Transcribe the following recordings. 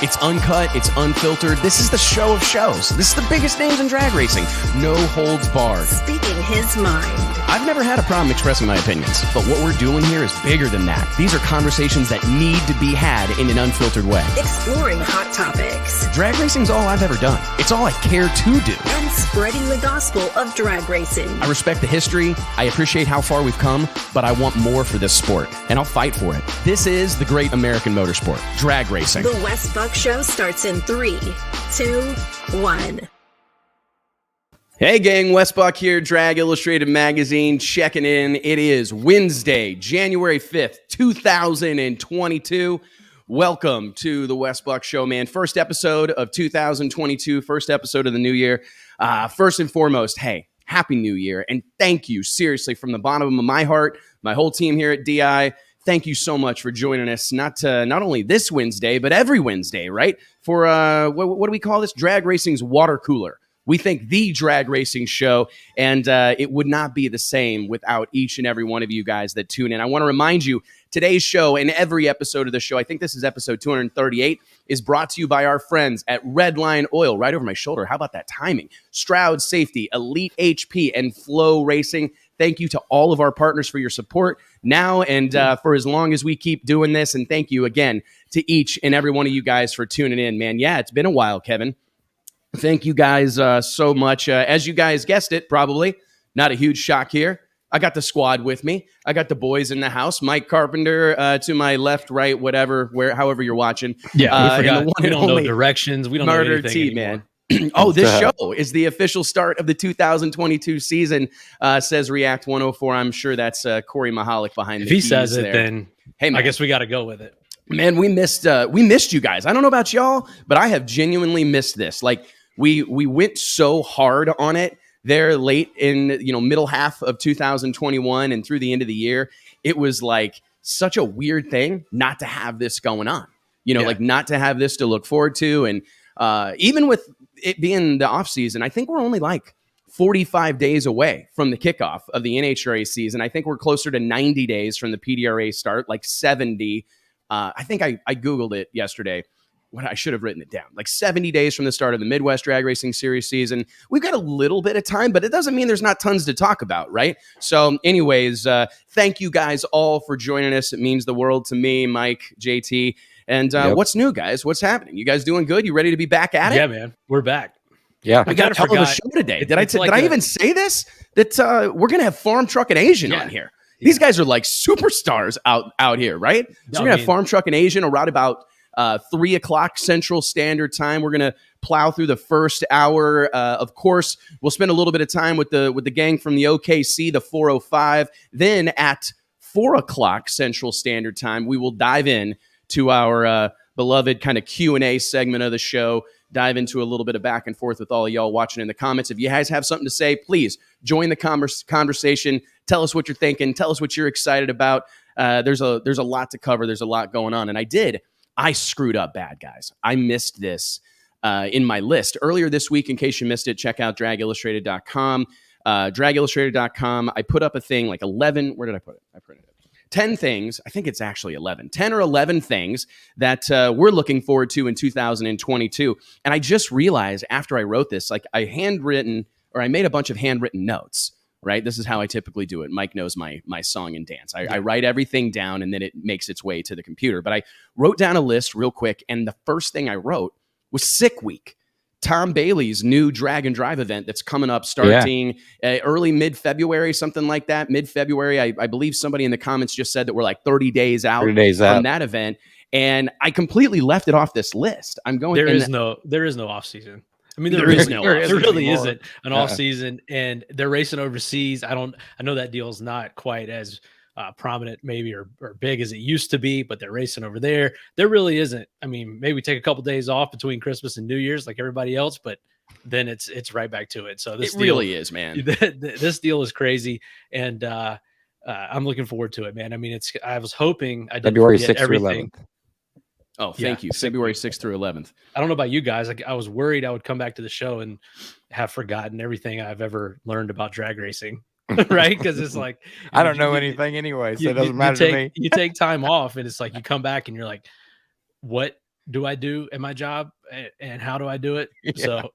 It's uncut, it's unfiltered. This is the show of shows. This is the biggest names in drag racing. No holds barred. Speaking his mind. I've never had a problem expressing my opinions, but what we're doing here is bigger than that. These are conversations that need to be had in an unfiltered way. Exploring hot topics. Drag racing's all I've ever done. It's all I care to do. And spreading the gospel of drag racing. I respect the history. I appreciate how far we've come, but I want more for this sport, and I'll fight for it. This is the great American motorsport, drag racing. The Wes Buck Show starts in 3, 2, 1. Hey gang, Wes Buck here, Drag Illustrated Magazine, checking in. It is Wednesday, January 5th, 2022. Welcome to the Wes Buck Show, man. First episode of 2022, first episode of the new year. First and foremost, hey, Happy New Year, and thank you, seriously, from the bottom of my heart, my whole team here at DI. Thank you so much for joining us, not only this Wednesday, but every Wednesday, right? For, what do we call this? Drag Racing's Water Cooler. We think the drag racing show, and it would not be the same without each and every one of you guys that tune in. I want to remind you, today's show and every episode of the show, I think this is episode 238, is brought to you by our friends at Redline Oil, right over my shoulder. How about that timing? Stroud Safety, Elite HP, and Flow Racing. Thank you to all of our partners for your support now and for as long as we keep doing this. And thank you again to each and every one of you guys for tuning in, man. Yeah, it's been a while, Kevin. Thank you guys so much. As you guys guessed it, probably, Not a huge shock here. I got the squad with me. I got the boys in the house. Mike Carpenter to my left, right, whatever, however you're watching. Yeah, we forgot. And the one We and don't know only directions. We don't know Murder anything T, anymore. man. Oh, this show is the official start of the 2022 season, says React 104. I'm sure that's Corey Mahalik behind the keys. If he says it, there. Then hey, man. I guess we got to go with it. Man, we missed you guys. I don't know about y'all, but I have genuinely missed this. Like we went so hard on it there late in middle half of 2021 and through the end of the year. It was like such a weird thing not to have this going on. Like not to have this to look forward to. And even with it being the off season, I think we're only like 45 days away from the kickoff of the NHRA season. I think we're closer to 90 days from the PDRA start, like 70. I think I Googled it yesterday. I should have written it down. Like 70 days from the start of the Midwest Drag Racing Series season. We've got a little bit of time, but it doesn't mean there's not tons to talk about, right? So anyways, thank you guys all for joining us. It means the world to me, Mike, JT. And what's new, guys? What's happening? You guys doing good? You ready to be back at it? Yeah, man. We're back. Yeah. We got a hell of a show today. Did I even say this? That we're going to have Farmtruck and AZN on here. These guys are like superstars out here, right? So we're going to have Farmtruck and AZN around about 3 o'clock Central Standard Time. We're going to plow through the first hour. Of course, we'll spend a little bit of time with the gang from the OKC, the 405. Then at 4 o'clock Central Standard Time, we will dive in to our beloved kind of Q&A segment of the show. Dive into a little bit of back and forth with all of y'all watching in the comments. If you guys have something to say, please join the conversation. Tell us what you're thinking. Tell us what you're excited about. There's a lot to cover. There's a lot going on. And I screwed up bad, guys. I missed this in my list. Earlier this week, in case you missed it, check out dragillustrated.com. Dragillustrated.com. I put up a thing like 11. Where did I put it? I printed it. 10 things, I think it's actually 11, 10 or 11 things that we're looking forward to in 2022. And I just realized after I wrote this, like I made a bunch of handwritten notes, right? This is how I typically do it. Mike knows my song and dance. I write everything down and then it makes its way to the computer. But I wrote down a list real quick. And the first thing I wrote was Sick Week. Tom Bailey's new drag and drive event that's coming up starting early mid-February, something like that. Mid-February, I believe somebody in the comments just said that we're like 30 days out from that event. And I completely left it off this list. I'm going. There is no off season. I mean, there really isn't an off season, and they're racing overseas. I know that deal is not quite as prominent maybe or big as it used to be, but they're racing over there. There really isn't. I mean, maybe take a couple days off between Christmas and New Year's like everybody else, but then it's right back to it. So this deal really is, man. This deal is crazy, and I'm looking forward to it, man. I mean, I was hoping I didn't February forget 6th everything. through 11th. Oh, thank you. February 6th through 11th. I don't know about you guys. I was worried I would come back to the show and have forgotten everything I've ever learned about drag racing. Right? Because it's like I don't know anything anyway, so it doesn't matter to me. You take time off, and it's like you come back and you're like, what do I do at my job, and how do I do it? Yeah. So,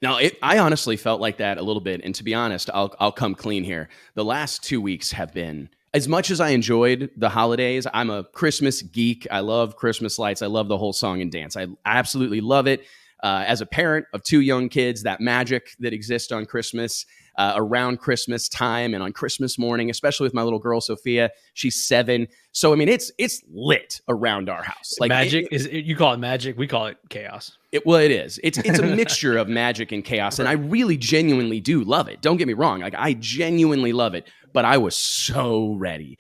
No, I honestly felt like that a little bit. And to be honest, I'll come clean here. The last 2 weeks have been, as much as I enjoyed the holidays, I'm a Christmas geek. I love Christmas lights. I love the whole song and dance. I absolutely love it. As a parent of 2 young kids, that magic that exists on Christmas, around Christmas time and on Christmas morning, especially with my little girl, Sophia, she's 7. So, I mean, it's lit around our house. Like magic you call it magic. We call it chaos. It is. It's a mixture of magic and chaos. And I really genuinely do love it. Don't get me wrong. Like I genuinely love it, but I was so ready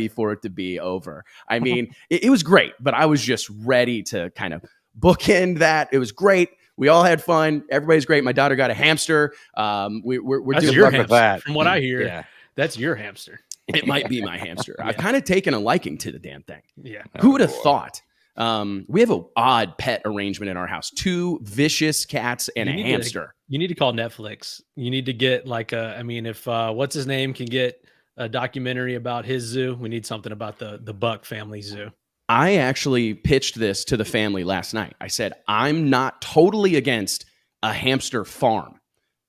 for it to be over. I mean, it was great, but I was just ready to kind of bookend that. It was great. We all had fun. Everybody's great. My daughter got a hamster. We're that's doing your luck hamster. with that. From what I hear, that's your hamster. It might be my hamster. I've kind of taken a liking to the damn thing. Yeah. Who would have thought? We have an odd pet arrangement in our house. 2 vicious cats and a hamster. You need to call Netflix. You need to get if what's his name can get a documentary about his zoo, we need something about the Buck family zoo. I actually pitched this to the family last night. I said, I'm not totally against a hamster farm.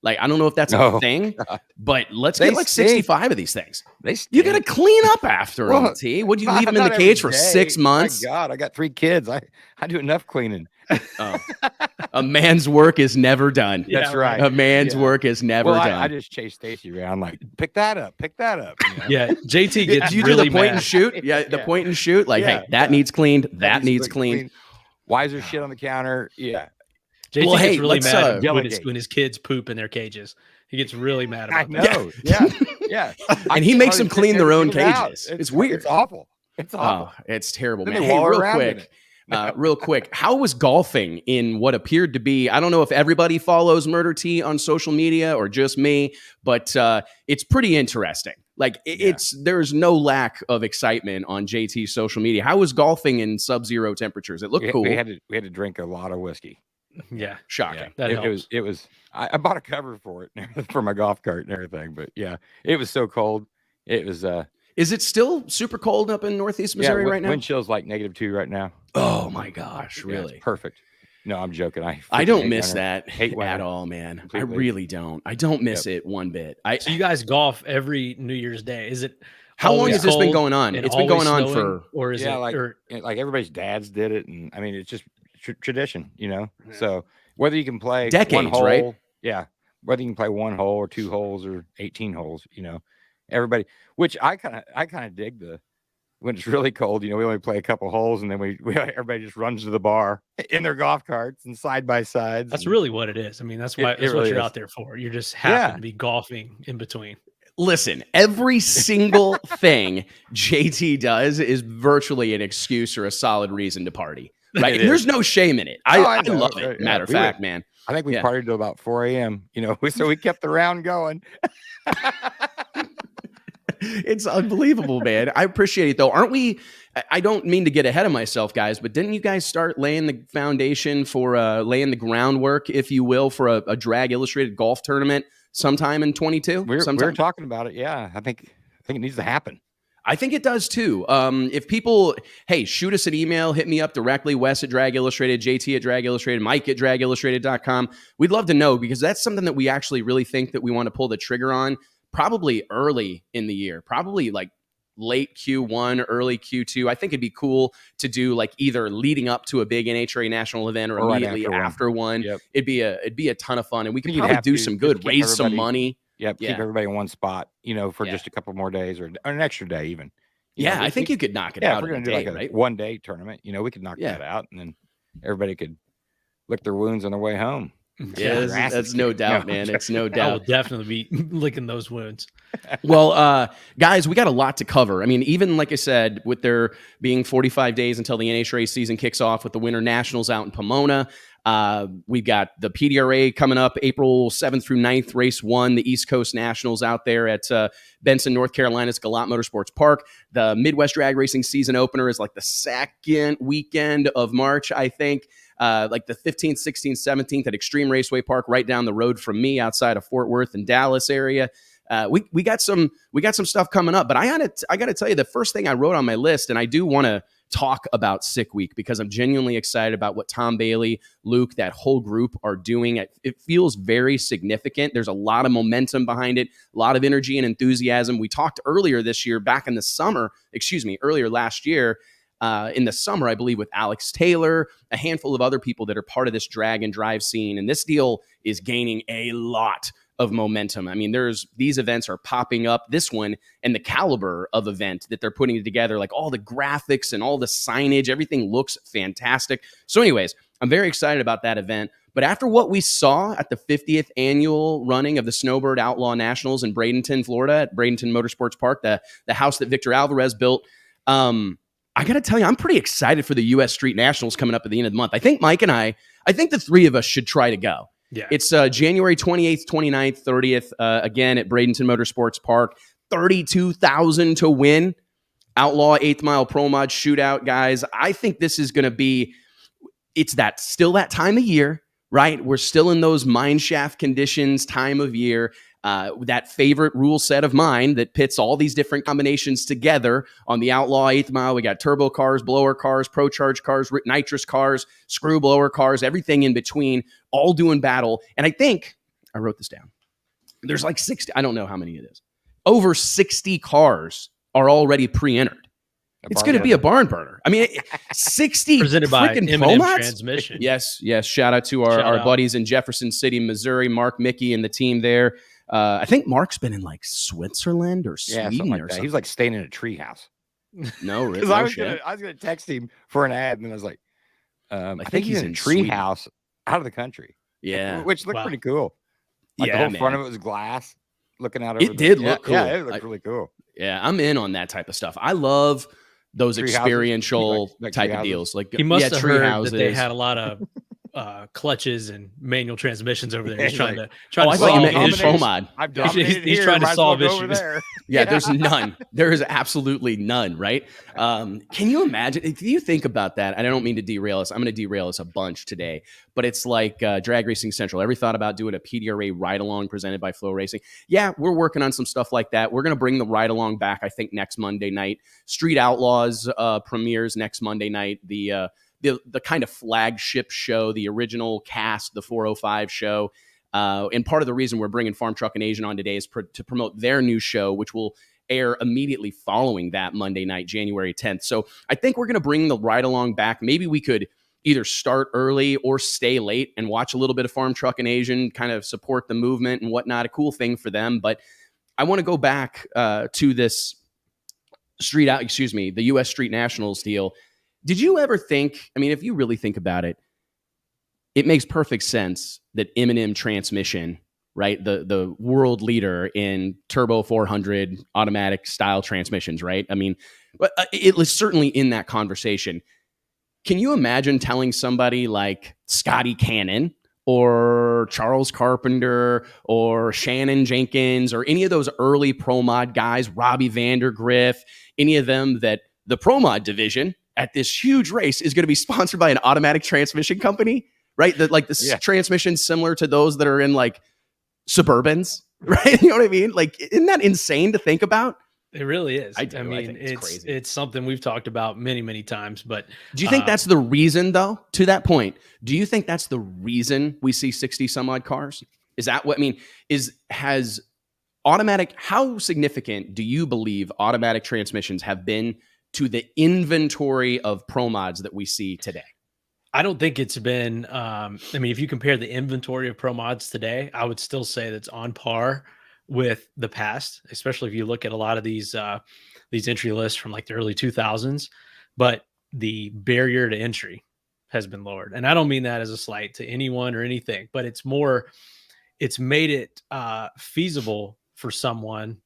Like, I don't know if that's a thing, but let's get like 65 of these things. You got to clean up after them, T. Would you leave them in the cage for 6 months? My God, I got 3 kids. I do enough cleaning. A man's work is never done. That's right. A man's work is never done. I just chase Stacy around like, pick that up. You know? Yeah, JT gets do you really do the point mad. and shoot? Yeah, the point and shoot. Like, hey, that needs cleaned. That needs cleaned. Why is there shit on the counter? Yeah. JT gets really mad when his kids poop in their cages. He gets really mad about that. I know. Yeah. And he makes them clean their own cages. It's weird. It's awful. It's awful. Oh, it's terrible, then man. Hey, real quick. How was golfing in what appeared to be, I don't know if everybody follows Murder T on social media or just me, but it's pretty interesting. Like there's no lack of excitement on JT's social media. How was golfing in sub-zero temperatures? It looked cool. We had to drink a lot of whiskey. Yeah. Shocking. Yeah, it was I bought a cover for it for my golf cart and everything, but yeah, it was so cold. It was Is it still super cold up in Northeast Missouri right now? Wind chill's like -2 right now. Oh my gosh, really? Perfect. No, I'm joking. I don't miss that hate at all, man. Completely. I really don't. I don't miss it one bit. So you guys golf every New Year's Day. Is it how long has this been going on? It's been going on for or is it like everybody's dads did it, and I mean it's just tradition, you know. Yeah. So whether you can play decades, one hole, right? Yeah. Whether you can play one hole or 2 holes or 18 holes, you know, everybody, which I kind of dig when it's really cold, you know, we only play a couple holes and then we everybody just runs to the bar in their golf carts and side by sides. That's really what it is. I mean, that's what you're out there for. You're just happen to be golfing in between. Listen, every single thing JT does is virtually an excuse or a solid reason to party. Right? And there's no shame in it. I love it. Matter of fact, man. I think we partied till about 4 a.m. You know, so we kept the round going. It's unbelievable, man. I appreciate it, though. Aren't we? I don't mean to get ahead of myself, guys, but didn't you guys start laying the foundation for laying the groundwork, if you will, for a Drag Illustrated golf tournament sometime in 22? We were talking about it. Yeah, I think it needs to happen. I think it does too. If people, shoot us an email, hit me up directly, Wes at Drag Illustrated, JT at Drag Illustrated, Mike at dragillustrated.com. We'd love to know, because that's something that we actually really think that we want to pull the trigger on probably early in the year, probably like late Q1, early Q2. I think it'd be cool to do like either leading up to a big NHRA national event or immediately after one. Yep. It'd be a ton of fun, and we could probably do some good, raise some money. Keep everybody in one spot, you know, for just a couple more days or an extra day even. I think you could knock it out. If we're going to do like a 1-day tournament, you know, we could knock that out, and then everybody could lick their wounds on their way home. Yeah, that's no doubt, man. It's no doubt. I will definitely be licking those wounds. Well, guys, we got a lot to cover. I mean, even like I said, with there being 45 days until the NHRA season kicks off with the Winter Nationals out in Pomona, we've got the PDRA coming up April 7th through 9th, race 1, the East Coast Nationals out there at Benson, North Carolina's Galant Motorsports Park. The Midwest Drag Racing season opener is like the second weekend of March, I think. Like the 15th, 16th, 17th at Extreme Raceway Park, right down the road from me, outside of Fort Worth and Dallas area. We got some stuff coming up, but I gotta tell you, the first thing I wrote on my list, and I do want to talk about Sick Week because I'm genuinely excited about what Tom Bailey, Luke, that whole group are doing. It feels very significant. There's a lot of momentum behind it, a lot of energy and enthusiasm. We talked earlier last year, in the summer, I believe, with Alex Taylor, a handful of other people that are part of this drag and drive scene. And this deal is gaining a lot of momentum. I mean, these events are popping up, this one, and the caliber of event that they're putting together, like all the graphics and all the signage, everything looks fantastic. So anyways, I'm very excited about that event. But after what we saw at the 50th annual running of the Snowbird Outlaw Nationals in Bradenton, Florida, at Bradenton Motorsports Park, the house that Victor Alvarez built, I got to tell you, I'm pretty excited for the U.S. Street Nationals coming up at the end of the month. I think Mike and I think the three of us should try to go. Yeah. It's January 28th, 29th, 30th, again at Bradenton Motorsports Park. $32,000 to win. Outlaw 8th Mile Pro Mod Shootout, guys. I think this is going to be, still that time of year, right? We're still in those mine shaft conditions time of year. That favorite rule set of mine that pits all these different combinations together on the Outlaw 8th Mile. We got turbo cars, blower cars, pro charge cars, nitrous cars, screw blower cars, everything in between, all doing battle. And I think, I wrote this down, there's like 60, I don't know how many it is. Over 60 cars are already pre-entered. It's going to be a barn burner. I mean, 60 presented by freaking M&M Pro Mods? Transmission. Yes. Shout out to our buddies in Jefferson City, Missouri, Mark, Mickey, and the team there. I think Mark's been in like Switzerland or Sweden something like or that. something. He was like staying in a tree house. No, Because I was gonna text him for an ad, and then I was like, I think he's in a tree house out of the country. Yeah, which looked pretty cool. Like the whole front of it was glass, looking out over. It did look cool. Yeah, it looked really cool. Yeah, I'm in on that type of stuff. I love those experiential type of deals. Like he must have heard that they had a lot of clutches and manual transmissions over there. He's trying to I thought you meant his Pro Mod. He's trying to solve issues. Yeah, there's none. There is absolutely none, right? Can you imagine? If you think about that, and I don't mean to derail us. I'm going to derail us a bunch today, but it's like Drag Racing Central. Ever thought about doing a PDRA ride-along presented by Flow Racing? Yeah, we're working on some stuff like that. We're going to bring the ride-along back, I think, next Monday night. Street Outlaws premieres next Monday night. The kind of flagship show, the original cast, the 405 show. And part of the reason we're bringing Farmtruck and AZN on today is to promote their new show, which will air immediately following that Monday night, January 10th. So I think we're going to bring the ride-along back. Maybe we could either start early or stay late and watch a little bit of Farmtruck and AZN, kind of support the movement and whatnot. A cool thing for them. But I want to go back to this the U.S. Street Nationals deal. Did you ever think, I mean, if you really think about it, it makes perfect sense that M&M Transmission, right, the world leader in turbo 400 automatic style transmissions, right? I mean, it was certainly in that conversation. Can you imagine telling somebody like Scotty Cannon or Charles Carpenter or Shannon Jenkins or any of those early Pro Mod guys, Robbie Vandergriff, any of them, that the Pro Mod division at this huge race is going to be sponsored by an automatic transmission company, right? Transmissions similar to those that are in like Suburbans, right? You know what I mean? Like, isn't that insane to think about? It really is. I mean, it's crazy. It's something we've talked about many, many times. But do you think that's the reason, though? To that point, do you think that's the reason we see 60 some odd cars? Is that what I mean? Has automatic? How significant do you believe automatic transmissions have been to the inventory of Pro Mods that we see today? I don't think it's been, I mean, if you compare the inventory of Pro Mods today, I would still say that's on par with the past, especially if you look at a lot of these entry lists from like the early 2000s, but the barrier to entry has been lowered. And I don't mean that as a slight to anyone or anything, but it's made it feasible for someone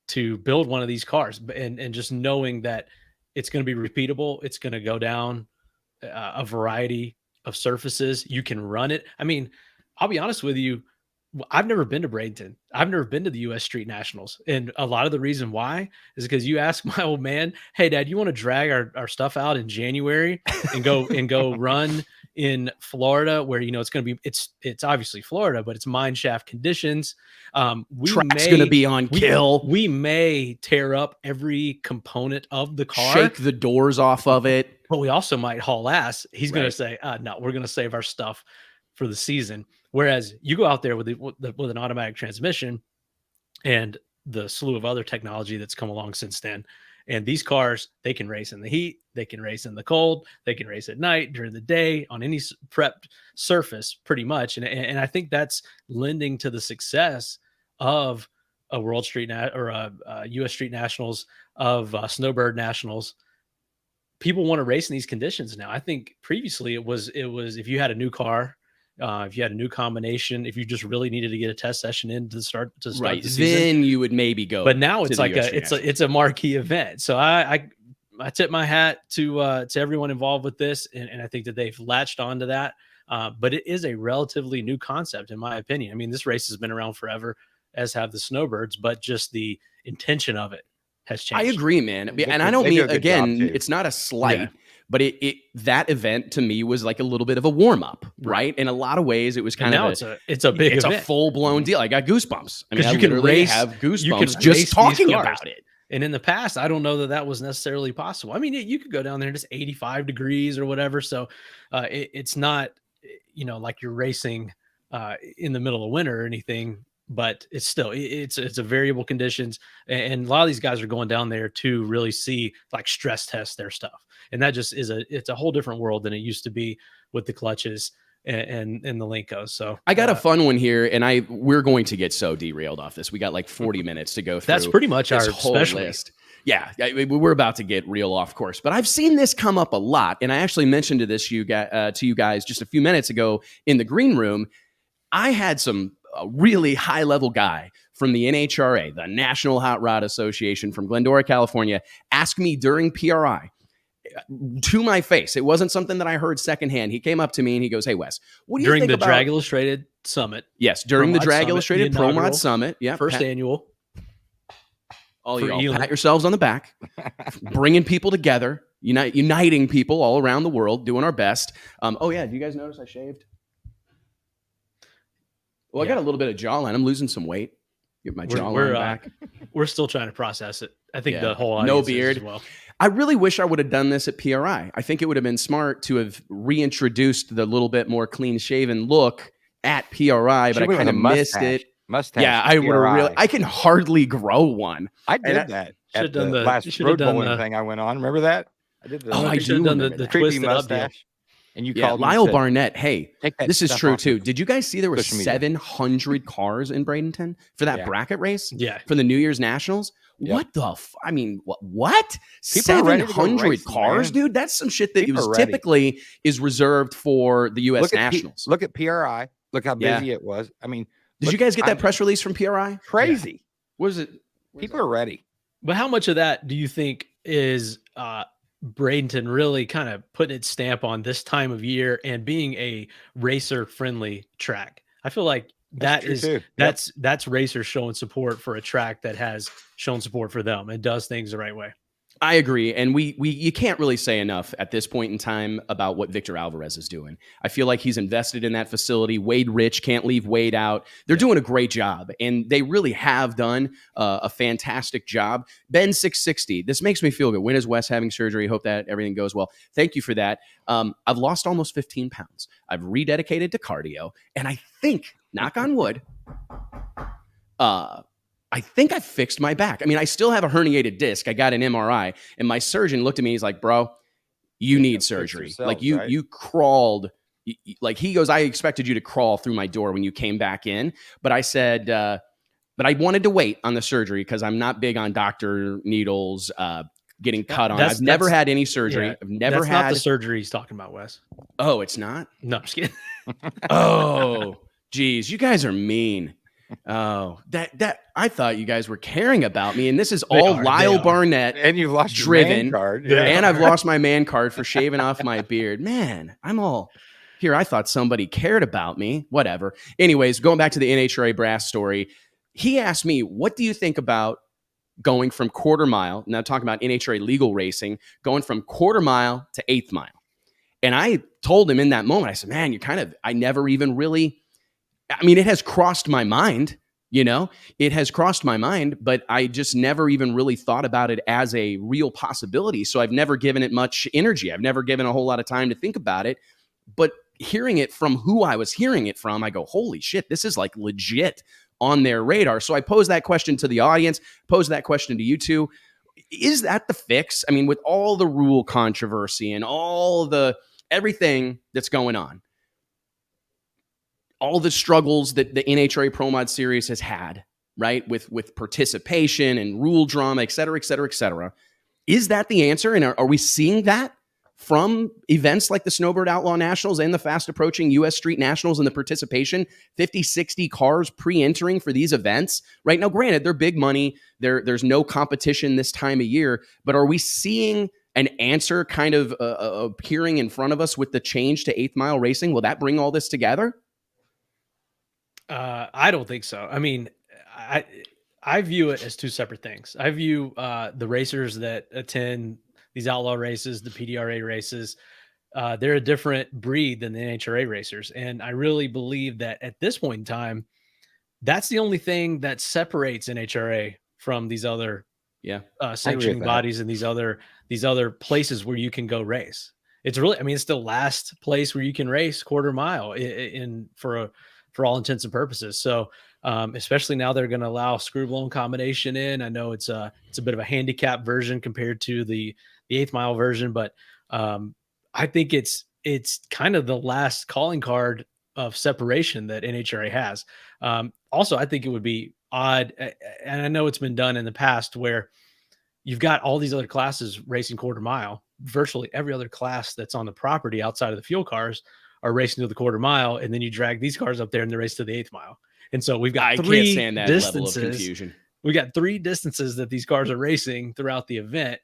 to build one of these cars, and just knowing that it's going to be repeatable. It's going to go down a variety of surfaces. You can run it. I mean, I'll be honest with you. I've never been to Bradenton. I've never been to the U.S. Street Nationals. And a lot of the reason why is because you ask my old man, hey, Dad, you want to drag our stuff out in January and go run in Florida where, it's going to be, it's obviously Florida, but it's mine shaft conditions. Track's going to be on kill. We may tear up every component of the car, shake the doors off of it, but we also might haul ass. He's going to say, no, we're going to save our stuff for the season. Whereas you go out there with an automatic transmission and the slew of other technology that's come along since then. And these cars, they can race in the heat, they can race in the cold, they can race at night, during the day, on any prepped surface, pretty much. And I think that's lending to the success of a World Street or a U.S. Street Nationals, of Snowbird Nationals. People want to race in these conditions now. I think previously it was if you had a new car, if you had a new combination, if you just really needed to get a test session in to start the season, then you would maybe go. But now it's like it's a marquee event. So I tip my hat to everyone involved with this, and I think that they've latched onto that. But it is a relatively new concept, in my opinion. I mean, this race has been around forever, as have the Snowbirds, but just the intention of it has changed. I agree, man. And I don't mean, again, it's not a slight. Yeah. But that event to me was like a little bit of a warm up, right? In a lot of ways, it was kind of it's a big event. A full blown deal. I got goosebumps. I mean, you can have goosebumps just talking about it. And in the past, I don't know that was necessarily possible. I mean, you could go down there and it's 85 degrees or whatever. So it's not, like you're racing in the middle of winter or anything. but it's still it's a variable conditions, and a lot of these guys are going down there to really see, like, stress test their stuff, and that just it's a whole different world than it used to be with the clutches and the Linkos. So I got a fun one here, and we're going to get so derailed off this. We got like 40 minutes to go through. That's pretty much this our whole specialty. list. Yeah, we're about to get real off course, but I've seen this come up a lot, and I actually mentioned to you guys just a few minutes ago in the green room. I had a really high level guy from the NHRA, the National Hot Rod Association from Glendora, California, ask me during PRI, to my face. It wasn't something that I heard secondhand. He came up to me and he goes, "Hey, Wes, what do you think about..." Drag Illustrated Summit. Yes, during the Drag Summit, Illustrated Pro Mod Summit. Yeah, first annual. All y'all pat yourselves on the back, bringing people together, uniting people all around the world, doing our best. Oh yeah, do you guys notice I shaved? Well, I got a little bit of jawline. I'm losing some weight. Get my jawline back. We're still trying to process it. I think the whole no audience beard. as well. I really wish I would have done this at PRI. I think it would have been smart to have reintroduced the little bit more clean shaven look at PRI, but I kind of missed it. Mustache. Yeah, I would have really. I can hardly grow one. I did that at the done last road bowling thing I went on. Remember that? I did the I do done remember the that. creepy twisted up deal. mustache. And you called me Lyle and said, Barnett. Hey, "Take that this is stuff true off too. your Did you guys see there were social media." 700 cars in Bradenton for that bracket race? Yeah. For the New Year's Nationals? Yep. What the I mean, what? People are ready to go 700 racing, cars, man. dude? That's some shit that People was are ready. typically is reserved for the U.S. Nationals. Look at PRI. Look how busy it was. I mean, Did you guys get that press release from PRI? Crazy. What is it? People are ready. But how much of that do you think is Bradenton really kind of putting its stamp on this time of year and being a racer friendly track? I feel like that's racers showing support for a track that has shown support for them and does things the right way. I agree. And you can't really say enough at this point in time about what Victor Alvarez is doing. I feel like he's invested in that facility. Wade Rich can't leave Wade out. They're doing a great job, and they really have done a fantastic job. Ben 660, this makes me feel good. When is Wes having surgery? Hope that everything goes well. Thank you for that. I've lost almost 15 pounds. I've rededicated to cardio, and I think, knock on wood, I think I fixed my back. I mean, I still have a herniated disc. I got an MRI, and my surgeon looked at me. He's like, "Bro, you need surgery. yourself, Like you crawled. Like," he goes, "I expected you to crawl through my door when you came back in." But I said, but I wanted to wait on the surgery because I'm not big on doctor needles, getting cut on. I've never had any surgery. Yeah, I've never had not the surgery he's talking about, Wes. Oh, it's not? No, I'm just kidding. Oh, geez, you guys are mean. Oh, that I thought you guys were caring about me, and this is all Lyle Barnett And you've lost your driven man card. and I've lost my man card for shaving off my beard. Man, I'm all here. I thought somebody cared about me. Whatever. Anyways, going back to the NHRA brass story, he asked me, "What do you think about going from quarter mile?" Now talking about NHRA legal racing, going from quarter mile to eighth mile. And I told him in that moment, I said, "Man, I never even really." I mean, it has crossed my mind, it has crossed my mind, but I just never even really thought about it as a real possibility. So I've never given it much energy. I've never given a whole lot of time to think about it. But hearing it from who I was hearing it from, I go, holy shit, this is like legit on their radar. So I pose that question to the audience, pose that question to you two. Is that the fix? I mean, with all the rule controversy and everything that's going on, all the struggles that the NHRA Pro Mod Series has had, right, with participation and rule drama, et cetera, et cetera, et cetera. Is that the answer? And are we seeing that from events like the Snowbird Outlaw Nationals and the fast approaching U.S. Street Nationals and the participation, 50, 60 cars pre-entering for these events? Right now, granted, they're big money. There's no competition this time of year, but are we seeing an answer kind of appearing in front of us with the change to eighth mile racing? Will that bring all this together? I don't think so. I mean, I view it as two separate things. I view the racers that attend these outlaw races, the PDRA races, they're a different breed than the NHRA racers. And I really believe that at this point in time, that's the only thing that separates NHRA from these other sanctioning bodies and these other places where you can go race. It's really, I mean, it's the last place where you can race quarter mile for all intents and purposes. So Especially now they're going to allow screw blown combination in. I know it's a bit of a handicap version compared to the 8th mile version, but I think it's kind of the last calling card of separation that NHRA has. Also, I think it would be odd, and I know it's been done in the past, where you've got all these other classes racing quarter mile. Virtually every other class that's on the property outside of the fuel cars are racing to the quarter mile, and then you drag these cars up there and they race to the 8th mile. And so we've got three can't stand that distances. level of confusion. We got 3 distances that these cars are racing throughout the event,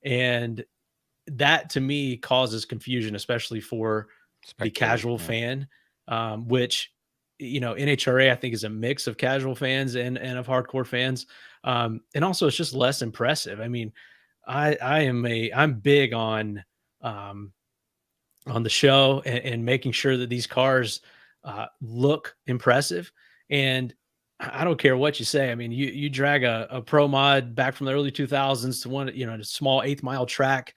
and that to me causes confusion, especially for the casual fan, which, you know, NHRA I think is a mix of casual fans and of hardcore fans, and also it's just less impressive. I mean, I'm big on the show and making sure that these cars look impressive. And I don't care what you say. I mean, you drag a pro mod back from the early 2000s to one, you know, a small 8th mile track.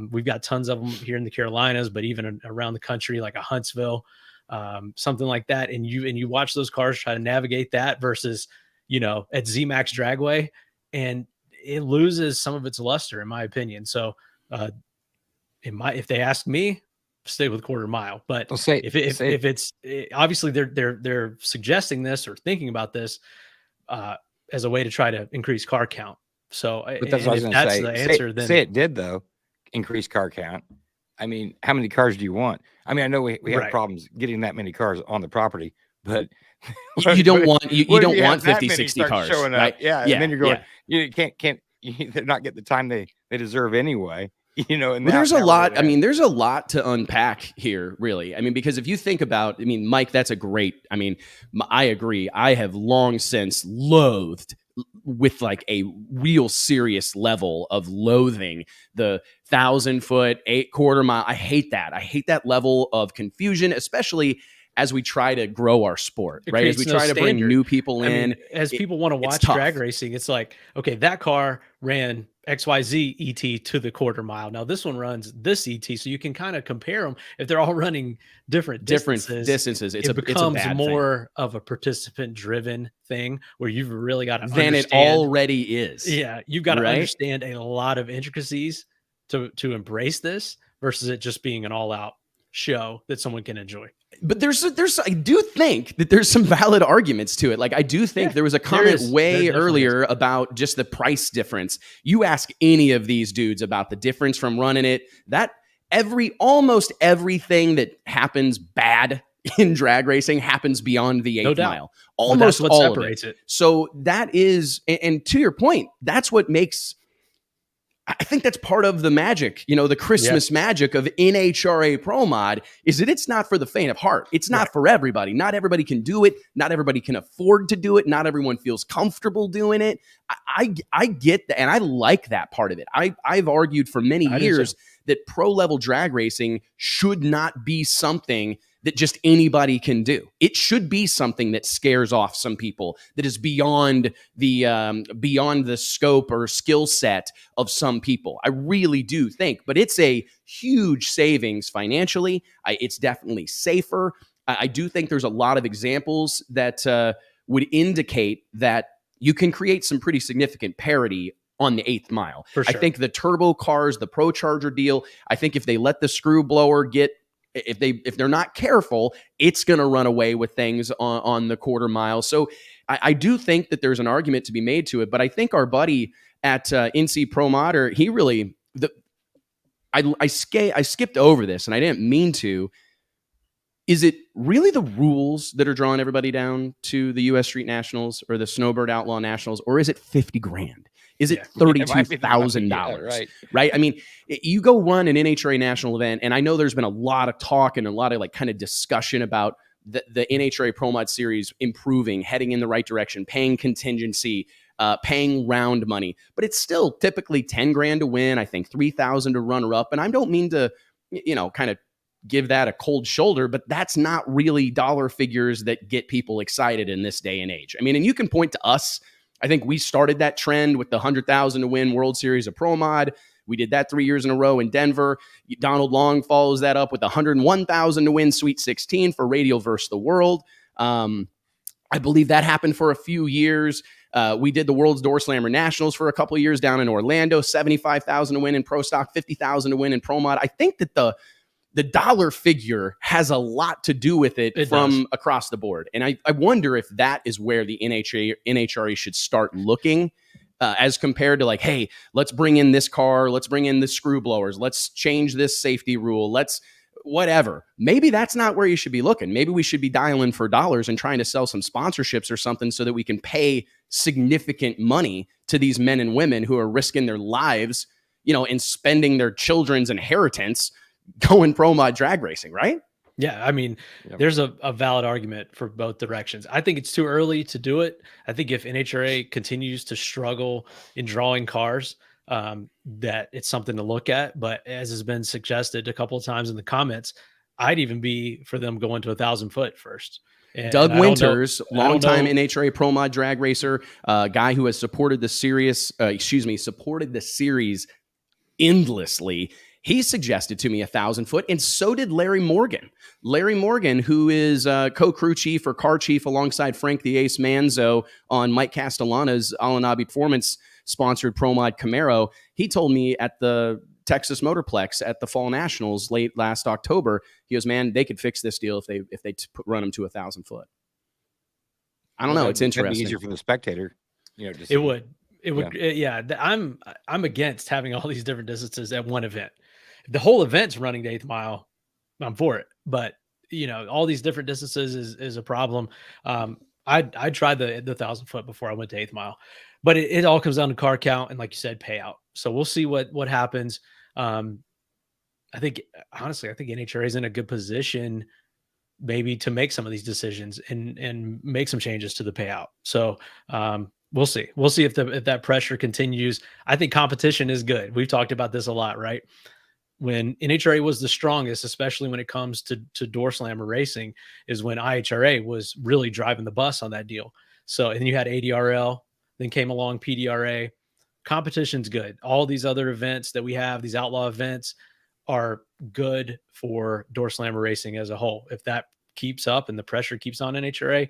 We've got tons of them here in the Carolinas, but even around the country, like a Huntsville, something like that. And you watch those cars try to navigate that versus, you know, at ZMAX Dragway, and it loses some of its luster, in my opinion. So, if they ask me, stick with quarter mile. But if it's obviously they're suggesting this or thinking about this as a way to try to increase car count. So but that's what I was going to say. The answer, then say it did though increase car count. I mean, how many cars do you want? I mean, I know we have problems getting that many cars on the property, but you don't want 50, 60 cars showing up. Right? Yeah, and then you're going, you can't they're not getting the time they deserve anyway. You know, and there's a lot. I mean, there's a lot to unpack here, really. I mean, because if you think about, I mean, Mike, that's a great. I mean, I agree. I have long since loathed, with like a real serious level of loathing, the 1,000-foot 8/4 mile. I hate that. I hate that level of confusion, especially as we try to grow our sport, right? As we try to bring new people in. Mean, as people want to watch drag racing, it's like, okay, that car ran XYZ ET to the quarter mile. Now this one runs this ET, so you can kind of compare them. If they're all running different distances, it becomes more of a participant-driven thing where you've really got to than it already is. Yeah, you've got to understand a lot of intricacies to embrace this versus it just being an all-out show that someone can enjoy. But I do think that there's some valid arguments to it. Like, I do think there was a comment earlier about just the price difference. You ask any of these dudes about the difference from running it, that almost everything that happens bad in drag racing happens beyond the 8th mile. Almost that's what all separates of it. So that is, and to your point, that's what makes, I think that's part of the magic, you know, the Christmas magic of NHRA Pro Mod is that it's not for the faint of heart. It's not for everybody. Not everybody can do it. Not everybody can afford to do it. Not everyone feels comfortable doing it. I get that. And I like that part of it. I've argued for many years that pro level drag racing should not be something that just anybody can do. It should be something that scares off some people, that is beyond the scope or skill set of some people. I really do think, but it's a huge savings financially. It's definitely safer. I do think there's a lot of examples that would indicate that you can create some pretty significant parity on the 8th mile. For sure. I think the turbo cars, the Pro Charger deal, I think if they let the screw blower if they're not careful, it's going to run away with things on the quarter mile. So I do think that there's an argument to be made to it, but I think our buddy at NC Pro Mod, he really, I skipped over this and I didn't mean to. Is it really the rules that are drawing everybody down to the U.S. Street Nationals or the Snowbird Outlaw Nationals, or is it $50,000? Is it $32,000? Right? I mean, you go run an NHRA national event, and I know there's been a lot of talk and a lot of like kind of discussion about the NHRA Pro Mod series improving, heading in the right direction, paying contingency, paying round money, but it's still typically $10,000 to win. I think $3,000 to runner up, and I don't mean to, kind of give that a cold shoulder, but that's not really dollar figures that get people excited in this day and age. I mean, and you can point to us. I think we started that trend with the $100,000 to win World Series of Pro Mod. We did that 3 years in a row in Denver. Donald Long follows that up with $101,000 to win Sweet 16 for Radial versus the World. I believe that happened for a few years. We did the World's Door Slammer Nationals for a couple of years down in Orlando, 75,000 to win in Pro Stock, 50,000 to win in Pro Mod. I think that the dollar figure has a lot to do with it from across the board. And I wonder if that is where the NHRA should start looking as compared to like, hey, let's bring in this car, let's bring in the screw blowers, let's change this safety rule, let's whatever. Maybe that's not where you should be looking. Maybe we should be dialing for dollars and trying to sell some sponsorships or something so that we can pay significant money to these men and women who are risking their lives, and spending their children's inheritance going pro mod drag racing, right? Yeah, I mean, there's a valid argument for both directions. I think it's too early to do it. I think if NHRA continues to struggle in drawing cars, that it's something to look at. But as has been suggested a couple of times in the comments, I'd even be for them going to 1,000 foot first. Doug Winters, longtime NHRA Pro Mod drag racer, guy who has supported the series endlessly. He suggested to me 1,000 foot, and so did Larry Morgan. Larry Morgan, who is co-crew chief or car chief alongside Frank the Ace Manzo on Mike Castellana's Alanabi Performance sponsored Pro Mod Camaro. He told me at the Texas Motorplex at the Fall Nationals late last October, he goes, man, they could fix this deal if they run them to 1,000 foot. I don't know. It's interesting. It'd be easier for the spectator. It would. Yeah. I'm against having all these different distances at one event. If the whole event's running the 8th mile, I'm for it. But all these different distances is a problem. I tried the 1,000 foot before I went to 8th mile, but it all comes down to car count and, like you said, payout. So we'll see what happens. I think NHRA is in a good position maybe to make some of these decisions and make some changes to the payout. So we'll see. We'll see if that pressure continues. I think competition is good. We've talked about this a lot, right? When NHRA was the strongest, especially when it comes to door slammer racing, is when IHRA was really driving the bus on that deal. So, and then you had ADRL, then came along PDRA. Competition's good. All these other events that we have, these outlaw events, are good for door slammer racing as a whole. If that keeps up and the pressure keeps on NHRA,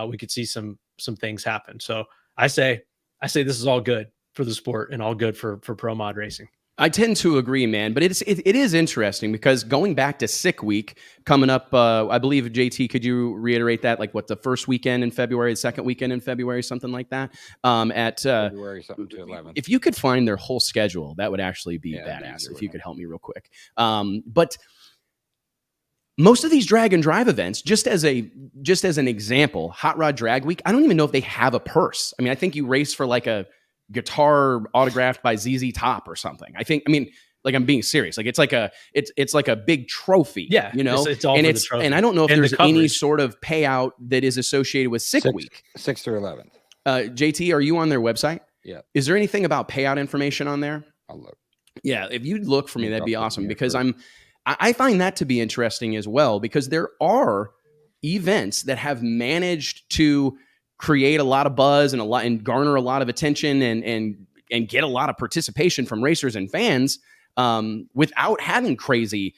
we could see some things happen. So I say this is all good for the sport and all good for pro mod racing. I tend to agree, man, but it is interesting because going back to Sick Week coming up, I believe, JT, could you reiterate that? Like what, the first weekend in February, the second weekend in February, something like that? At February something to 11th. If you could find their whole schedule, that would actually be badass. If you could help me real quick. But most of these drag and drive events, just as an example, Hot Rod Drag Week, I don't even know if they have a purse. I mean, I think you race for like a guitar autographed by ZZ Top or something. Like I'm being serious. Like it's like a big trophy. Yeah, it's all and for the trophy. And I don't know if there's any sort of payout that is associated with Sick Week. 6th through 11th. JT, are you on their website? Yeah. Is there anything about payout information on there? I'll look. Yeah, if you'd look for me, that'd be awesome because I find that to be interesting as well because there are events that have managed to create a lot of buzz and garner a lot of attention and get a lot of participation from racers and fans without having crazy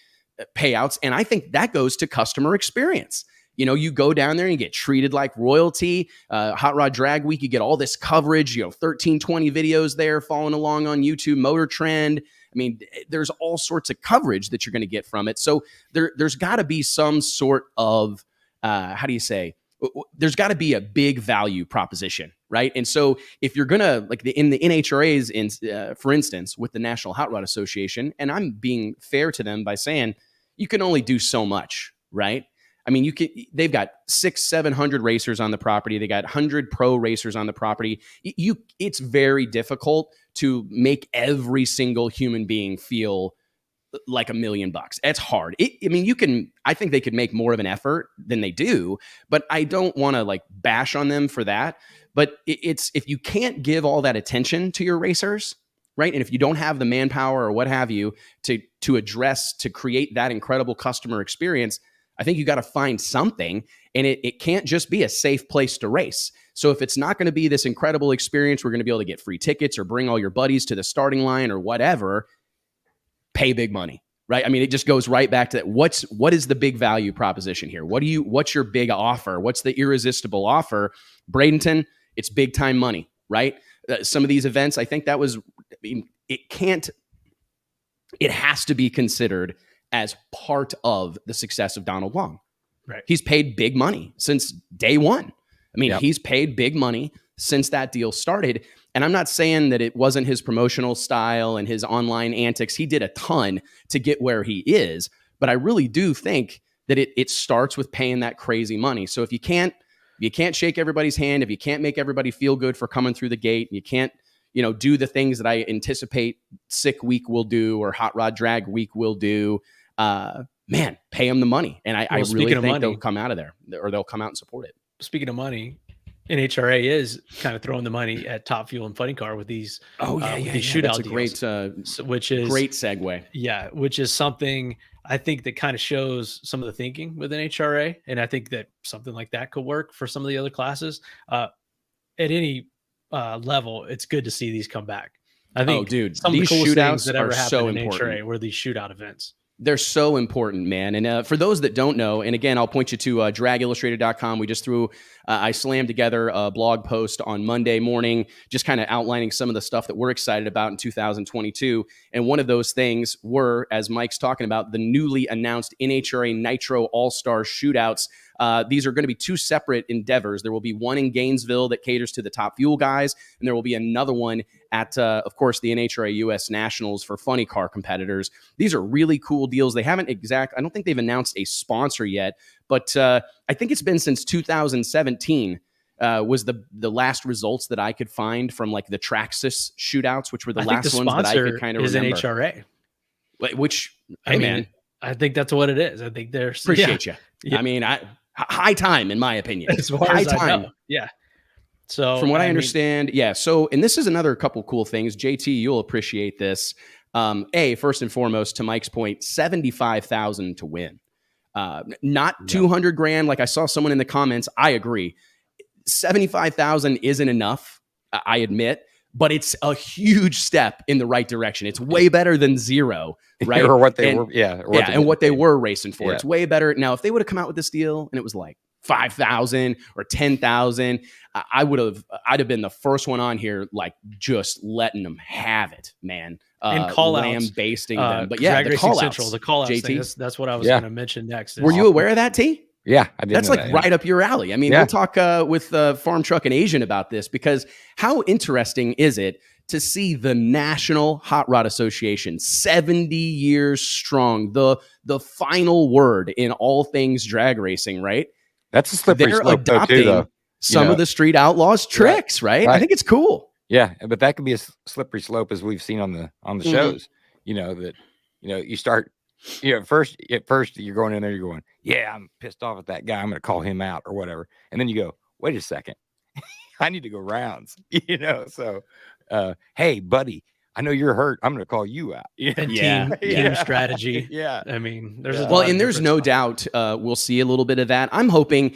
payouts. And I think that goes to customer experience. You go down there and you get treated like royalty. Hot Rod Drag Week, you get all this coverage, 13, 20 videos there following along on YouTube, Motor Trend. I mean, there's all sorts of coverage that you're going to get from it. So there's got to be some sort of, there's got to be a big value proposition, right? And so if you're going to, like in the NHRA's, for instance, with the National Hot Rod Association, and I'm being fair to them by saying you can only do so much, right? I mean, they've got 600-700 racers on the property. They got 100 pro racers on the property. It's very difficult to make every single human being feel like $1 million. It's hard. I think they could make more of an effort than they do, but I don't want to like bash on them for that. But it's, if you can't give all that attention to your racers, right? And if you don't have the manpower or what have you to create that incredible customer experience, I think you got to find something, and it can't just be a safe place to race. So if it's not going to be this incredible experience, we're going to be able to get free tickets or bring all your buddies to the starting line or whatever, pay big money. right? I mean, it just goes right back to that. What is the big value proposition here? What's your big offer? What's the irresistible offer? Bradenton, it's big time money, right? Some of these events, I think that was, I mean, it has to be considered as part of the success of Donald Long. Right. He's paid big money since day one. I mean, he's paid big money since that deal started. And I'm not saying that it wasn't his promotional style and his online antics. He did a ton to get where he is. But I really do think that it starts with paying that crazy money. So if you can't shake everybody's hand, if you can't make everybody feel good for coming through the gate, you can't, do the things that I anticipate Sick Week will do or Hot Rod Drag Week will do, man, pay them the money. And I really think they'll come out of there, or they'll come out and support it. Speaking of money, NHRA is kind of throwing the money at Top Fuel and Funny Car with these these shootout That's a deals, which is great segue. Yeah, which is something I think that kind of shows some of the thinking with NHRA, and I think that something like that could work for some of the other classes. At any level, it's good to see these come back. I think, some of the coolest things that ever happened in NHRA were these shootout events. They're so important, man. And for those that don't know, and again, I'll point you to dragillustrated.com. We just I slammed together a blog post on Monday morning, just kind of outlining some of the stuff that we're excited about in 2022. And one of those things were, as Mike's talking about, the newly announced NHRA Nitro All-Star Shootouts. These are going to be two separate endeavors. There will be one in Gainesville that caters to the Top Fuel guys, and there will be another one at, of course, the NHRA US Nationals for funny car competitors. These are really cool deals. They haven't I don't think they've announced a sponsor yet, but I think it's been since 2017 was the last results that I could find from like the Traxxas shootouts, which were the last ones that I could kind of remember. Is NHRA. Which, I think that's what it is. I think there's appreciate you. Yeah. I mean, high time in my opinion. As far as I know. Yeah. So from what I understand, So, and this is another couple cool things. JT, you'll appreciate this. First and foremost, to Mike's point, 75,000 to win. Not 200 grand. Like I saw someone in the comments. I agree. 75,000 isn't enough. I admit. But it's a huge step in the right direction. It's way better than zero, right? Or what they were, what they were racing for. Yeah. It's way better. Now, if they would have come out with this deal and it was like 5,000 or 10,000, I'd have been the first one on here, like just letting them have it, man. And call basting them. But Drag the Racing call Central, the call outs thing, that's what I was going to mention next. Were you aware of that, T? Yeah, I did. That's like right up your alley. I mean, we'll talk with Farmtruck and AZN about this, because how interesting is it to see the National Hot Rod Association, 70 years strong, the final word in all things drag racing, right? That's a slippery slope, though. Some of the Street Outlaws tricks, right? I think it's cool. Yeah, but that could be a slippery slope, as we've seen on the shows. You start. At first you're going in there, you're going, yeah, I'm pissed off at that guy, I'm going to call him out or whatever. And then you go, wait a second, I need to go rounds, So, hey, buddy, I know you're hurt. I'm going to call you out. Team strategy. Yeah. I mean, there's no doubt we'll see a little bit of that. I'm hoping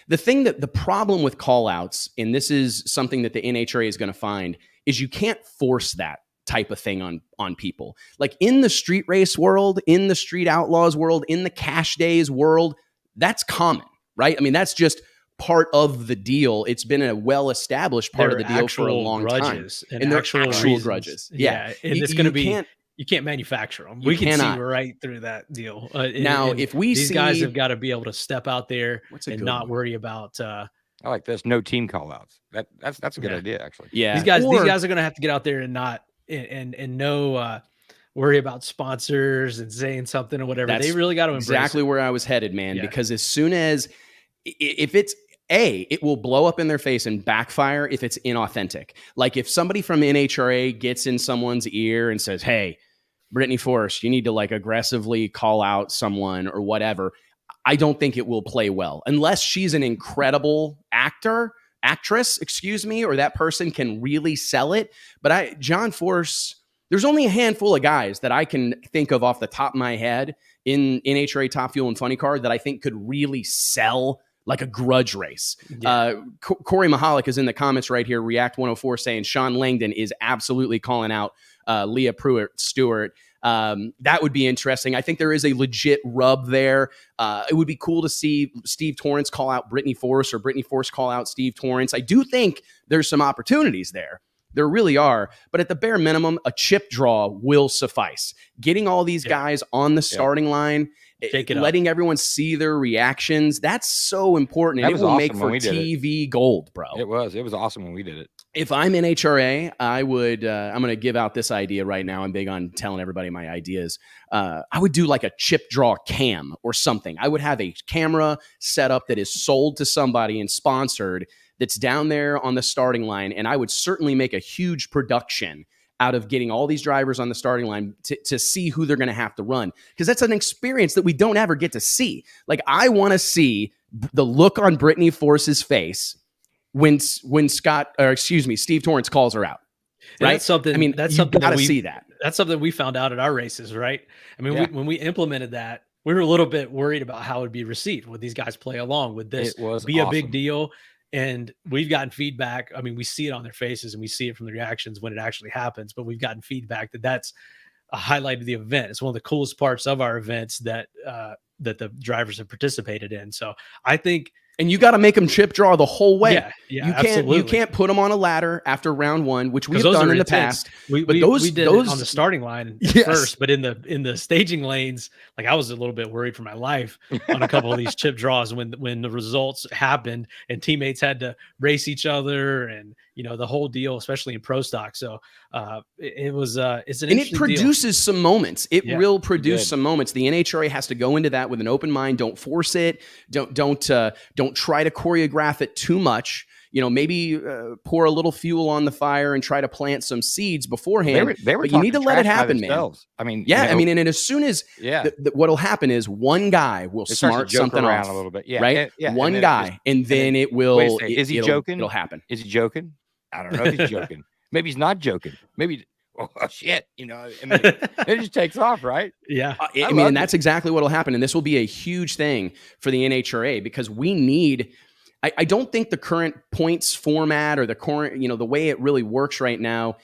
the problem with call outs, and this is something that the NHRA is going to find, is you can't force that type of thing on people. Like in the street race world, in the Street Outlaws world, in the Cash Days world, that's common, right? I mean, that's just part of the deal. It's been a well-established part of the deal for a long time. And they're actual grudges. Yeah. And it's going to be, you can't manufacture them. We can see right through that deal. Now, if these guys have got to be able to step out there and not worry about, I like this. No team call outs. That's a good idea, actually. Yeah. These guys are going to have to get out there and not, and no worry about sponsors and saying something or whatever. They really got to embrace exactly where I was headed, man. Yeah. Because as soon as it will blow up in their face and backfire if it's inauthentic. Like if somebody from NHRA gets in someone's ear and says, "Hey, Brittany Forrest, you need to like aggressively call out someone or whatever," I don't think it will play well unless she's an incredible actress, or that person can really sell it. But John Force, there's only a handful of guys that I can think of off the top of my head in NHRA Top Fuel and Funny Car that I think could really sell like a grudge race. Yeah. Corey Mahalik is in the comments right here, React 104, saying Sean Langdon is absolutely calling out Leah Pruitt Stewart. That would be interesting. I think there is a legit rub there. It would be cool to see Steve Torrence call out Brittany Force or Brittany Force call out Steve Torrence. I do think there's some opportunities there. There really are. But at the bare minimum, a chip draw will suffice. Getting all these guys on the starting line, letting everyone see their reactions, that's so important. And it will make for TV gold, bro. It was awesome when we did it. If I'm NHRA, I would, I'm going to give out this idea right now. I'm big on telling everybody my ideas. I would do like a chip draw cam or something. I would have a camera set up that is sold to somebody and sponsored that's down there on the starting line. And I would certainly make a huge production out of getting all these drivers on the starting line to see who they're going to have to run. Because that's an experience that we don't ever get to see. Like, I want to see the look on Brittany Force's face when Steve Torrence calls her out. And right? that's something. I mean, that's something got to that see that. That's something we found out at our races, right? I mean, when we implemented that, we were a little bit worried about how it would be received. Would these guys play along? Would this be a big deal? And we've gotten feedback. I mean, we see it on their faces and we see it from the reactions when it actually happens, but we've gotten feedback that that's a highlight of the event. It's one of the coolest parts of our events that the drivers have participated in. So I think, and you got to make them chip draw the whole way. Yeah, you can't put them on a ladder after round one, which we've done in the past. We did it on the starting line first, but in the staging lanes, like, I was a little bit worried for my life on a couple of these chip draws when the results happened and teammates had to race each other and, you know, the whole deal, especially in pro stock. So it's an interesting it produces deal. some moments. It will produce some moments. The NHRA has to go into that with an open mind. Don't force it. Don't try to choreograph it too much. You know, maybe pour a little fuel on the fire and try to plant some seeds beforehand. They were but you need to let it happen, man. I mean, and as soon as what'll happen is one guy will smart something around off a little bit, right? One guy, and then it will. Is he joking? It'll happen. Is he joking? I don't know if he's joking. Maybe he's not joking. Maybe. Oh shit! You know, I mean, it just takes off, right? Yeah. I mean, and that's exactly what'll happen, and this will be a huge thing for the NHRA because we need. I don't think the current points format or the current, you know, the way it really works right now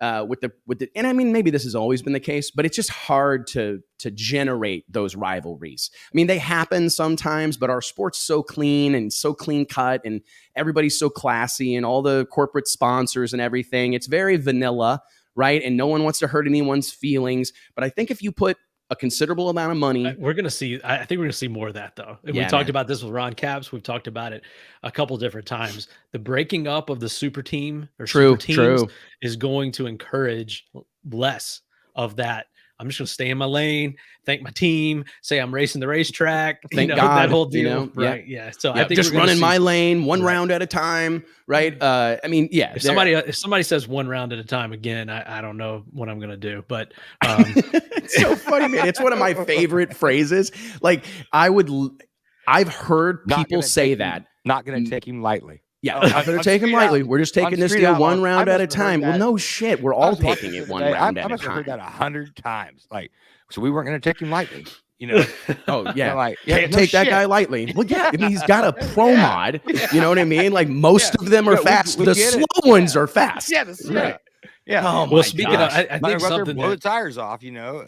with the, and I mean, maybe this has always been the case, but it's just hard to generate those rivalries. I mean, they happen sometimes, but our sport's so clean and so clean cut and everybody's so classy and all the corporate sponsors and everything. It's very vanilla, right? And no one wants to hurt anyone's feelings. But I think if you put a considerable amount of money. We're going to see, I think we're going to see more of that though. We talked about this with Ron Capps. We've talked about it a couple different times. The breaking up of the super team or super teams is going to encourage less of that. I'm just going to stay in my lane, thank my team, say I'm racing the racetrack. Thank God. That whole deal. You know? Right. Yeah. So I think just running my lane one round at a time. Right. I mean, if somebody says one round at a time again, I don't know what I'm going to do, but it's so funny, man. It's one of my favorite phrases. Like I've heard people say that. Not going to take him lightly. Yeah, I'm going to take him lightly. We're just taking this deal one round at a time. Well, no shit. We're all taking it one round at a time. I must have heard that 100 times. Like, so we weren't going to take him lightly. You know? Oh, yeah. Like, can't take that guy lightly. Well, yeah. I mean, he's got a pro mod. You know what I mean? Like, most of them are fast. The slow ones are fast. Yeah, that's right. Yeah. Oh, well, speaking of, I think something blow the tires off, you know.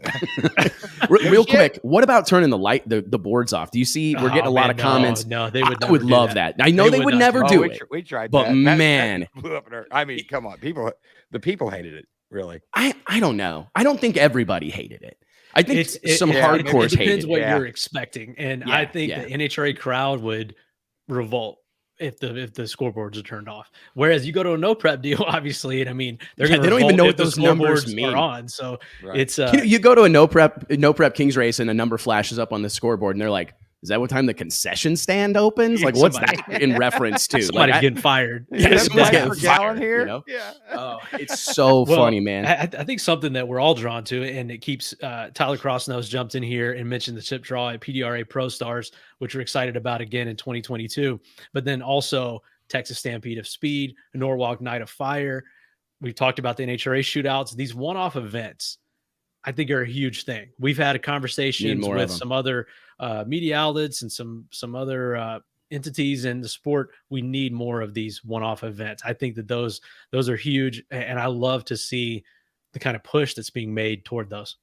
Real quick, what about turning the boards off? Do you see? We're getting a lot of comments. No, they would. I would love that. I know they would never do it. We tried, but that. Man, that blew up in I mean, come on, the people hated it. Really, I don't know. I don't think everybody hated it. I think some hardcores hated it. It depends what you're expecting, and I think the NHRA crowd would revolt if the scoreboards are turned off. Whereas you go to a no prep deal, obviously, and I mean they don't even know what those numbers mean. Are on. So it's you go to a no prep Kings race and a number flashes up on the scoreboard and they're like, is that what time the concession stand opens? Like, what's that in reference to? Somebody's getting fired. Yeah, somebody's getting fired here. You know? Yeah. Oh, it's so funny, man. I think something that we're all drawn to, and it keeps Tyler Crossnose jumped in here and mentioned the chip draw at PDRA Pro Stars, which we're excited about again in 2022. But then also Texas Stampede of Speed, Norwalk Night of Fire. We've talked about the NHRA shootouts. These one-off events, I think, are a huge thing. We've had conversations with some other media outlets and some other entities in the sport. We need more of these one-off events. I think that those are huge, and I love to see the kind of push that's being made toward those.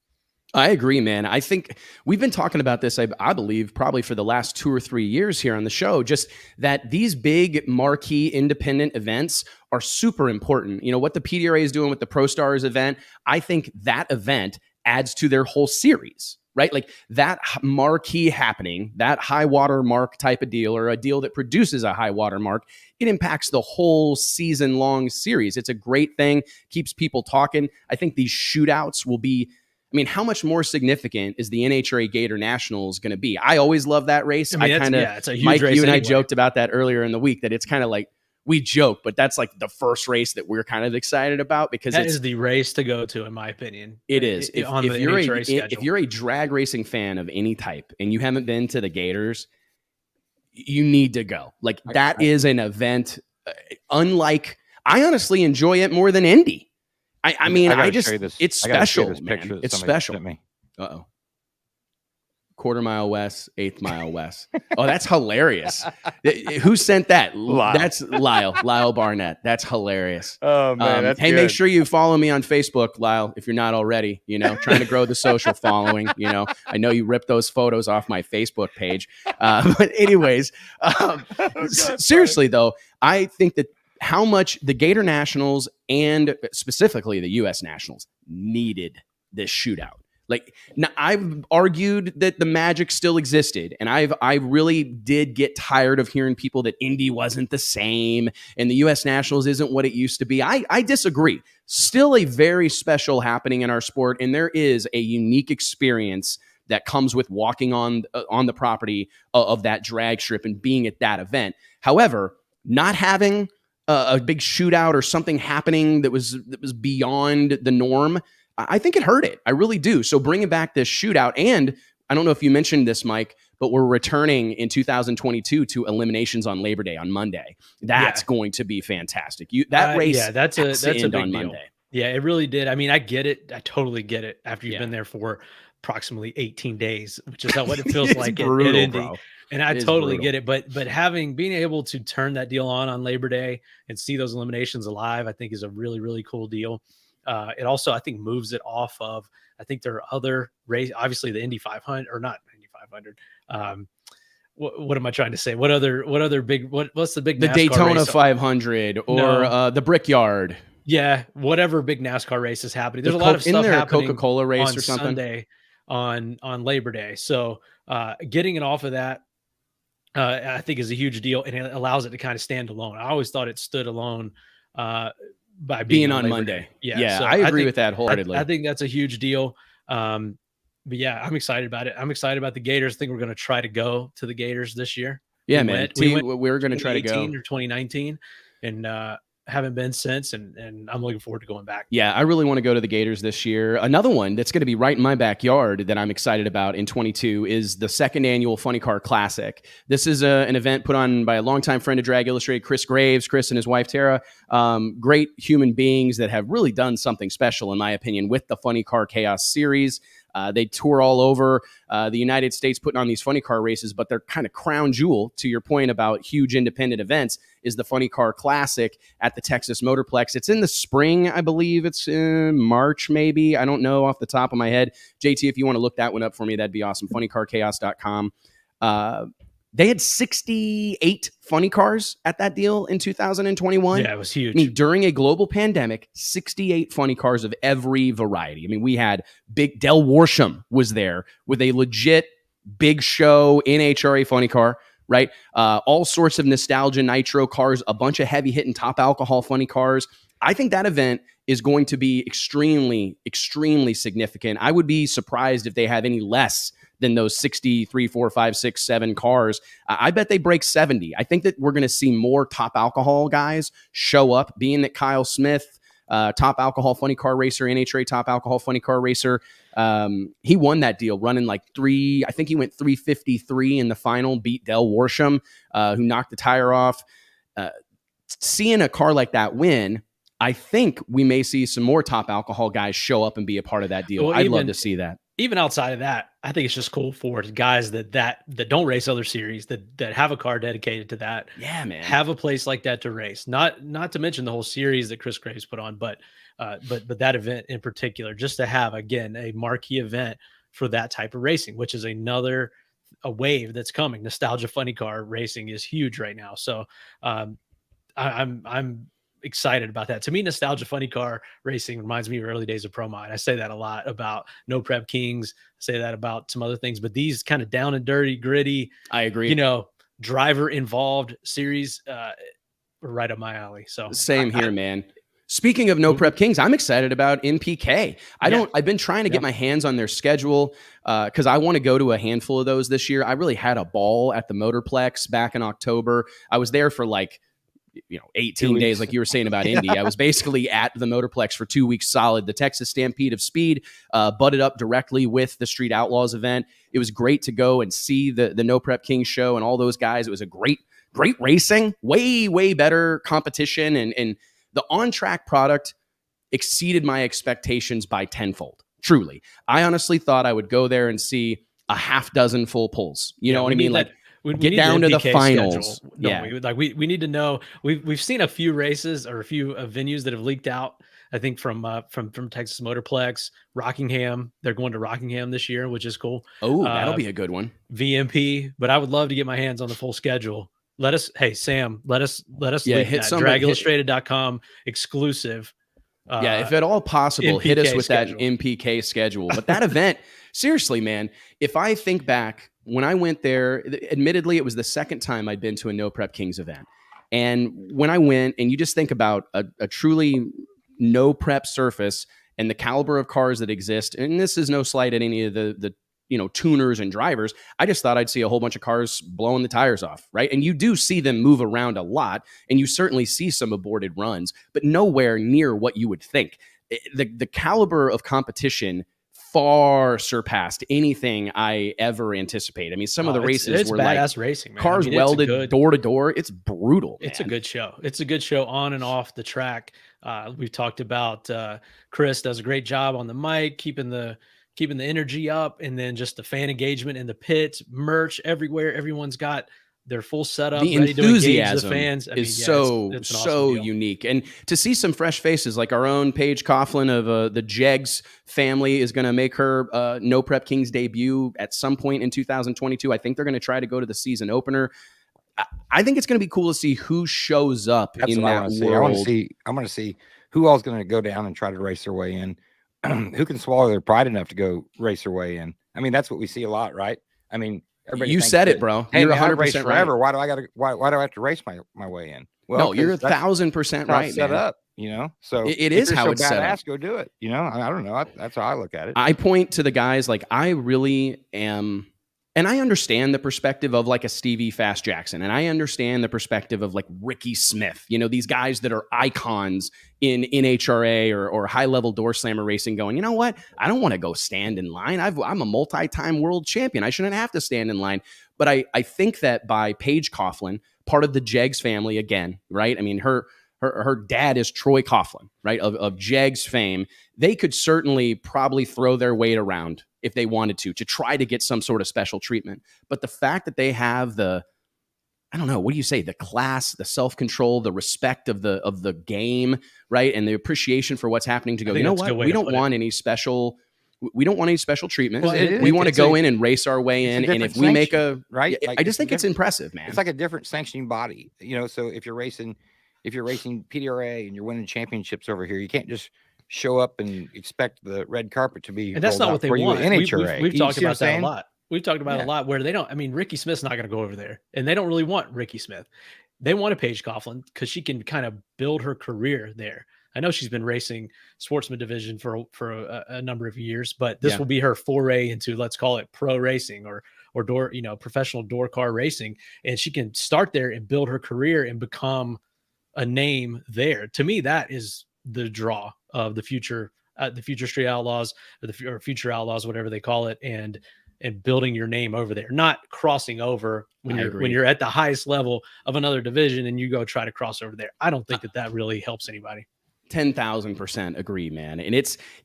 I agree, man. I think we've been talking about this, I believe, probably for the last 2 or 3 years here on the show, just that these big marquee independent events are super important. You know, what the PDRA is doing with the Pro Stars event, I think that event adds to their whole series, right? Like that marquee happening, that high water mark type of deal, or a deal that produces a high water mark, it impacts the whole season long series. It's a great thing, keeps people talking. I think these shootouts will be, I mean, how much more significant is the NHRA Gator Nationals going to be? I always love that race. I mean, it's a huge Mike, race you and anyway. I joked about that earlier in the week, that it's kind of like, we joke, but that's like the first race that we're kind of excited about, because that is the race to go to, in my opinion. It is. If If you're a drag racing fan of any type and you haven't been to the Gators, you need to go. Like that is an event unlike, I honestly enjoy it more than Indy. I mean, it's special, man. It's special. Uh-oh. Quarter mile west, 8th mile west. Oh, that's hilarious. Who sent that? Lyle. That's Lyle Barnett. That's hilarious. Oh man, that's hey, good. make sure you follow me on Facebook, Lyle, if you're not already, you know, trying to grow the social following. You know, I know you ripped those photos off my Facebook page. But anyways, seriously though, I think that how much the Gator Nationals and specifically the U.S. Nationals needed this shootout. Like, now, I've argued that the magic still existed, and I really did get tired of hearing people that Indy wasn't the same and the U.S. Nationals isn't what it used to be. I disagree. Still a very special happening in our sport, and there is a unique experience that comes with walking on the property of that drag strip and being at that event. However, not having a big shootout or something happening that was beyond the norm, I think it hurt it. I really do. So bringing back this shootout, and I don't know if you mentioned this, Mike, but we're returning in 2022 to eliminations on Labor Day on Monday. That's going to be fantastic. Race, that's a big on deal. Monday. Yeah, it really did. I mean, I get it. I totally get it. After you've been there for approximately 18 days, which is what it feels like brutal, at Indy. bro. And I totally get it. But being able to turn that deal on Labor Day and see those eliminations alive, I think is a really, really cool deal. It also, I think, moves it off of, I think there are other race, obviously the Indy 500 or not Indy 500. What am I trying to say? What's the big the NASCAR Daytona race? 500 or the Brickyard? Yeah, whatever big NASCAR race is happening. There's a lot of stuff happening. Coca-Cola race on or something Sunday on Labor Day. So getting it off of that, I think is a huge deal, and it allows it to kind of stand alone. I always thought it stood alone by being on Monday. Yeah, so I agree with that wholeheartedly. I think that's a huge deal. But yeah, I'm excited about it. I'm excited about the Gators. I think we're going to try to go to the Gators this year. Yeah, we're going to try to go. Or 2019, and haven't been since, and I'm looking forward to going back. Yeah, I really want to go to the Gators this year. Another one that's going to be right in my backyard that I'm excited about in 22 is the second annual Funny Car Classic. This is an event put on by a longtime friend of Drag Illustrated, Chris Graves. Chris and his wife, Tara, great human beings that have really done something special, in my opinion, with the Funny Car Chaos series. They tour all over the United States putting on these funny car races, but their kind of crown jewel, to your point about huge independent events, is the Funny Car Classic at the Texas Motorplex. It's in the spring, I believe. It's in March, maybe. I don't know off the top of my head. JT, if you want to look that one up for me, that'd be awesome. funnycarchaos.com. They had 68 funny cars at that deal in 2021. Yeah, it was huge. I mean, during a global pandemic, 68 funny cars of every variety. I mean, we had big Del Worsham was there with a legit big show NHRA funny car, right? All sorts of nostalgia nitro cars, a bunch of heavy hitting top alcohol funny cars. I think that event is going to be extremely, extremely significant. I would be surprised if they have any less than those 63, 4, 5, 6, 7 cars. I bet they break 70. I think that we're going to see more top alcohol guys show up, being that Kyle Smith, top alcohol funny car racer, NHRA top alcohol funny car racer. He won that deal running like I think he went 353 in the final, beat Del Worsham, who knocked the tire off. Seeing a car like that win, I think we may see some more top alcohol guys show up and be a part of that deal. I'd love to see that. Even outside of that, I think it's just cool for guys that don't race other series, that have a car dedicated to that. Yeah, man. Have a place like that to race. Not to mention the whole series that Chris Graves put on, but that event in particular, just to have, again, a marquee event for that type of racing, which is a wave that's coming. Nostalgia funny car racing is huge right now. So I'm excited about that. To me, nostalgia funny car racing reminds me of early days of Pro Mod. I say that a lot about No Prep Kings. I say that about some other things, but these kind of down and dirty, gritty, I agree, driver involved series are right up my alley. So same here, man. Speaking of No Prep Kings, I'm excited about NPK. I've been trying to get my hands on their schedule because I want to go to a handful of those this year. I really had a ball at the Motorplex back in October. I was there for 18 days, like you were saying about Indy. I was basically at the Motorplex for 2 weeks solid. The Texas Stampede of Speed butted up directly with the Street Outlaws event. It was great to go and see the No Prep Kings show and all those guys. It was a great racing, way better competition, and the on-track product exceeded my expectations by tenfold. Truly. I honestly thought I would go there and see a half dozen full pulls. You know what I mean? We get down to the finals. We need to know. We've seen a few races or a few venues that have leaked out. I think from Texas Motorplex, Rockingham. They're going to Rockingham this year, which is cool. Oh, that'll be a good one. VMP, but I would love to get my hands on the full schedule. Sam, let us hit dragillustrated.com exclusive. If at all possible, NPK hit us with schedule. that NPK schedule. But that event, seriously, man, if I think back when I went there, admittedly, it was the second time I'd been to a No Prep Kings event. And when I went, and you just think about a truly no prep surface and the caliber of cars that exist, and this is no slight at any of the tuners and drivers, I just thought I'd see a whole bunch of cars blowing the tires off, right? And you do see them move around a lot, and you certainly see some aborted runs, but nowhere near what you would think. The caliber of competition far surpassed anything I ever anticipated. I mean, some of the races were badass racing, man. Cars welded door to door. It's brutal. It's a good show. It's a good show on and off the track. We've talked about Chris does a great job on the mic, keeping the energy up, and then just the fan engagement in the pits, merch everywhere. Everyone's got their full setup. The ready enthusiasm to engage the fans. it's an so awesome unique. And to see some fresh faces like our own Paige Coughlin of the Jegs family is going to make her No Prep Kings debut at some point in 2022. I think they're going to try to go to the season opener. I think it's going to be cool to see who shows up in that world. I want to see who all is going to go down and try to race their way in. Who can swallow their pride enough to go race their way in? I mean, that's what we see a lot, right? I mean, everybody you said it, bro. Hey, you're 100% race forever. Right. Why do I have to race my way in? Well, no, you're 1,000% right, set man. up, So it is how it's set up. Go do it. I don't know. That's how I look at it. I point to the guys like I really am. And I understand the perspective of like a Stevie Fast Jackson. And I understand the perspective of like Ricky Smith, these guys that are icons in NHRA or high level door slammer racing going, you know what? I don't want to go stand in line. I'm a multi-time world champion. I shouldn't have to stand in line. But I think that by Paige Coughlin, part of the Jegs family again, right? I mean, her dad is Troy Coughlin, right? Of Jegs fame. They could certainly probably throw their weight around if they wanted to try to get some sort of special treatment. But the fact that they have the class, the self-control, the respect of the game, right? And the appreciation for what's happening to go, you know what? We don't want any special treatment. Well, we want to go in and race our way in. And if we make right, I just think it's impressive, man. It's like a different sanctioning body, so if you're racing PDRA and you're winning championships over here, you can't just show up and expect the red carpet to be. And that's not what they want. We've talked about that a lot. We've talked about it a lot where they don't. I mean, Ricky Smith's not going to go over there, and they don't really want Ricky Smith. They want a Paige Coughlin because she can kind of build her career there. I know she's been racing sportsman division for a number of years, but this will be her foray into, let's call it pro racing or door, professional door car racing, and she can start there and build her career and become a name there. To me, that is the draw of the future Street Outlaws or future Outlaws, whatever they call it, and building your name over there, not crossing over when you're at the highest level of another division and you go try to cross over there. I don't think that really helps anybody. 10,000% agree, man. And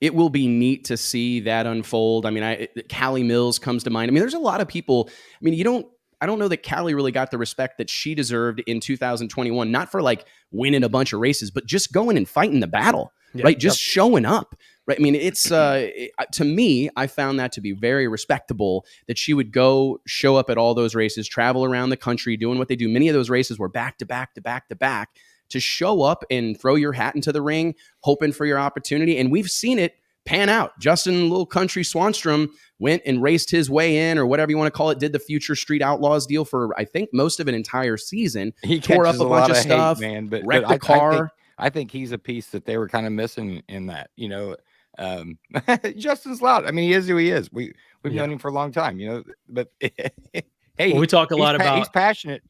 it will be neat to see that unfold. I mean, Callie Mills comes to mind. I mean, there's a lot of people. I mean, I don't know that Callie really got the respect that she deserved in 2021, not for like winning a bunch of races, but just going and fighting the battle, right? Just showing up, right? I mean, it's to me, I found that to be very respectable that she would go show up at all those races, travel around the country doing what they do. Many of those races were back to back to back to back. To show up and throw your hat into the ring, hoping for your opportunity. And we've seen it pan out. Justin Little Country Swanstrom went and raced his way in, or whatever you want to call it, did the future Street Outlaws deal for, I think, most of an entire season. He tore up a bunch of stuff, hate, man, but wrecked the car. I think he's a piece that they were kind of missing in that, Justin's loud. I mean, he is who he is. We've known him for a long time, but hey, we talk a lot about, he's passionate,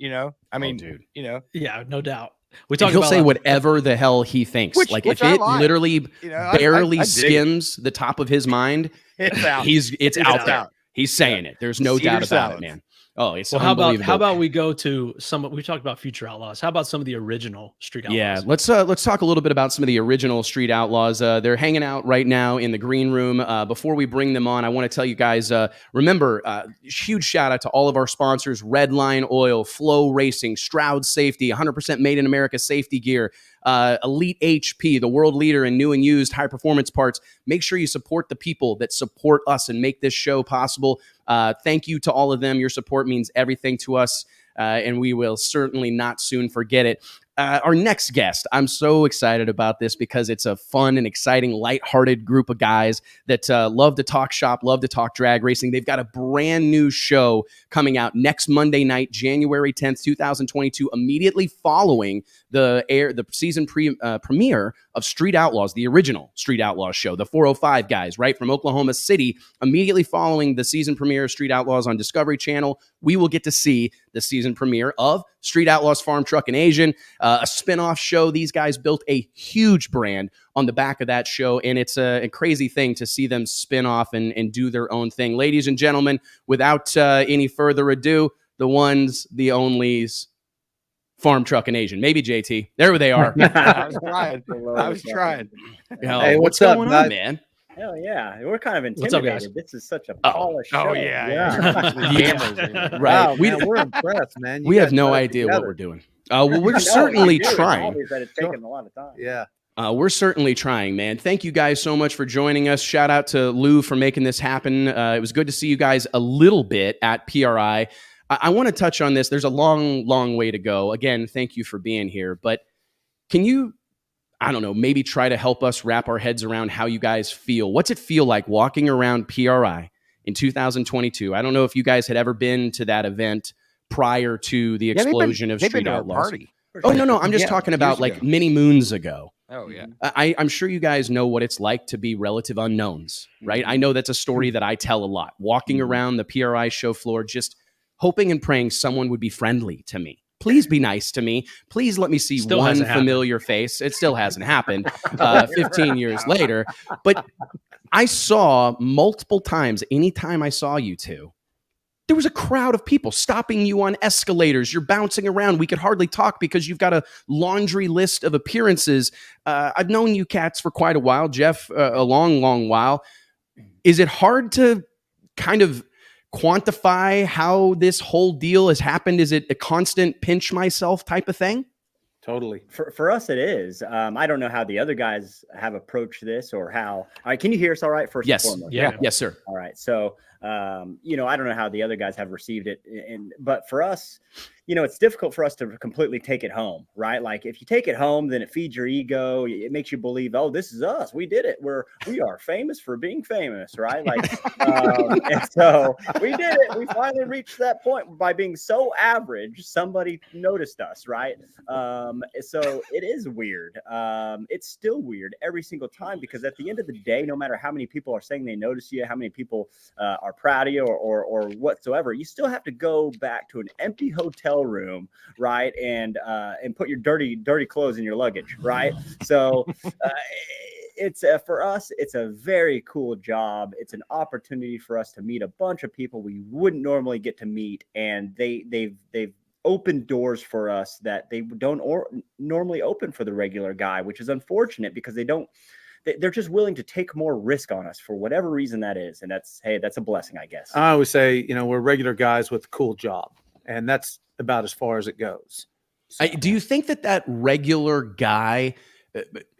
I mean, dude, yeah, no doubt. We talk he'll about say whatever the hell he thinks. If it literally barely skims the top of his mind, it's out. It's out there. He's saying it. There's no doubt about it, man. Oh, it's unbelievable. How about we go to we talked about future outlaws. How about some of the original Street Outlaws? Yeah, let's talk a little bit about some of the original Street Outlaws. They're hanging out right now in the green room. Before we bring them on, I want to tell you guys, remember, huge shout out to all of our sponsors: Redline Oil, Flow Racing, Stroud Safety, 100% made in America safety gear, Elite HP, the world leader in new and used high performance parts. Make sure you support the people that support us and make this show possible. Thank you to all of them. Your support means everything to us, and we will certainly not soon forget it. Our next guest, I'm so excited about this because it's a fun and exciting, lighthearted group of guys that love to talk shop, love to talk drag racing. They've got a brand new show coming out next Monday night, January 10th, 2022, immediately following the season premiere of Street Outlaws, the original Street Outlaws show, the 405 guys, right, from Oklahoma City. Immediately following the season premiere of Street Outlaws on Discovery Channel, we will get to see the season premiere of Street Outlaws, Farmtruck and AZN, a spinoff show. These guys built a huge brand on the back of that show, and it's a crazy thing to see them spin off and do their own thing. Ladies and gentlemen, without any further ado, the ones, the onlys, Farmtruck and AZN. Maybe JT. There they are. I was trying. Hey, what's going on, man? Hell yeah, we're kind of intimidated. What's up, guys? This is such a polished show. Oh yeah. Right. Wow, man, we're impressed, man. We have no idea what we're doing. Well, we're certainly trying. It's taken a lot of time. Yeah. We're certainly trying, man. Thank you guys so much for joining us. Shout out to Lou for making this happen. It was good to see you guys a little bit at PRI. I want to touch on this. There's a long, long way to go. Again, thank you for being here. But can you, I don't know, maybe try to help us wrap our heads around how you guys feel? What's it feel like walking around PRI in 2022? I don't know if you guys had ever been to that event prior to the explosion of Street Outlaws. Oh, no. I'm just talking about like many moons ago. Oh, yeah. I'm sure you guys know what it's like to be relative unknowns, right? I know that's a story that I tell a lot. Walking around the PRI show floor, just hoping and praying someone would be friendly to me. Please be nice to me. Please let me see one familiar face. It still hasn't happened 15 years later. But I saw multiple times, anytime I saw you two, there was a crowd of people stopping you on escalators. You're bouncing around. We could hardly talk because you've got a laundry list of appearances. I've known you cats for quite a while, Jeff, a long, long while. Is it hard to kind of quantify how this whole deal has happened? Is it a constant pinch myself type of thing? Totally. For us, it is. I don't know how the other guys have approached this or how. All right. Can you hear us all right? First Yes. and foremost? Yeah. Yes, sir. All right. So, I don't know how the other guys have received it. But for us, it's difficult for us to completely take it home, right? Like if you take it home, then it feeds your ego. It makes you believe, oh, this is us. We did it. We are famous for being famous, right? Like, and so we did it. We finally reached that point by being so average. Somebody noticed us, right? So it is weird. It's still weird every single time because at the end of the day, no matter how many people are saying they notice you, how many people are proud of you or whatsoever, you still have to go back to an empty hotel room, right, and put your dirty clothes in your luggage, right? So it's for us, it's a very cool job. It's an opportunity for us to meet a bunch of people we wouldn't normally get to meet, and they've open doors for us that they don't normally open for the regular guy, which is unfortunate because they're just willing to take more risk on us for whatever reason that is. And that's a blessing, I guess. I always say, we're regular guys with a cool job, and that's about as far as it goes. So. Do you think that regular guy,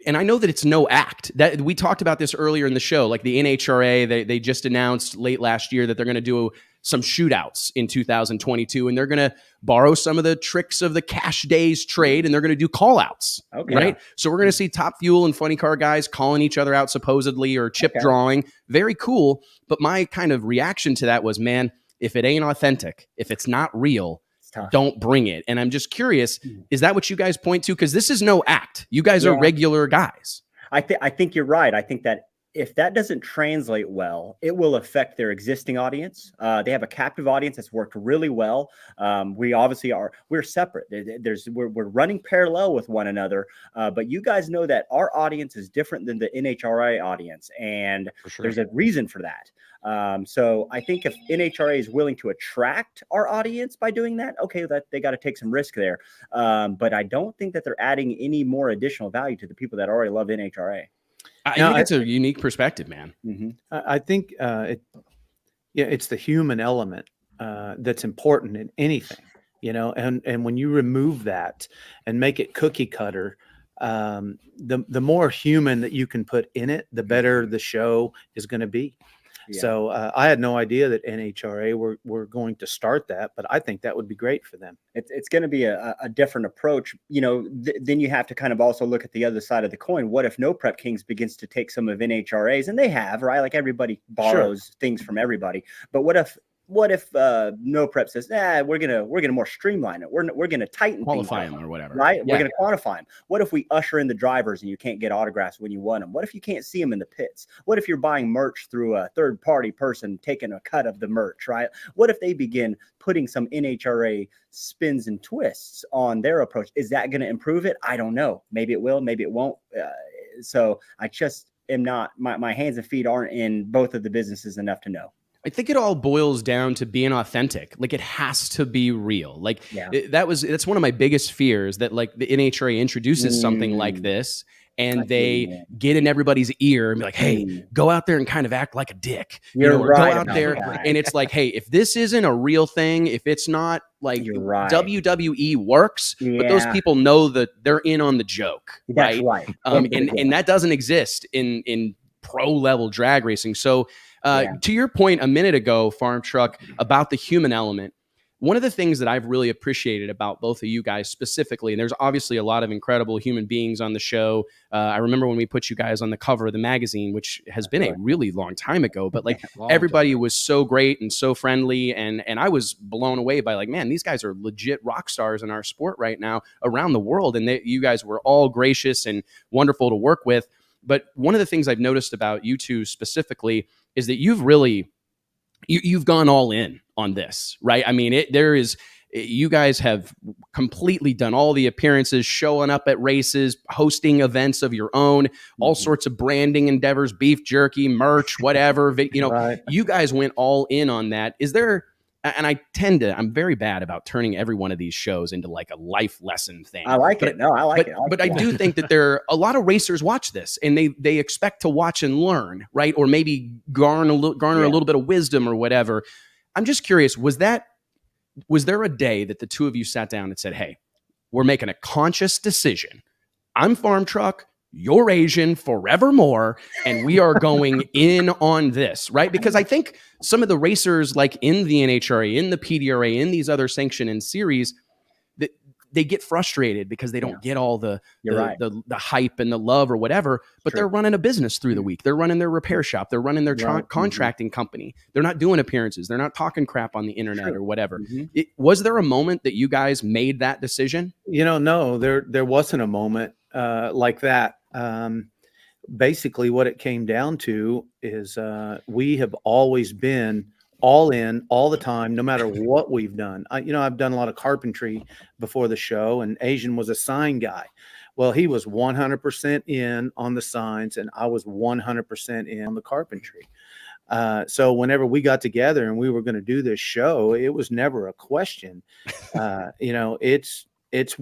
and I know that it's no act, that we talked about this earlier in the show, like the NHRA, they just announced late last year that they're going to do some shootouts in 2022, and they're going to borrow some of the tricks of the cash days trade, and they're going to do call outs. Okay. Right. So we're going to see Top Fuel and Funny Car guys calling each other out supposedly, or chip drawing. Very cool. But my kind of reaction to that was, man, if it ain't authentic, if it's not real, don't bring it. And I'm just curious, is that what you guys point to? Because this is no act. You guys are regular guys. I think you're right. I think that if that doesn't translate well, it will affect their existing audience. They have a captive audience that's worked really well. We obviously we're separate. We're running parallel with one another. But you guys know that our audience is different than the NHRA audience, and there's a reason for that. So I think if NHRA is willing to attract our audience by doing that, okay, that they got to take some risk there. But I don't think that they're adding any more additional value to the people that already love NHRA. I think it's a unique perspective, man. Mm-hmm. I think it's the human element that's important in anything, and when you remove that and make it cookie cutter, the more human that you can put in it, the better the show is going to be. Yeah. So I had no idea that NHRA were going to start that, but I think that would be great for them. It's going to be a different approach. Then you have to kind of also look at the other side of the coin. What if No Prep Kings begins to take some of NHRA's, and they have, right? Like everybody borrows things from everybody. But what if No Prep says, we're gonna more streamline it. We're gonna tighten qualify them or whatever, right? Yeah. We're gonna quantify them. What if we usher in the drivers and you can't get autographs when you want them? What if you can't see them in the pits? What if you're buying merch through a third party person taking a cut of the merch, right? What if they begin putting some NHRA spins and twists on their approach? Is that going to improve it? I don't know. Maybe it will. Maybe it won't. So I just am not. My hands and feet aren't in both of the businesses enough to know. I think it all boils down to being authentic. Like, it has to be real. Like, that's one of my biggest fears, that like the NHRA introduces something like this and they get in everybody's ear and be like, hey, go out there and kind of act like a dick. Or go out there and it's like, hey, if this isn't a real thing, if it's not like WWE works, but those people know that they're in on the joke. That's right. And that doesn't exist in pro level drag racing. So to your point a minute ago, Farm Truck, about the human element, one of the things that I've really appreciated about both of you guys specifically, and there's obviously a lot of incredible human beings on the show. I remember when we put you guys on the cover of the magazine, which has been a really long time ago, but like everybody was so great and so friendly. And I was blown away by like, man, these guys are legit rock stars in our sport right now around the world. And you guys were all gracious and wonderful to work with. But one of the things I've noticed about you two specifically is that you've gone all in on this, right? I mean, you guys have completely done all the appearances, showing up at races, hosting events of your own, all sorts of branding endeavors, beef jerky, merch, whatever, you guys went all in on that. Is there, and I'm very bad about turning every one of these shows into like a life lesson thing. I like it. But I do think that a lot of racers watch this and they expect to watch and learn, right? Or maybe garner a little bit of wisdom or whatever. I'm just curious, was there a day that the two of you sat down and said, hey, we're making a conscious decision. I'm Farm Truck, you're Asian forevermore, and we are going in on this, right? Because I think some of the racers, like in the NHRA, in the PDRA, in these other sanction and series, that they get frustrated because they don't get all the hype and the love or whatever, but they're running a business through the week. They're running their repair shop. They're running their contracting company. They're not doing appearances. They're not talking crap on the internet or whatever. Was there a moment that you guys made that decision? No, there wasn't a moment like that. Basically what it came down to is we have always been all in all the time, no matter what we've done. I've done a lot of carpentry before the show, and Asian was a sign guy. Well, he was 100% in on the signs, and I was 100% in on the carpentry. So whenever we got together and we were going to do this show, it was never a question. It's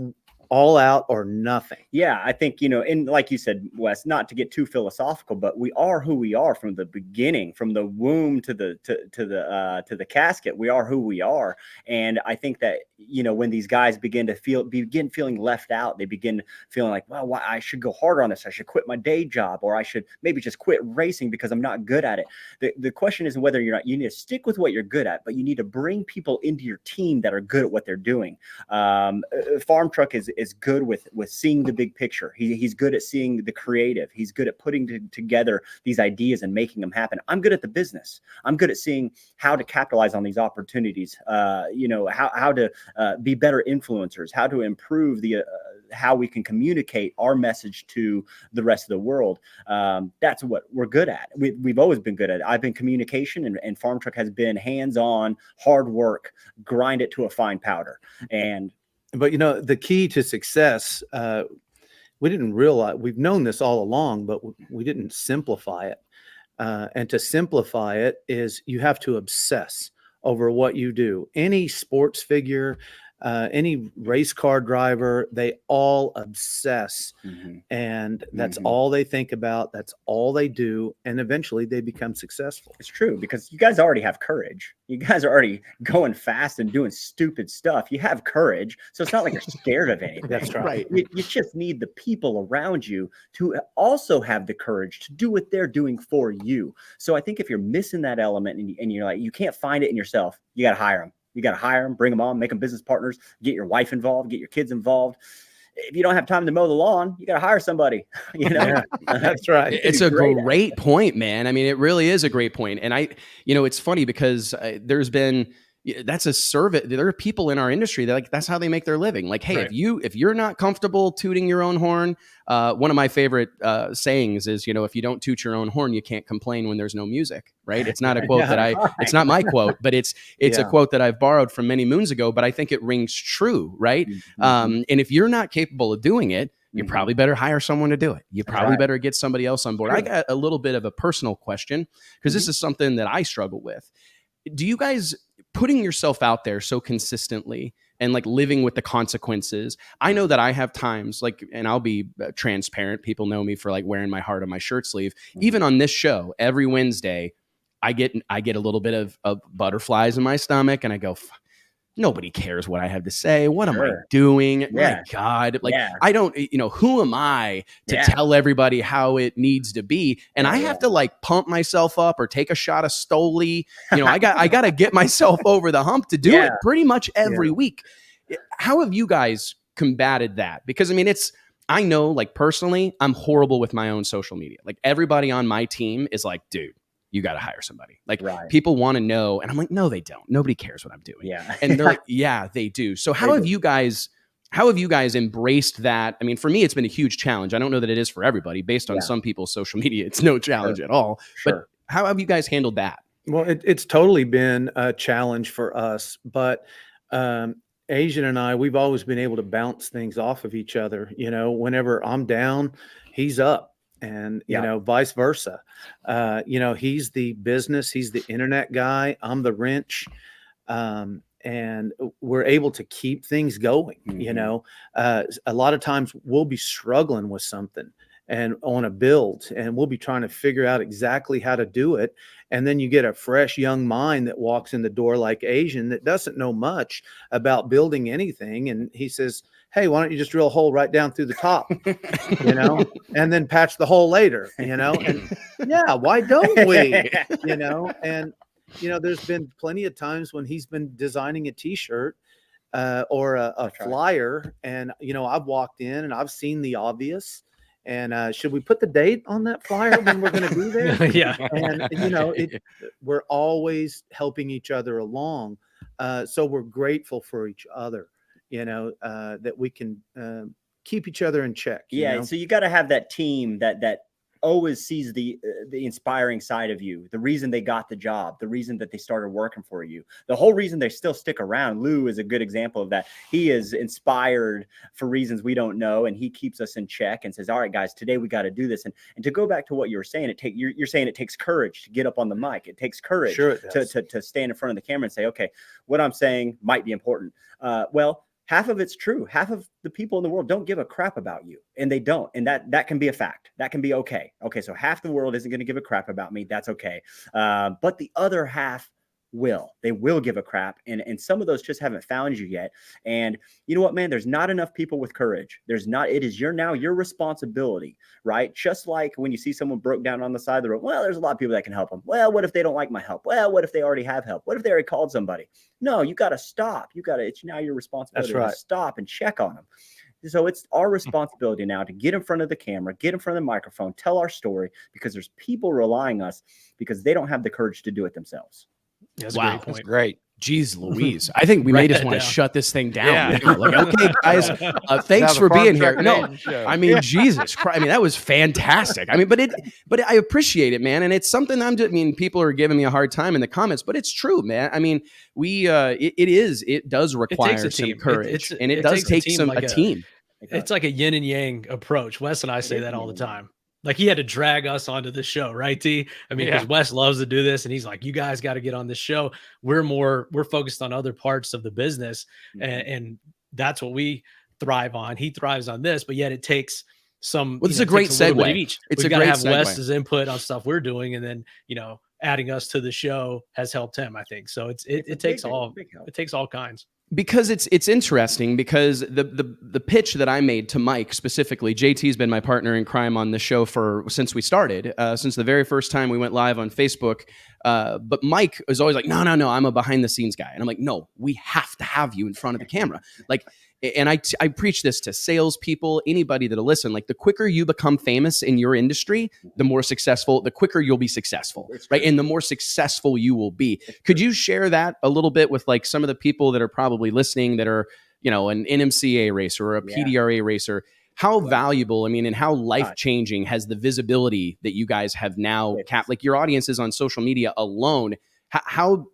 all out or nothing. Yeah, I think, and like you said, Wes, not to get too philosophical, but we are who we are from the beginning, from the womb to the casket. We are who we are. And I think that, when these guys begin feeling left out, they begin feeling like, well, why I should go harder on this. I should quit my day job, or I should maybe just quit racing because I'm not good at it. The question isn't whether you need to stick with what you're good at, but you need to bring people into your team that are good at what they're doing. Farmtruck is good with seeing the big picture. He's good at seeing the creative. He's good at putting together these ideas and making them happen. I'm good at the business. I'm good at seeing how to capitalize on these opportunities. How to be better influencers, how to improve how we can communicate our message to the rest of the world. That's what we're good at. We've always been good at it. I've been communication, and Farmtruck has been hands-on, hard work, grind it to a fine powder. But the key to success, we didn't realize, we've known this all along, but we didn't simplify it. And to simplify it is you have to obsess over what you do. Any sports figure, any race car driver, they all obsess, and that's all they think about. That's all they do. And eventually they become successful. It's true, because you guys already have courage. You guys are already going fast and doing stupid stuff. You have courage. So it's not like you're scared of anything. That's right. You just need the people around you to also have the courage to do what they're doing for you. So I think if you're missing that element and you're like, you can't find it in yourself, you got to hire them. You got to hire them, bring them on, make them business partners, get your wife involved, get your kids involved. If you don't have time to mow the lawn, you got to hire somebody. Yeah, that's right. It's a great point, man. I mean, it really is a great point. And it's funny because that's a survey. There are people in our industry that that's how they make their living. Like, hey, Right. if you're not comfortable tooting your own horn, one of my favorite sayings is, if you don't toot your own horn, you can't complain when there's no music, right? It's not a quote it's not my quote, but it's a quote that I've borrowed from many moons ago, but I think it rings true, right? And if you're not capable of doing it, you probably better hire someone to do it. You probably better get somebody else on board. I got a little bit of a personal question, because this is something that I struggle with. Do you guys, putting yourself out there so consistently and living with the consequences? I know that I have times and I'll be transparent. People know me for wearing my heart on my shirt sleeve. Even on this show, every Wednesday, I get a little bit of butterflies in my stomach, and I go, nobody cares what I have to say. What am I doing? My God. I don't, who am I to tell everybody how it needs to be? And I have to pump myself up or take a shot of Stoli. I got to get myself over the hump to do it pretty much every week. How have you guys combated that? Because I know personally, I'm horrible with my own social media. Everybody on my team is dude, you got to hire somebody. People want to know. And I'm like, no, they don't. Nobody cares what I'm doing. Yeah. And they're like, yeah, they do. So how have you guys embraced that? For me, it's been a huge challenge. I don't know that it is for everybody. Based on some people's social media, it's no challenge at all. But how have you guys handled that? Well, it's totally been a challenge for us, but Asian and I, we've always been able to bounce things off of each other. Whenever I'm down, he's up. And, vice versa. He's the business, he's the internet guy, I'm the wrench. And we're able to keep things going. A lot of times we'll be struggling with something and on a build, and we'll be trying to figure out exactly how to do it. And then you get a fresh young mind that walks in the door like Asian that doesn't know much about building anything. And he says, hey, why don't you just drill a hole right down through the top, and then patch the hole later, and why don't we, and, there's been plenty of times when he's been designing a t-shirt or a flyer, and, I've walked in and I've seen the obvious. And should we put the date on that flyer when we're going to be there? Yeah. And, we're always helping each other along. So we're grateful for each other, that we can keep each other in check. So you got to have that team that always sees the inspiring side of you, the reason they got the job, the reason that they started working for you, the whole reason they still stick around. Lou is a good example of that. He is inspired for reasons we don't know, and he keeps us in check and says, all right, guys, today we got to do this. And to go back to what you were saying, you're saying it takes courage to get up on the mic. It takes courage to stand in front of the camera and say, okay, what I'm saying might be important. Well, half of it's true. Half of the people in the world don't give a crap about you, and they don't. And that can be a fact. That can be okay. Okay, so half the world isn't going to give a crap about me. That's okay. But the other half will. They will give a crap. And some of those just haven't found you yet. And you know what, man? There's not enough people with courage. It is your responsibility, right? Just like when you see someone broke down on the side of the road, well, there's a lot of people that can help them. Well, what if they don't like my help? Well, what if they already have help? What if they already called somebody? No, you got to stop. It's now your responsibility to stop and check on them. So it's our responsibility now to get in front of the camera, get in front of the microphone, tell our story, because there's people relying on us because they don't have the courage to do it themselves. That's wow, a great point. That's great. Jeez Louise. I think we may just want to shut this thing down. Yeah. Like, okay, guys, thanks for being here. No, I mean, Jesus Christ. I mean, that was fantastic. I mean, but I appreciate it, man. And it's something people are giving me a hard time in the comments, but it's true, man. I mean, it does require some courage, and it does take a team. It's like a yin and yang approach. Wes and I say that all the time. Like, he had to drag us onto the show, right, T? I mean, because Wes loves to do this, and he's like, you guys got to get on this show. We're focused on other parts of the business, and that's what we thrive on. He thrives on this, but yet it takes some. Well, it's a great segue. It's got to have Wes's input on stuff we're doing, and then adding us to the show has helped him, I think. So it takes all kinds. Because it's interesting, because the pitch that I made to Mike specifically, JT's been my partner in crime on the show since we started, since the very first time we went live on Facebook. But Mike was always like, no, I'm a behind the scenes guy. And I'm like, no, we have to have you in front of the camera. Like, and I preach this to salespeople, anybody that'll listen. Like, the quicker you become famous in your industry, the quicker you'll be successful, right? And the more successful you will be. Could you share that a little bit with like some of the people that are probably listening that are, an NMCA racer or a PDRA racer? How valuable, and how life-changing has the visibility that you guys have now like your audiences on social media alone? How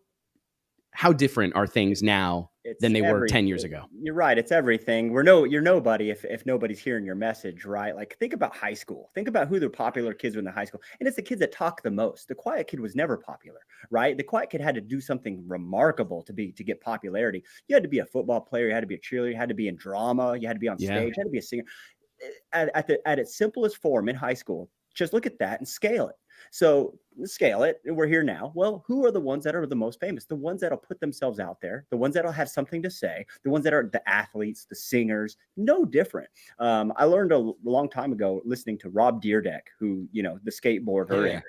different are things now than they were 10 years ago? You're right. It's everything. You're nobody if nobody's hearing your message, right? Like, think about high school. Think about who the popular kids were in the high school. And it's the kids that talk the most. The quiet kid was never popular, right? The quiet kid had to do something remarkable to get popularity. You had to be a football player. You had to be a cheerleader. You had to be in drama. You had to be on stage. You had to be a singer. At its simplest form in high school, just look at that and scale it. So scale it. We're here now. Well, who are the ones that are the most famous? The ones that'll put themselves out there, the ones that'll have something to say, the ones that are the athletes, the singers, no different. I learned a long time ago listening to Rob Dyrdek, who, the skateboarder,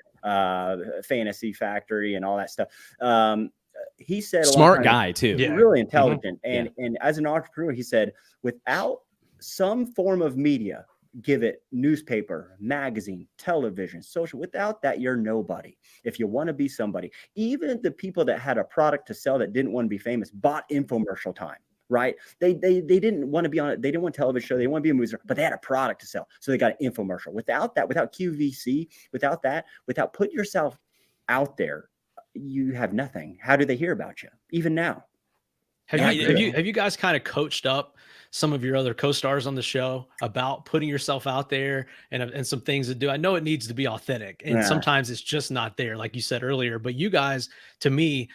Fantasy Factory and all that stuff. He said, smart guy too. Really intelligent. And as an entrepreneur, he said, without some form of media, give it newspaper, magazine, television, social. Without that, you're nobody. If you want to be somebody, even the people that had a product to sell that didn't want to be famous bought infomercial time, right? They didn't want to be on it. They didn't want a television show. They didn't want to be a movie star, but they had a product to sell. So they got an infomercial. Without that, without QVC, without putting yourself out there, you have nothing. How do they hear about you? Even now. Have you guys kind of coached up some of your other co-stars on the show about putting yourself out there and some things to do? I know it needs to be authentic, and sometimes it's just not there, like you said earlier. But you guys, to me,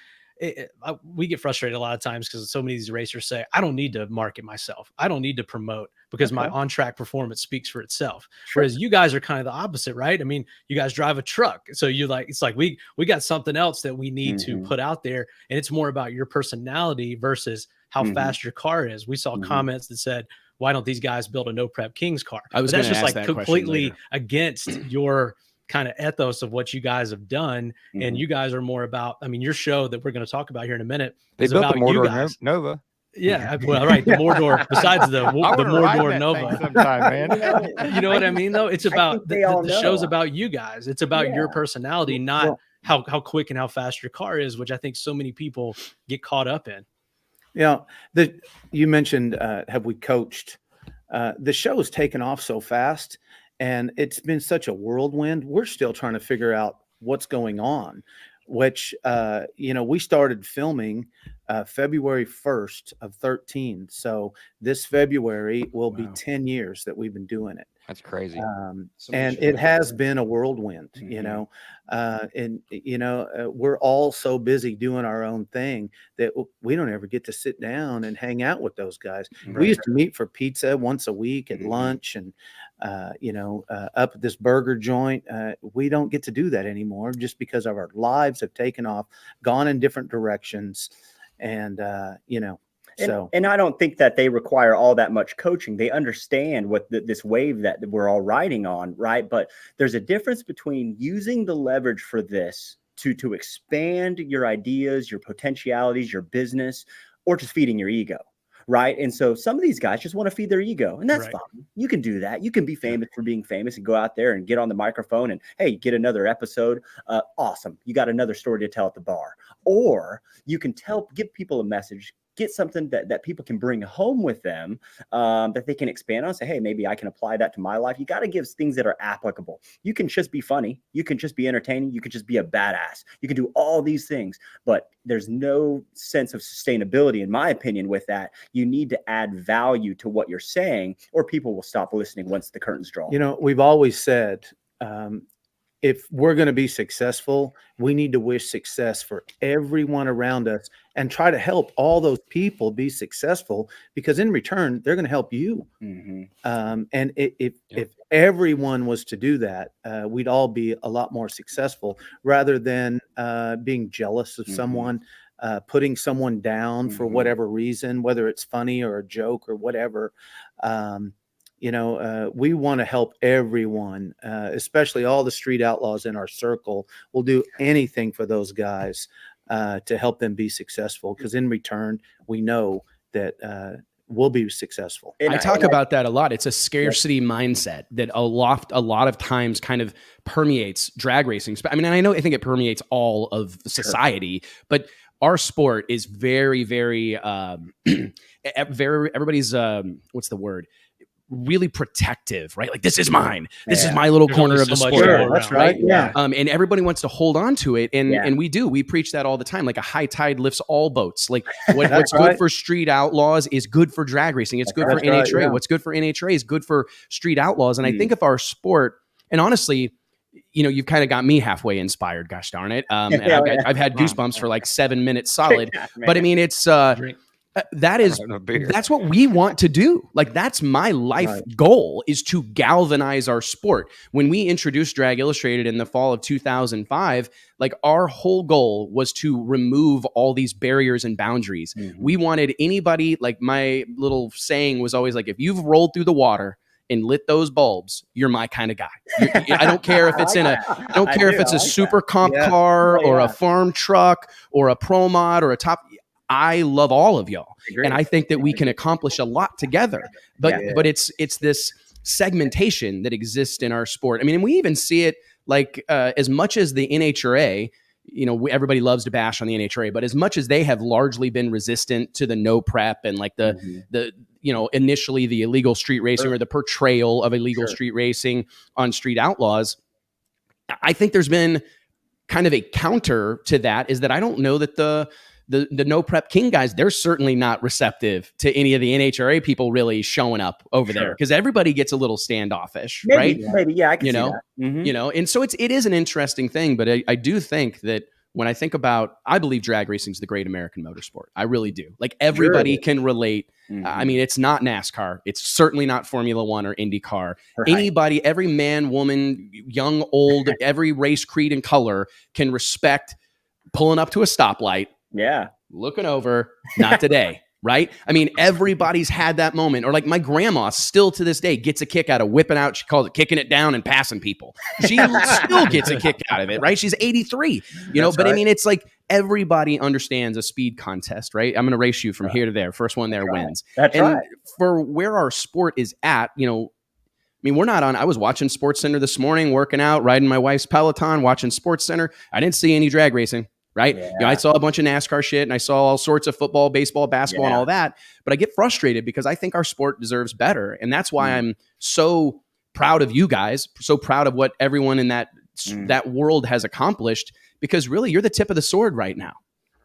we get frustrated a lot of times because so many of these racers say, I don't need to market myself. I don't need to promote because my on-track performance speaks for itself. Sure. Whereas you guys are kind of the opposite, right? I mean, you guys drive a truck. So it's like we got something else that we need to put out there. And it's more about your personality versus how fast your car is. We saw comments that said, why don't these guys build a no prep Kings car? That's just like completely against your kind of ethos of what you guys have done. And you guys are more about, your show that we're going to talk about here in a minute is about you guys. Nova. Yeah, well, right. The Mordor, besides the Mordor Nova. Sometime, man. You know what I mean, though? It's about the show's about you guys. It's about your personality, not how quick and how fast your car is, which I think so many people get caught up in. Yeah, you mentioned have we coached? The show has taken off so fast, and it's been such a whirlwind. We're still trying to figure out what's going on, which, we started filming February 1st of 13. So this February will be 10 years that we've been doing it. That's crazy. And it has been a whirlwind, we're all so busy doing our own thing that we don't ever get to sit down and hang out with those guys. We used to meet for pizza once a week at lunch and, up at this burger joint. We don't get to do that anymore just because of our lives have taken off, gone in different directions. And, And I don't think that they require all that much coaching. They understand what this wave that we're all riding on, right? But there's a difference between using the leverage for this to expand your ideas, your potentialities, your business, or just feeding your ego, right? And so some of these guys just want to feed their ego, and that's fine. You can do that. You can be famous for being famous and go out there and get on the microphone and, hey, get another episode. Awesome. You got another story to tell at the bar. Or you can give people a message, get something that people can bring home with them, that they can expand on. Say, hey, maybe I can apply that to my life. You got to give things that are applicable. You can just be funny. You can just be entertaining. You can just be a badass. You can do all these things, but there's no sense of sustainability, in my opinion, with that. You need to add value to what you're saying, or people will stop listening once the curtains draw. We've always said, if we're going to be successful, we need to wish success for everyone around us and try to help all those people be successful, because in return, they're going to help you. And if everyone was to do that, we'd all be a lot more successful, rather than being jealous of someone, putting someone down for whatever reason, whether it's funny or a joke or whatever. We want to help everyone, especially all the street outlaws in our circle. We'll do anything for those guys to help them be successful, because in return, we know that we'll be successful. I talk about that a lot. It's a scarcity mindset that a lot of times kind of permeates drag racing. I mean, I think it permeates all of society, but our sport is very, very, everybody's, what's the word? Really protective, right? Like, this is mine. This is my little corner of the sport. Sure, that's right. Yeah. And everybody wants to hold on to it. And we do. We preach that all the time. Like, a high tide lifts all boats. Like, what's good for street outlaws is good for drag racing. It's good for NHRA. Right, What's good for NHRA is good for street outlaws. And I think if our sport, and honestly, you've kind of got me halfway inspired, gosh darn it. And I've had goosebumps for like 7 minutes solid. But I mean, it's that's what we want to do. Like, that's my life goal, is to galvanize our sport. When we introduced Drag Illustrated in the fall of 2005, like, our whole goal was to remove all these barriers and boundaries. We wanted anybody, like, my little saying was always like, if you've rolled through the water and lit those bulbs, you're my kind of guy. I don't care if it's a super comp car or a farm truck or a pro mod or a top. I love all of y'all. And I think that we can accomplish a lot together. But it's this segmentation that exists in our sport. I mean, and we even see it, like, as much as the NHRA, everybody loves to bash on the NHRA, but as much as they have largely been resistant to the no prep and like the initially the illegal street racing or the portrayal of illegal street racing on Street Outlaws, I think there's been kind of a counter to that, is that I don't know that the no prep king guys, they're certainly not receptive to any of the NHRA people really showing up over there, because everybody gets a little standoffish, right? Maybe, yeah, I can see that. And so it is an interesting thing, but I do think that when I think about, I believe drag racing is the great American motorsport. I really do. Like, everybody can relate. I mean, it's not NASCAR. It's certainly not Formula One or IndyCar. Anybody, every man, woman, young, old, every race, creed, and color can respect pulling up to a stoplight. Yeah. Looking over, not today, right? I mean, everybody's had that moment. Or like, my grandma still to this day gets a kick out of whipping out. She calls it kicking it down and passing people. She still gets a kick out of it, right? She's 83, but I mean, it's like, everybody understands a speed contest, right? I'm going to race you from here to there. First one there wins. That's and for where our sport is at, I mean, we're not on. I was watching Sports Center this morning, working out, riding my wife's Peloton, watching Sports Center. I didn't see any drag racing. Right. I saw a bunch of NASCAR shit, and I saw all sorts of football, baseball, basketball, and all that. But I get frustrated because I think our sport deserves better. And that's why I'm so proud of you guys, so proud of what everyone in that world has accomplished, because really you're the tip of the sword right now.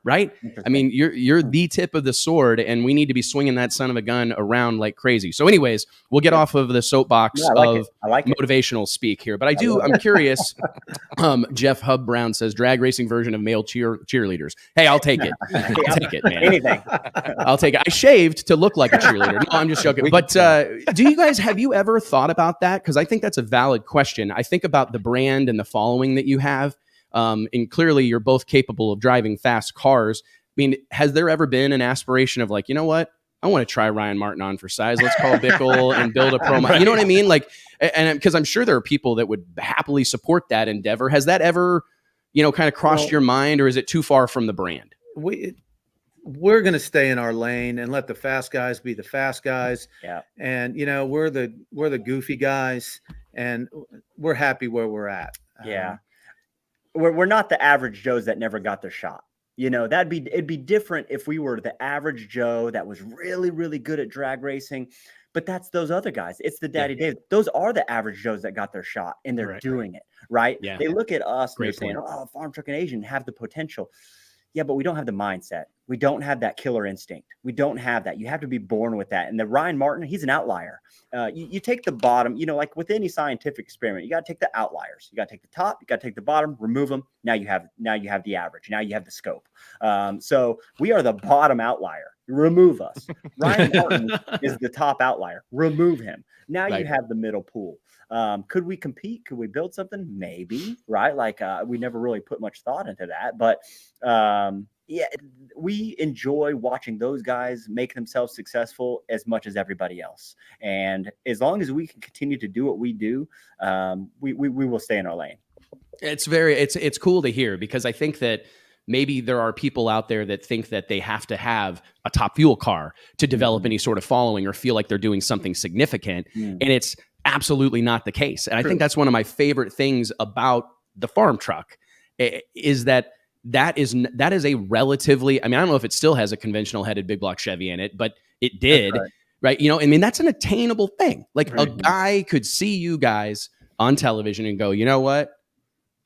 Right? I mean, you're the tip of the sword, and we need to be swinging that son of a gun around like crazy. So anyways, we'll get off of the soapbox of motivational speak here. But I'm curious. Jeff Hub Brown says drag racing version of male cheerleaders. Hey, I'll take it. I'll take it, man. Anything. I'll take it. I shaved to look like a cheerleader. No, I'm just joking. But have you ever thought about that? Because I think that's a valid question. I think about the brand and the following that you have. And clearly you're both capable of driving fast cars. I mean, has there ever been an aspiration of like, you know what? I want to try Ryan Martin on for size. Let's call Bickle and build a promo. You know what I mean? Like, and because I'm sure there are people that would happily support that endeavor. Has that ever, kind of crossed your mind, or is it too far from the brand? We're going to stay in our lane and let the fast guys be the fast guys. Yeah. And, we're the goofy guys, and we're happy where we're at. Yeah. We're not the average Joes that never got their shot. It'd be different if we were the average Joe that was really, really good at drag racing. But that's those other guys. It's the Daddy Dave. Those are the average Joes that got their shot, and they're doing it, right? Yeah. They look at us and they're saying, oh, Farmtruck and AZN have the potential. Yeah, but we don't have the mindset. We don't have that killer instinct. We don't have that. You have to be born with that. And the Ryan Martin, he's an outlier. You take the bottom, like with any scientific experiment, you got to take the outliers. You got to take the top, you got to take the bottom, remove them. Now you have the average. Now you have the scope. So we are the bottom outlier. Remove us. Ryan Martin is the top outlier. Remove him. Now you have the middle pool. Could we compete? Could we build something? Maybe, right? Like we never really put much thought into that, but we enjoy watching those guys make themselves successful as much as everybody else. And as long as we can continue to do what we do, we will stay in our lane. It's cool to hear, because I think that maybe there are people out there that think that they have to have a top fuel car to develop any sort of following or feel like they're doing something significant. And it's absolutely not the case. And I think that's one of my favorite things about the farm truck is that is a relatively, I mean, I don't know if it still has a conventional headed big block Chevy in it, but it did, right? I mean, that's an attainable thing. Like a guy could see you guys on television and go, you know what?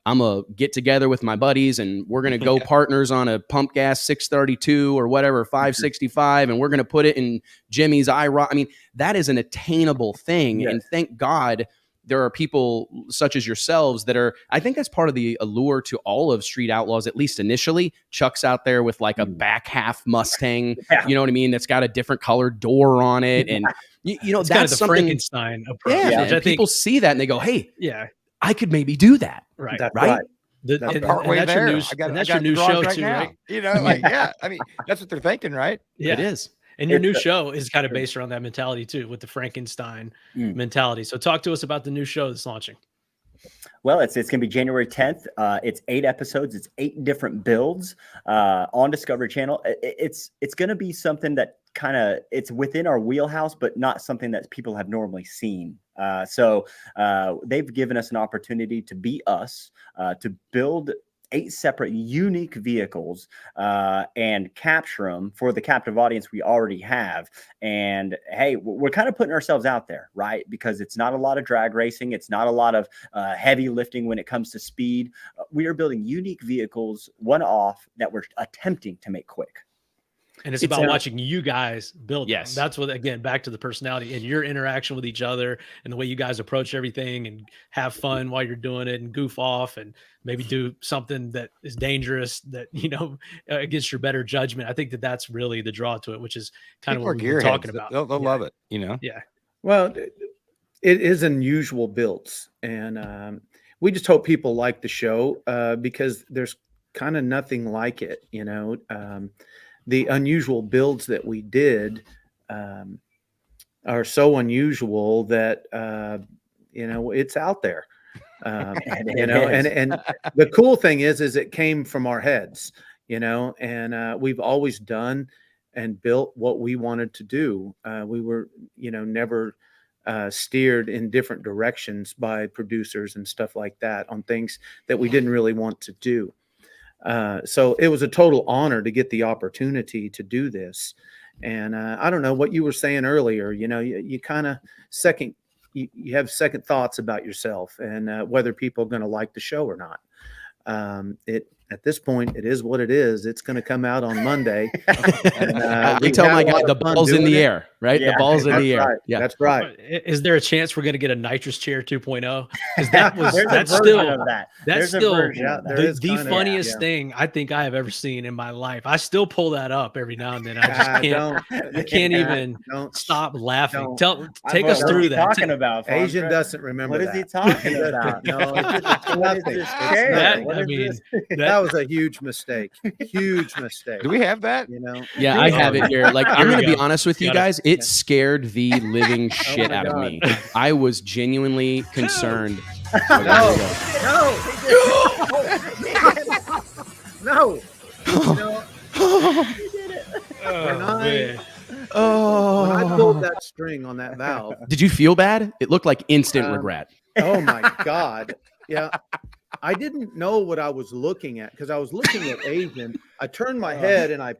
I'm going to get together with my buddies and we're going to go partners on a pump gas 632 or whatever, 565. And we're going to put it in Jimmy's IROC. I mean, that is an attainable thing. Yes. And thank God there are people such as yourselves that are, I think that's part of the allure to all of Street Outlaws, at least initially. Chuck's out there with like a back half Mustang, you know what I mean? That's got a different colored door on it. And, it's that's kind of the something, Frankenstein approach. Yeah, which I think people see that and they go, hey, I could maybe do that. Right. That's right. That's your new show right too, now. right? Like, I mean, that's what they're thinking, right? Yeah, it is. And your new show is kind of based around that mentality too, with the Frankenstein mentality. So talk to us about the new show that's launching. Well, it's going to be January 10th. It's 8 episodes. It's 8 different builds on Discovery Channel. It's going to be something that it's within our wheelhouse, but not something that people have normally seen. So they've given us an opportunity to be us, to build 8 separate unique vehicles and capture them for the captive audience we already have. And hey, we're kind of putting ourselves out there, right? Because it's not a lot of drag racing. It's not a lot of heavy lifting when it comes to speed. We are building unique vehicles, one-off, that we're attempting to make quick. And it's about watching you guys build. Yes. Them. That's what, again, back to the personality and your interaction with each other and the way you guys approach everything and have fun while you're doing it and goof off and maybe do something that is dangerous that, against your better judgment. I think that's really the draw to it, which is kind of what we're talking about. They'll love it, Yeah. Well, it is unusual builds. And we just hope people like the show because there's kind of nothing like it, the unusual builds that we did are so unusual that it's out there. And the cool thing is it came from our heads, and we've always done and built what we wanted to do. We were, never steered in different directions by producers and stuff like that on things that we didn't really want to do. So it was a total honor to get the opportunity to do this. And I don't know what you were saying earlier, you kind of second you have second thoughts about yourself and whether people are going to like the show or not. At this point, it is what it is. It's going to come out on Monday. I tell my guy the ball's in the air, right? Yeah, the ball's in the air. Right. Yeah, that's right. Is there a chance we're going to get a nitrous chair 2.0? Because that's There's still a version of that. that's There's a still version of that. the funniest thing I think I have ever seen in my life. I still pull that up every now and then. I just can't even stop laughing. Take us through that. What is he talking about? Asian doesn't remember What is he talking about? No, What is this chair? What is this? that was a huge mistake. Huge mistake. Do we have that? You know? yeah, I have it here. Like, I'm we going to be go. honest with you Got it. guys. It scared the living shit my out of God. me. I was genuinely concerned. No. No. Oh, man. When I pulled that string on that valve, Did you feel bad? It looked like instant regret. oh my God. Yeah. I didn't know what I was looking at because I was looking at Asian. I turned my head and I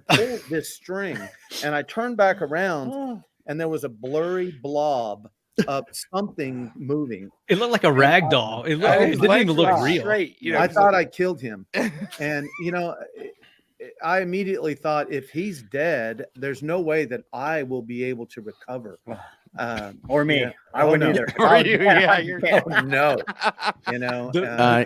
pulled this string and I turned back around and there was a blurry blob of something moving. It looked like a rag doll. It didn't even look real. Straight, you know, I thought I killed him. And, I immediately thought if he's dead, there's no way that I will be able to recover. Or me. Yeah. I wouldn't no. either. Or you, yeah, you're Oh, no.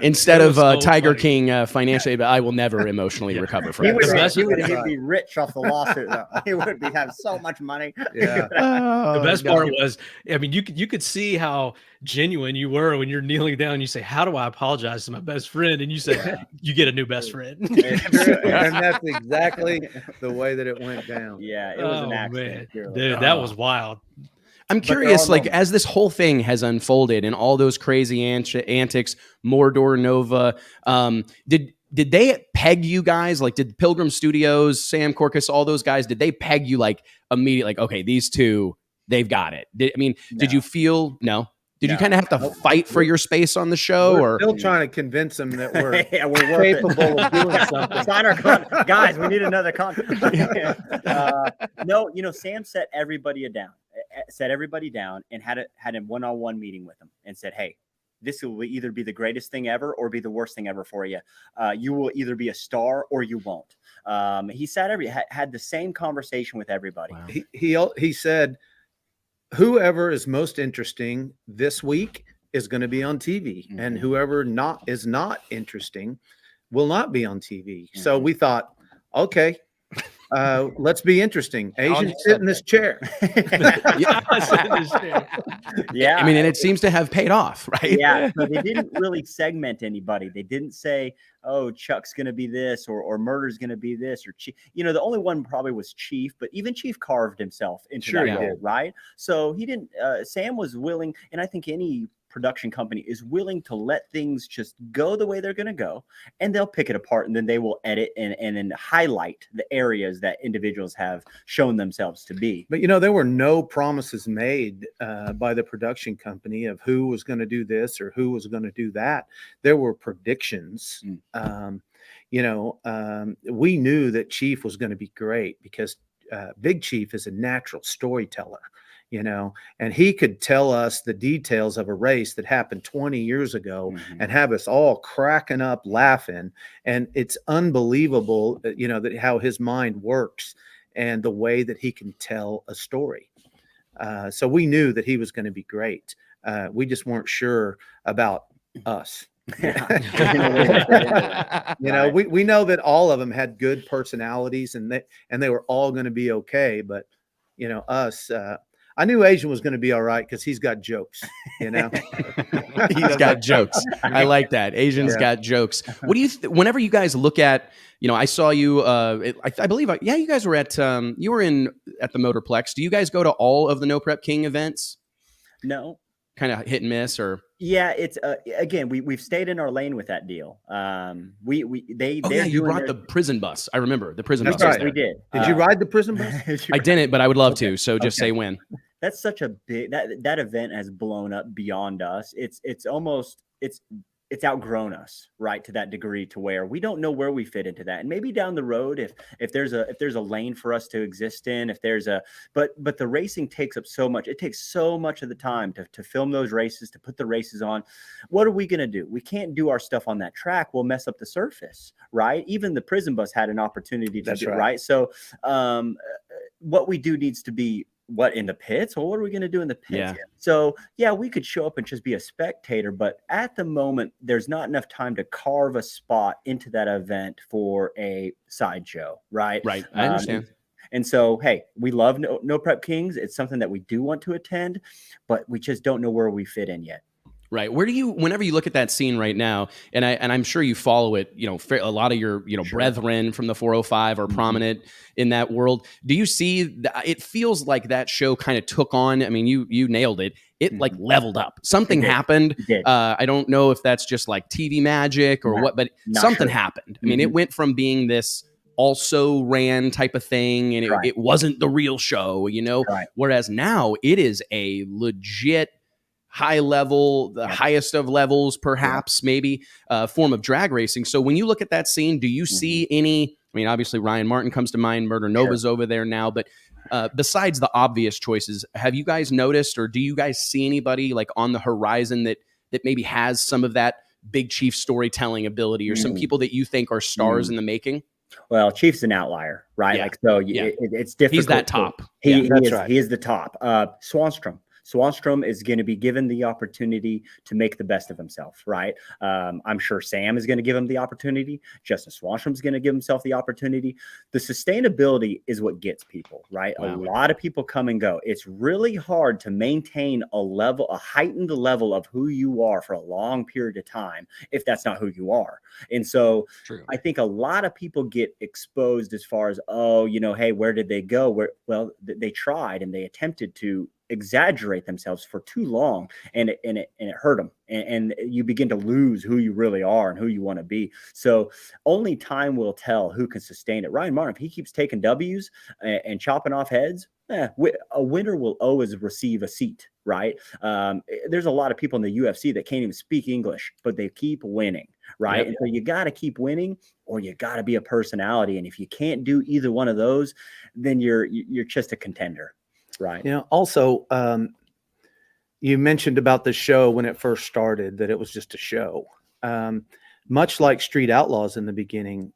Instead it of was so Tiger funny. King financially, but I will never emotionally recover from He it. would, The best- be rich off the lawsuit. Though. He would have so much money. Yeah. The best part was, I mean, you could see how genuine you were when you're kneeling down and you say, "How do I apologize to my best friend?" And you said, "You get a new best friend." And that's exactly the way that it went down. Yeah, it was an Oh, accident. man. purely. Dude, that was wild. I'm But there curious, are like, moments. as this whole thing has unfolded and all those crazy antics, Mordor Nova, did they peg you guys? Like, did Pilgrim Studios, Sam Corcus, all those guys, did they peg you like immediately? Like, okay, these two, they've got it. Did you feel no? Did you No. kind of have to fight for your space on the show, We're or still trying to convince them that we're Yeah, we're worth it. capable of doing something. Sign our contract. Guys, we need another contract. No, Sam set everybody down. And had a one-on-one meeting with them and said, "Hey, this will either be the greatest thing ever or be the worst thing ever for you. You will either be a star or you won't." He had the same conversation with everybody. Wow. He said, whoever is most interesting this week is going to be on TV, and whoever is not interesting will not be on TV. So we thought, okay, let's be interesting. Asian, sit in this chair. Yeah. I mean, and it seems to have paid off, right? Yeah, so they didn't really segment anybody. They didn't say, "Oh, Chuck's going to be this," or "Murder's going to be this," or Chief. The only one probably was Chief, but even Chief carved himself into Sure that he role, did. right? So he didn't. Sam was willing, and I think any production company is willing to let things just go the way they're going to go, and they'll pick it apart, and then they will edit and then highlight the areas that individuals have shown themselves to be. But there were no promises made by the production company of who was going to do this or who was going to do that. There were predictions. We knew that Chief was going to be great because Big Chief is a natural storyteller. And he could tell us the details of a race that happened 20 years ago and have us all cracking up laughing. And it's unbelievable, that how his mind works and the way that he can tell a story. So we knew that he was going to be great. We just weren't sure about us. We know that all of them had good personalities and they were all going to be okay. But, us, I knew Asian was going to be all right because he's got jokes, He's got jokes. I like that. Asian's got jokes. What do you, whenever you guys look at, I saw you, I believe, you guys were at the Motorplex. Do you guys go to all of the No Prep King events? No. Kind of hit and miss, or? Yeah, it's again, we've stayed in our lane with that deal. You brought the prison bus. I remember the prison That's bus. was right. there. We did. Did you ride the prison bus? I didn't, but I would love to. So just say when. That's such a big that event has blown up beyond us. It's it's outgrown us, right, to that degree, to where we don't know where we fit into that. And maybe down the road, if there's a lane for us to exist in, but the racing takes up so much. It takes so much of the time to film those races, to put the races on. What are we going to do? We can't do our stuff on that track. We'll mess up the surface, right? Even the prison bus had an opportunity to do, right? So what we do needs to be, what, in the pits? Well, what are we going to do in the pits? Yeah. So yeah, we could show up and just be a spectator, but at the moment, there's not enough time to carve a spot into that event for a sideshow, right? Right. I understand. And so, hey, we love No Prep Kings. It's something that we do want to attend, but we just don't know where we fit in yet. Right. Where do you, whenever you look at that scene right now, and I'm sure you follow it, a lot of your, brethren from the 405 are prominent in that world. Do you see it feels like that show kind of took on, I mean, you nailed it. It like leveled up. Something happened. I don't know if that's just like TV magic or what, but something happened. I mean, it went from being this also ran type of thing, and it wasn't the real show, whereas now it is a legit high level, the highest of levels, perhaps, maybe form of drag racing. So when you look at that scene, do you see any, I mean, obviously Ryan Martin comes to mind, Murder Nova's over there now, but besides the obvious choices, have you guys noticed, or do you guys see anybody like on the horizon that maybe has some of that Big Chief storytelling ability, or some people that you think are stars in the making? Well, Chief's an outlier, right? Yeah. Like, so it's difficult. He's that top. He is the top. Swanstrom is going to be given the opportunity to make the best of himself, right? I'm sure Sam is going to give him the opportunity. Justin Swanstrom is going to give himself the opportunity. The sustainability is what gets people, right? Wow. A lot of people come and go. It's really hard to maintain a heightened level of who you are for a long period of time if that's not who you are. And so I think a lot of people get exposed as far as, hey, where did they go? Well, they tried and they attempted to exaggerate themselves for too long, and it hurt them, and you begin to lose who you really are and who you want to be. So only time will tell who can sustain it. Ryan Martin, if he keeps taking W's and chopping off heads, a winner will always receive a seat, right? There's a lot of people in the UFC that can't even speak English, but they keep winning, right? And so you got to keep winning, or you got to be a personality. And if you can't do either one of those, then you're just a contender. Right. Also, you mentioned about the show when it first started, that it was just a show. Much like Street Outlaws in the beginning,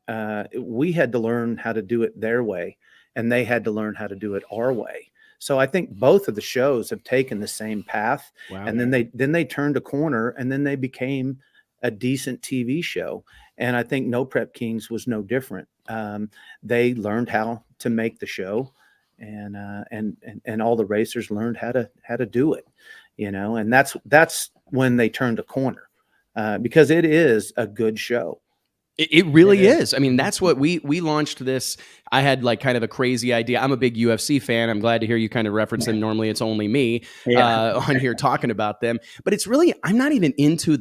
we had to learn how to do it their way, and they had to learn how to do it our way. So I think both of the shows have taken the same path, and then they turned a corner, and then they became a decent TV show. And I think No Prep Kings was no different. They learned how to make the show. And all the racers learned how to do it, and that's when they turned a corner, because it is a good show. It really is. I mean, that's what we launched this. I had like kind of a crazy idea. I'm a big UFC fan. I'm glad to hear you kind of reference them. Normally it's only me on here talking about them, but it's really, I'm not even into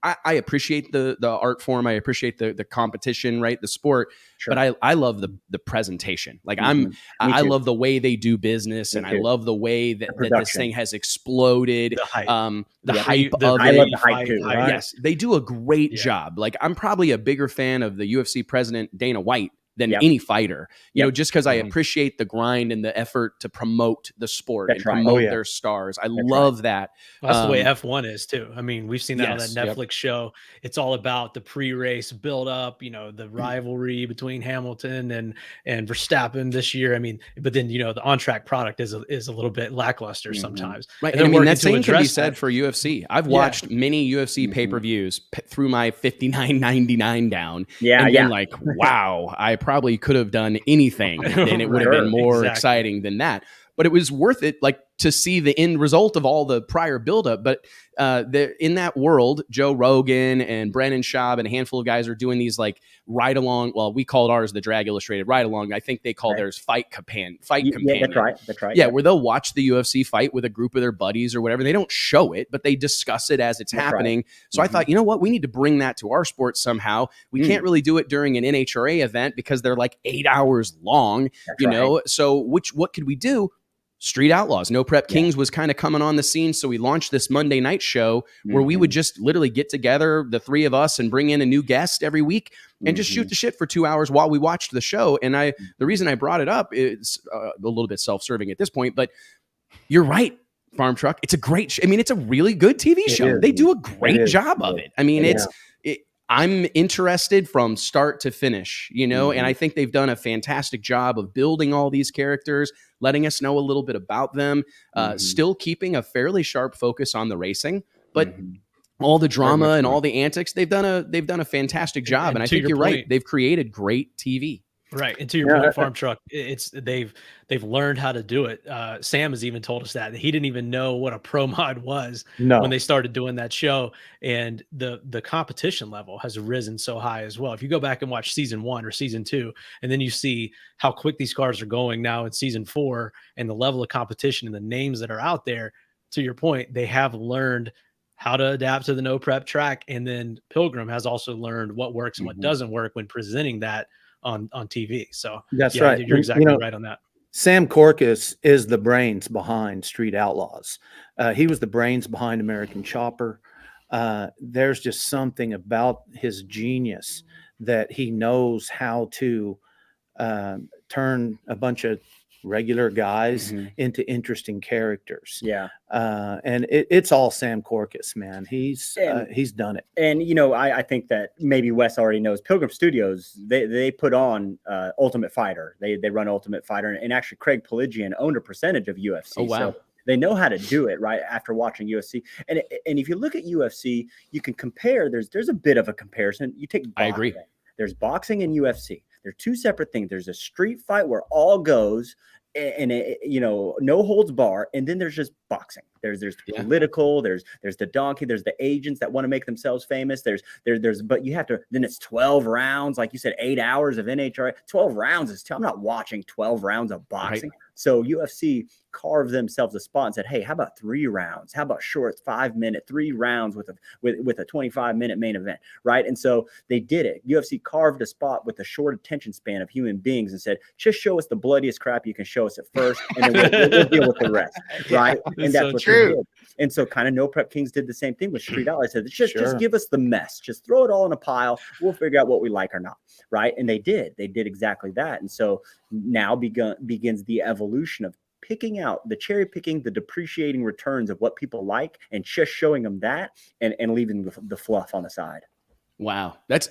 I appreciate the art form. I appreciate the competition, right? The sport, but I love the presentation. Like I love the way they do business, and I love the way that this thing has exploded. The hype, hype of it. I love the hype too. Right? Yes, they do a great job. Like, I'm probably a bigger fan of the UFC president, Dana White, than any fighter, just because I appreciate the grind and the effort to promote the sport and promote their stars. I love that. Well, that's the way F1 is too. I mean, we've seen that on that Netflix show. It's all about the pre-race build up, the rivalry between Hamilton and Verstappen this year. I mean, but then, the on-track product is a little bit lackluster sometimes. Right. And I mean, that same can be said for UFC. I've watched many UFC pay-per-views through my $59.99 down. And been like, wow, I probably could have done anything and it would have been more exciting than that. But it was worth it, like, to see the end result of all the prior buildup. But in that world, Joe Rogan and Brennan Schaub and a handful of guys are doing these like ride along. Well, we called ours the Drag Illustrated ride along. I think they call theirs Fight Companion. Yeah, that's right. Yeah, where they'll watch the UFC fight with a group of their buddies or whatever. They don't show it, but they discuss it as it's happening. So I thought, you know what, we need to bring that to our sport somehow. We can't really do it during an NHRA event because they're like 8 hours long, So what could we do? Street Outlaws. No Prep Kings was kind of coming on the scene. So we launched this Monday night show where we would just literally get together, the three of us, and bring in a new guest every week and just shoot the shit for 2 hours while we watched the show. And the reason I brought it up is a little bit self-serving at this point, but you're right, Farm Truck. It's a great I mean, it's a really good TV show. They do a great job of it. I mean, I'm interested from start to finish, you know, and I think they've done a fantastic job of building all these characters, letting us know a little bit about them, still keeping a fairly sharp focus on the racing, but all the drama and all the antics, they've done a fantastic job. And I think you're right. They've created great TV. Right. And to your point, Farm Truck, they've learned how to do it. Sam has even told us that he didn't even know what a pro mod was when they started doing that show. And the competition level has risen so high as well. If you go back and watch season 1 or season 2, and then you see how quick these cars are going now in season 4 and the level of competition and the names that are out there, to your point, they have learned how to adapt to the no prep track. And then Pilgrim has also learned what works and what doesn't work when presenting that on TV. So that's right. You're exactly right on that. Sam Corcus is the brains behind Street Outlaws. He was the brains behind American Chopper. There's just something about his genius that he knows how to turn a bunch of regular guys into interesting characters. And it's all Sam Corcus, man. He's done it. And you know, I think that maybe Wes already knows Pilgrim Studios, they put on Ultimate Fighter. They run Ultimate Fighter, and actually Craig Pelagian owned a percentage of UFC. Oh, wow. So they know how to do it, right? After watching UFC. And if you look at UFC, you can compare, there's a bit of a comparison. You take boxing. I agree. There's boxing and UFC. They're two separate things. There's a street fight where all goes and you know, no holds bar, and then there's just boxing. There's political, there's the donkey, there's the agents that want to make themselves famous. There's but you have to, then it's 12 rounds, like you said, 8 hours of NHRA. 12 rounds is I'm not watching 12 rounds of boxing. Right. So UFC carved themselves a spot and said, hey, how about 3 rounds? How about short 5-minute 3 rounds with a 25-minute main event, right? And so they did it. UFC carved a spot with a short attention span of human beings and said, just show us the bloodiest crap you can show us at first, and then we'll deal with the rest, right? And that's so what they did. And so kind of No Prep Kings did the same thing with Street Outlaws. Said, just give us the mess. Just throw it all in a pile. We'll figure out what we like or not, right? And they did exactly that. And so now begins the evolution of cherry picking the depreciating returns of what people like and just showing them that and leaving the fluff on the side. Wow. That's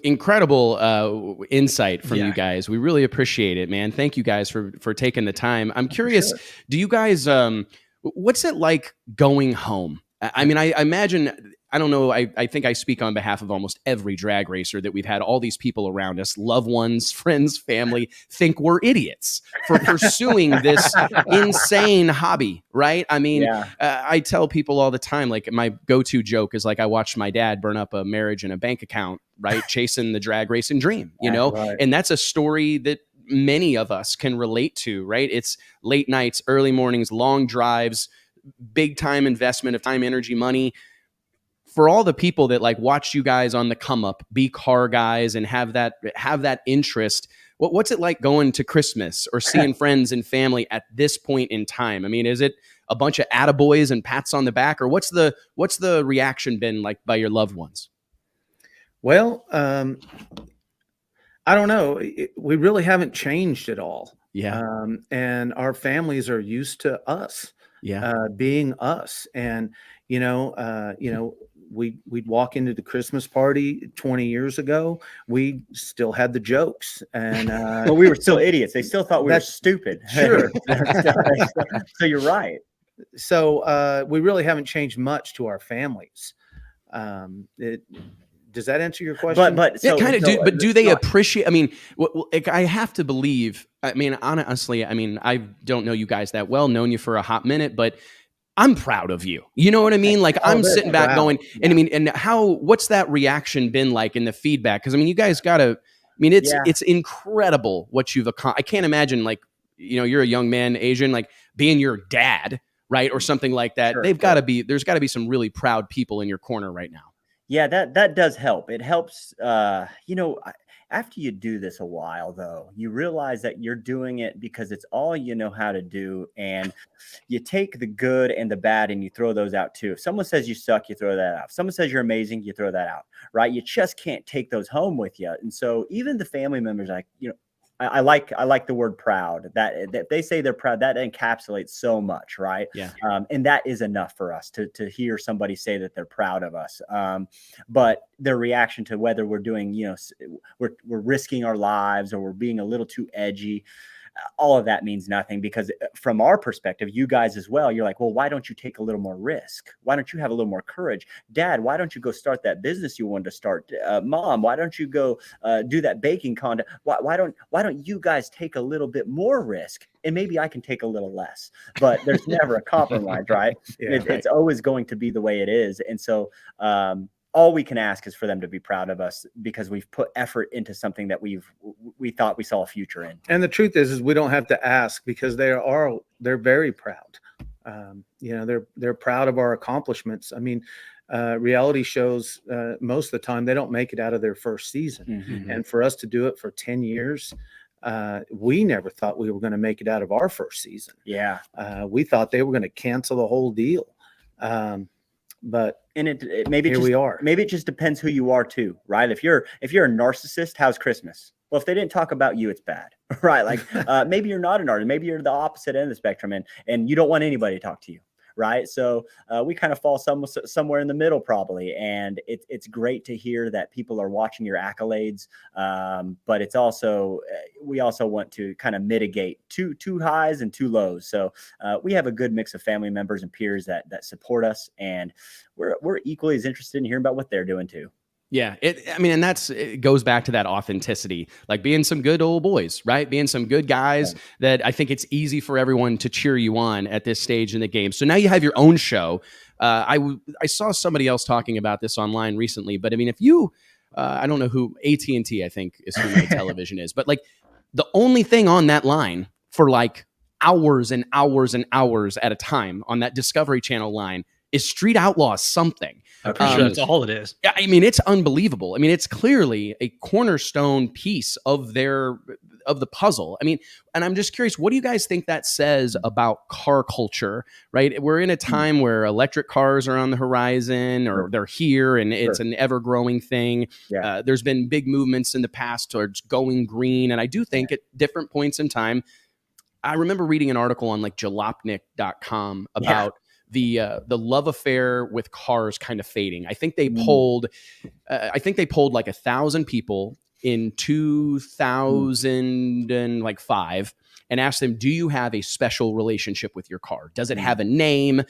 incredible insight from you guys. We really appreciate it, man. Thank you guys for taking the time. I'm curious, do you guys, what's it like going home? I mean, I imagine, I don't know, I think I speak on behalf of almost every drag racer that we've had all these people around us, loved ones, friends, family, think we're idiots for pursuing this insane hobby, right? I mean, I tell people all the time, like my go-to joke is like, I watched my dad burn up a marriage and a bank account, right? Chasing the drag racing dream, you know? Right. And that's a story that many of us can relate to, right? It's late nights, early mornings, long drives, big time investment of time, energy, money. For all the people that like watch you guys on the come up, be car guys and have that interest, what's it like going to Christmas or seeing friends and family at this point in time? I mean, is it a bunch of attaboys and pats on the back, or what's the reaction been like by your loved ones? Well, I don't know. We really haven't changed at all. Yeah. And our families are used to us. Being us. And, we'd walk into the Christmas party 20 years ago. We still had the jokes, and but we were still idiots. They still thought we were stupid. Sure. So you're right. So we really haven't changed much to our families. Does that answer your question? But do they appreciate? I mean, I have to believe. I mean, honestly, I don't know you guys that well. Known you for a hot minute, but I'm proud of you. You know what I mean? Like I'm sitting back going, and I mean, and what's that reaction been like in the feedback? Because I mean, you guys gotta. I mean, it's incredible what you've accomplished. I can't imagine, like, you're a young man, Asian, like being your dad, right, or something like that. There's got to be some really proud people in your corner right now. Yeah, that does help. It helps. After you do this a while, though, you realize that you're doing it because it's all you know how to do. And you take the good and the bad and you throw those out too. If someone says you suck, you throw that out. If someone says you're amazing, you throw that out, right? You just can't take those home with you. And so even the family members, like, I like the word proud. That they say they're proud, that encapsulates so much, right? Yeah. And that is enough for us to hear somebody say that they're proud of us. But their reaction to whether we're doing, we're risking our lives or we're being a little too edgy, all of that means nothing, because from our perspective, you guys as well, you're like, well, why don't you take a little more risk? Why don't you have a little more courage? Dad, why don't you go start that business you wanted to start? Mom, why don't you go do that baking contest? Why don't you guys take a little bit more risk? And maybe I can take a little less, but there's never a compromise, right? It's always going to be the way it is. And so, all we can ask is for them to be proud of us because we've put effort into something that we thought we saw a future in. And the truth is we don't have to ask, because they're very proud. They're proud of our accomplishments. I mean, reality shows, most of the time they don't make it out of their first season. Mm-hmm. And for us to do it for 10 years, we never thought we were going to make it out of our first season. Yeah. We thought they were going to cancel the whole deal. But maybe we are. Maybe it just depends who you are too, right? If you're a narcissist, how's Christmas? Well, if they didn't talk about you, it's bad, right? Like maybe you're not an artist. Maybe you're the opposite end of the spectrum, and you don't want anybody to talk to you, right? So we kind of fall somewhere in the middle probably, and it's great to hear that people are watching your accolades, but it's also we also want to kind of mitigate two highs and two lows. So we have a good mix of family members and peers that support us, and we're equally as interested in hearing about what they're doing too. Yeah. It goes back to that authenticity, like being some good old boys, right? Being some good guys that I think it's easy for everyone to cheer you on at this stage in the game. So now you have your own show. I saw somebody else talking about this online recently, but I mean, if you, I don't know who, AT&T, I think is who my television is, but like the only thing on that line for like hours and hours and hours at a time on that Discovery Channel line is Street Outlaws something. I'm pretty sure that's all it is. Yeah, I mean, it's unbelievable. I mean, it's clearly a cornerstone piece of the puzzle. I mean, and I'm just curious, what do you guys think that says about car culture, right? We're in a time where electric cars are on the horizon, or they're here, and it's an ever-growing thing. Yeah. There's been big movements in the past towards going green, and I do think at different points in time, I remember reading an article on like jalopnik.com about the love affair with cars kind of fading. I think they polled like 1,000 people in 2005 and asked them, do you have a special relationship with your car? Does it have a name?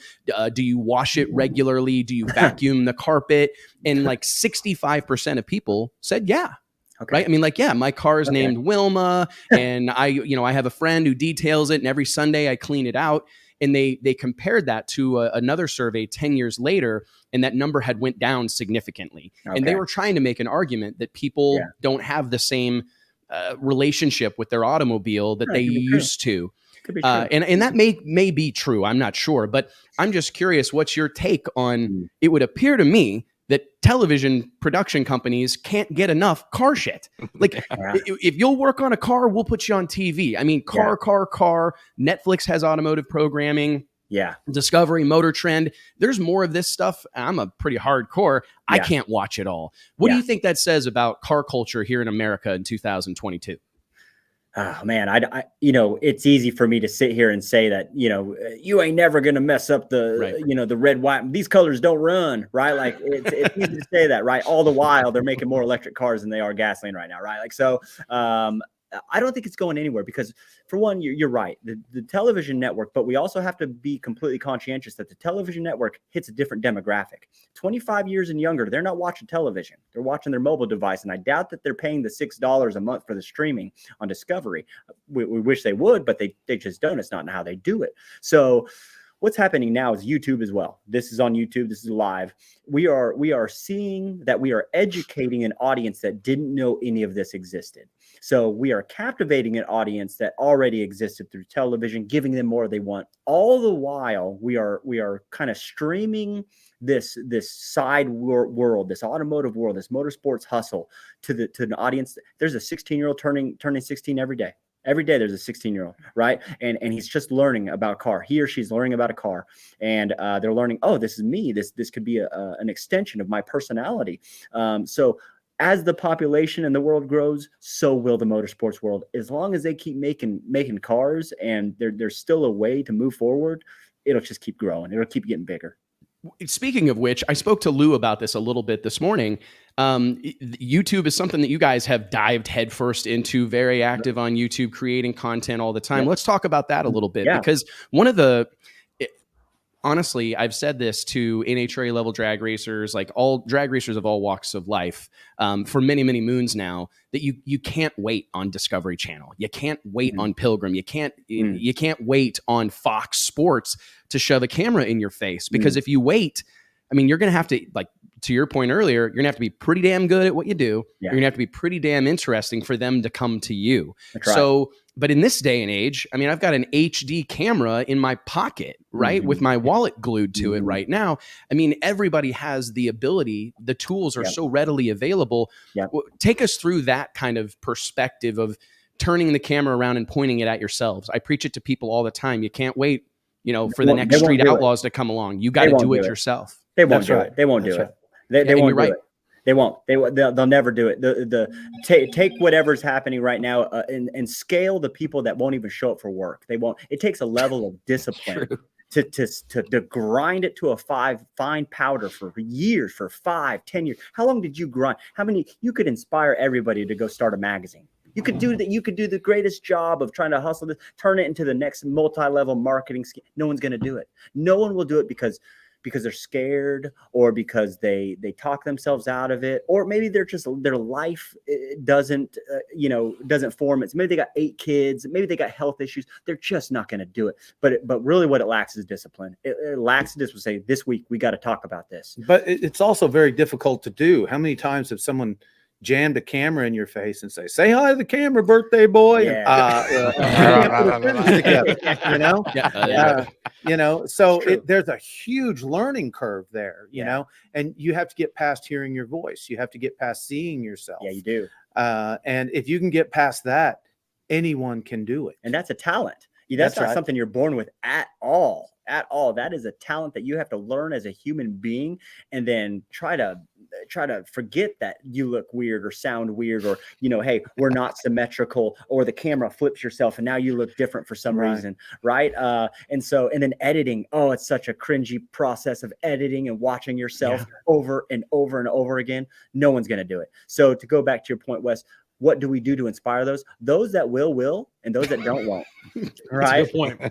Do you wash it regularly? Do you vacuum the carpet? And like 65% of people said, yeah. Okay. Right. I mean, like, yeah, my car is named Wilma, and I have a friend who details it, and every Sunday I clean it out. And they compared that to another survey 10 years later, and that number had went down significantly. Okay. And they were trying to make an argument that people don't have the same relationship with their automobile that they used to. Could be true. And that may be true. I'm not sure. But I'm just curious, what's your take on it would appear to me that television production companies can't get enough car shit. Like, if you'll work on a car, we'll put you on TV. I mean, car. Netflix has automotive programming. Yeah. Discovery, Motor Trend. There's more of this stuff. I'm a pretty hardcore. I can't watch it all. What do you think that says about car culture here in America in 2022? Oh man, I it's easy for me to sit here and say that, you ain't never going to mess up the, the red, white, these colors don't run, right? Like it's easy to say that, right? All the while they're making more electric cars than they are gasoline right now. Right. Like, so, I don't think it's going anywhere because, for one, you're right, the television network, but we also have to be completely conscientious that the television network hits a different demographic. 25 years and younger, they're not watching television. They're watching their mobile device. And I doubt that they're paying the $6 a month for the streaming on Discovery. We wish they would, but they just don't. It's not how they do it. So what's happening now is YouTube as well. This is on YouTube. This is live. We are seeing that we are educating an audience that didn't know any of this existed. So we are captivating an audience that already existed through television, giving them more they want. All the while, we are kind of streaming this side world, this automotive world, this motorsports hustle to an audience. There's a 16-year-old turning 16 every day. Every day there's a 16-year-old, right? And he's just learning about a car. He or she's learning about a car, and they're learning, oh, this is me. This could be an extension of my personality. So as the population in the world grows, so will the motorsports world. As long as they keep making cars and there's still a way to move forward, it'll just keep growing. It'll keep getting bigger. Speaking of which, I spoke to Lou about this a little bit this morning. YouTube is something that you guys have dived headfirst into, very active on YouTube, creating content all the time. Let's talk about that a little bit, because one of the, honestly, I've said this to NHRA level drag racers, like all drag racers of all walks of life, for many, many moons now, that you can't wait on Discovery Channel. You can't wait on Pilgrim. You can't wait on Fox Sports to shove a camera in your face, because if you wait, I mean, you're going to have to, like, to your point earlier, you're going to have to be pretty damn good at what you do. You're going to have to be pretty damn interesting for them to come to you. That's so, but in this day and age, I mean, I've got an HD camera in my pocket, right? With my wallet glued to it right now. I mean, everybody has the ability. The tools are so readily available. Take us through that kind of perspective of turning the camera around and pointing it at yourselves. I preach it to people all the time. You can't wait, for the next Street Outlaws to come along. You got to do it yourself. They won't do it. They won't do it. They won't do it. They won't. They'll never do it. Take whatever's happening right now and scale the people that won't even show up for work. They won't. It takes a level of discipline to grind it to a fine powder for years, for 5, 10 years. How long did you grind? How many? You could inspire everybody to go start a magazine. You could do that. You could do the greatest job of trying to hustle this, turn it into the next multi-level marketing scheme. No one's going to do it. No one will do it because they're scared, or because they talk themselves out of it, or maybe they're just, their life doesn't form it. Maybe they got 8 kids, maybe they got health issues. They're just not going to do it. But really what it lacks is discipline. It lacks discipline. Say, this week we got to talk about this. But it's also very difficult to do. How many times have someone jammed a camera in your face and say hi to the camera, birthday boy? So there's a huge learning curve there, you know, and you have to get past hearing your voice. You have to get past seeing yourself. Yeah, you do. And if you can get past that, anyone can do it. And that's a talent. That's not something you're born with at all. That is a talent that you have to learn as a human being, and then try to forget that you look weird or sound weird, or, hey, we're not symmetrical, or the camera flips yourself and now you look different for some reason. Right. And then editing. Oh, it's such a cringy process of editing and watching yourself over and over and over again. No one's going to do it. So to go back to your point, Wes, what do we do to inspire those? Those that will, and those that don't won't. Right.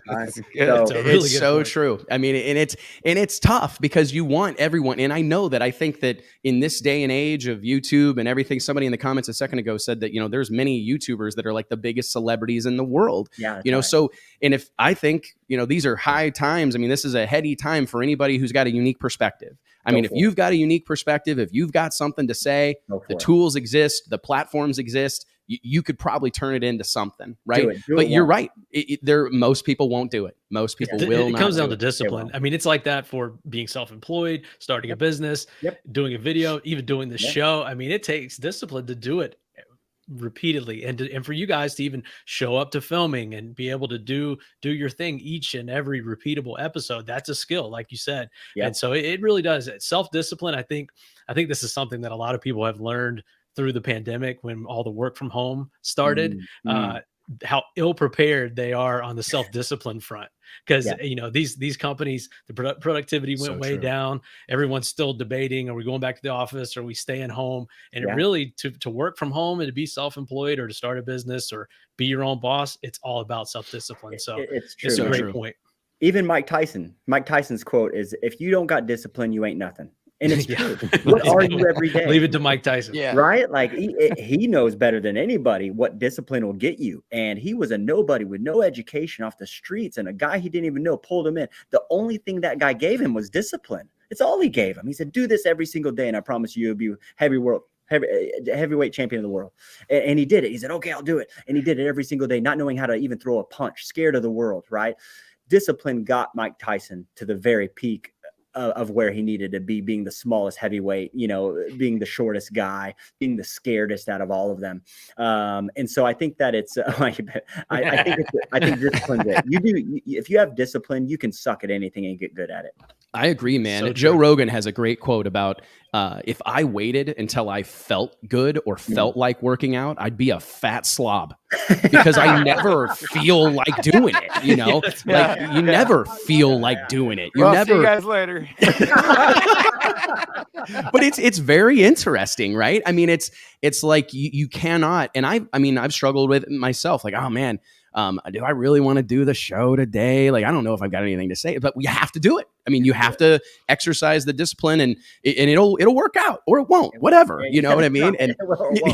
That's a good point. It's so true. I mean, and it's tough because you want everyone. And I know that, I think that in this day and age of YouTube and everything, somebody in the comments a second ago said that, there's many YouTubers that are like the biggest celebrities in the world. Yeah. So, and if I think, these are high times, I mean, this is a heady time for anybody who's got a unique perspective. I mean, if you've got a unique perspective, if you've got something to say, the tools exist, the platforms exist, you could probably turn it into something, right? But you're right. Most people won't do it. Most people will not. It comes down to discipline. I mean, it's like that for being self-employed, starting a business, doing a video, even doing the show. I mean, it takes discipline to do it repeatedly, and for you guys to even show up to filming and be able to do your thing each and every repeatable episode. That's a skill, like you said. And so it really does. It's self-discipline. I think this is something that a lot of people have learned through the pandemic, when all the work from home started, how ill prepared they are on the self-discipline front. Because these companies, the productivity went way down. Everyone's still debating: are we going back to the office, or are we staying home? And it really, to work from home and to be self-employed, or to start a business or be your own boss, it's all about self-discipline. So it's true. It's a great point. Even Mike Tyson's quote is, "If you don't got discipline, you ain't nothing." And it's true. What are you every day? Leave it to Mike Tyson. Yeah. Right? Like he knows better than anybody what discipline will get you. And he was a nobody with no education off the streets, and a guy he didn't even know pulled him in. The only thing that guy gave him was discipline. It's all he gave him. He said, do this every single day, and I promise you'll be heavyweight champion of the world. And he did it. He said, okay, I'll do it. And he did it every single day, not knowing how to even throw a punch, scared of the world, right? Discipline got Mike Tyson to the very peak of where he needed to be, being the smallest heavyweight, being the shortest guy, being the scaredest out of all of them. And so I think that it's, I think discipline's it. If you have discipline, you can suck at anything and get good at it. I agree, man. So Joe true. Rogan has a great quote about if I waited until I felt good or felt like working out, I'd be a fat slob because I never feel like doing it. You never feel like doing it. You never. See you guys later. But it's very interesting, right? I mean, it's like you cannot, and I've struggled with it myself. Like, oh man, do I really want to do the show today? Like, I don't know if I've got anything to say, but we have to do it. I mean, you have to exercise the discipline, and it'll work out, or it won't, whatever. You know what I mean? And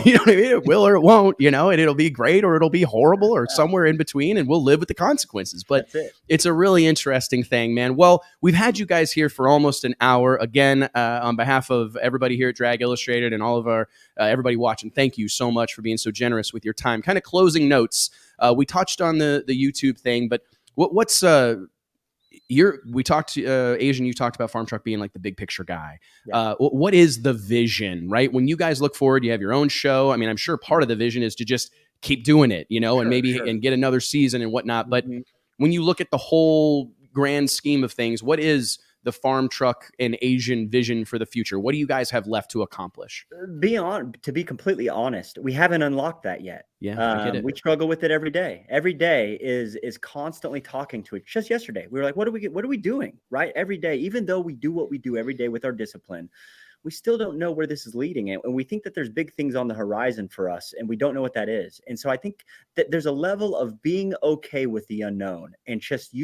you know what I mean? It will or it won't. And it'll be great or it'll be horrible or somewhere in between, and we'll live with the consequences. But it's a really interesting thing, man. Well, we've had you guys here for almost an hour. Again, on behalf of everybody here at Drag Illustrated and all of our everybody watching, thank you so much for being so generous with your time. Kind of closing notes. We touched on the YouTube thing, but what's we talked to Asian, you talked about Farmtruck being like the big picture guy. Yeah. What is the vision, right? When you guys look forward, you have your own show. I mean, I'm sure part of the vision is to just keep doing it, and maybe and get another season and whatnot. But when you look at the whole grand scheme of things, what is the Farmtruck and AZN vision for the future? What do you guys have left to accomplish? To be completely honest, we haven't unlocked that yet. Yeah, I get it. We struggle with it every day. Every day is constantly talking to it. Just yesterday, we were like, what are we doing? Right? Every day, even though we do what we do every day with our discipline, we still don't know where this is leading. And we think that there's big things on the horizon for us, and we don't know what that is. And so I think that there's a level of being okay with the unknown and just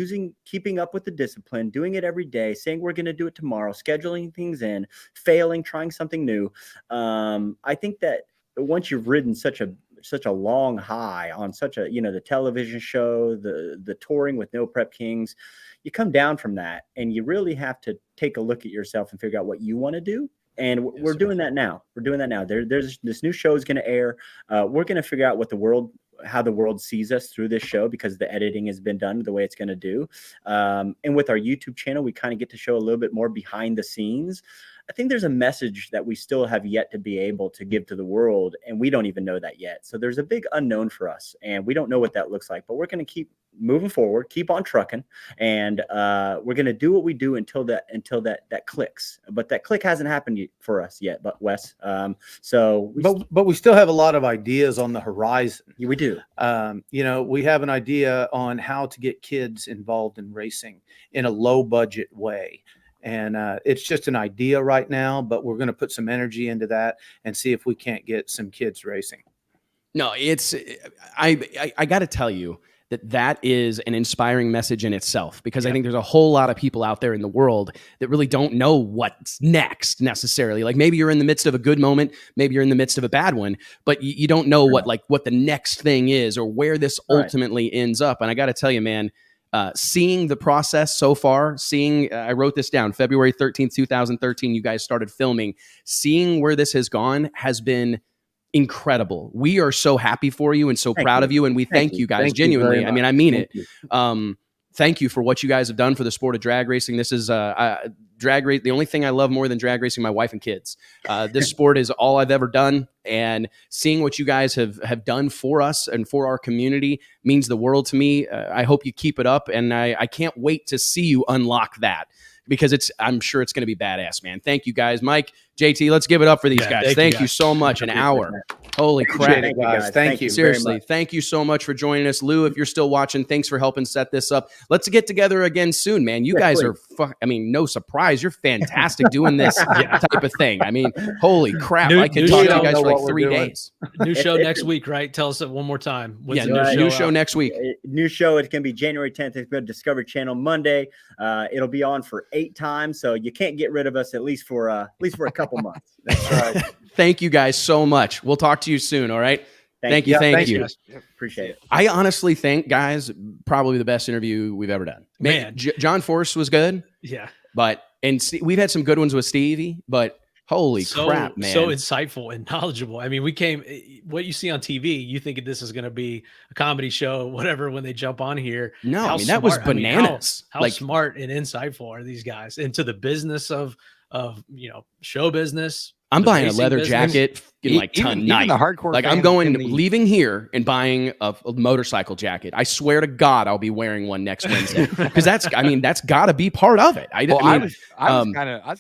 keeping up with the discipline, doing it every day, saying we're going to do it tomorrow, scheduling things in, failing, trying something new. I think that once you've ridden such a long high on such a, the television show, the touring with No Prep Kings, you come down from that and you really have to take a look at yourself and figure out what you want to do. And we're doing that now. We're doing that now. There's this new show is going to air. We're going to figure out how the world sees us through this show, because the editing has been done the way it's going to do. And with our YouTube channel, we kind of get to show a little bit more behind the scenes. I think there's a message that we still have yet to be able to give to the world, and we don't even know that yet. So there's a big unknown for us, and we don't know what that looks like, but we're going to keep moving forward, keep on trucking, and we're going to do what we do until that clicks. But that click hasn't happened for us yet, but Wes. But we still have a lot of ideas on the horizon. We do. We have an idea on how to get kids involved in racing in a low budget way. And it's just an idea right now, but we're going to put some energy into that and see if we can't get some kids racing. No, I got to tell you that is an inspiring message in itself, because I think there's a whole lot of people out there in the world that really don't know what's next necessarily. Like, maybe you're in the midst of a good moment, maybe you're in the midst of a bad one, but you don't know what the next thing is or where this ultimately ends up. And I got to tell you, man, seeing the process so far, I wrote this down, February 13th, 2013, you guys started filming, seeing where this has gone has been incredible. We are so happy for you and so proud of you. And we thank you guys genuinely. I mean, I mean it. Thank you for what you guys have done for the sport of drag racing. This is drag race. The only thing I love more than drag racing, my wife and kids. This sport is all I've ever done. And seeing what you guys have done for us and for our community means the world to me. I hope you keep it up. And I can't wait to see you unlock that, because I'm sure it's going to be badass, man. Thank you guys. Mike, JT, let's give it up for these guys. Thank you so much. An hour. Holy crap. Thank you. Seriously. Thank you so much for joining us. Lou, if you're still watching, thanks for helping set this up. Let's get together again soon, man. You guys are, no surprise. You're fantastic doing this type of thing. I mean, holy crap. I could talk to you guys for like 3 days. New show next week, right? Tell us it one more time. What's the new show next week? New show. It's going to be January 10th. It's going to Discovery Channel Monday. It'll be on for 8 times. So you can't get rid of us at least for a couple months. That's right. Thank you guys so much. We'll talk to you soon. All right. Thank you. Appreciate it. I honestly think, guys, probably the best interview we've ever done. Man, John Force was good. Yeah. But we've had some good ones with Stevie, but Holy so, crap, man. so insightful and knowledgeable. I mean, what you see on TV, you think this is going to be a comedy show, whatever, when they jump on here. No, How I mean, that was smart- I mean, bananas. how smart and insightful are these guys into the business of show business? I'm the buying a racing letter business. jacket in like Even tonight. the hardcore Like I'm fans going, in the- leaving here and buying a motorcycle jacket. I swear to God, I'll be wearing one next Wednesday because that's got to be part of it. I was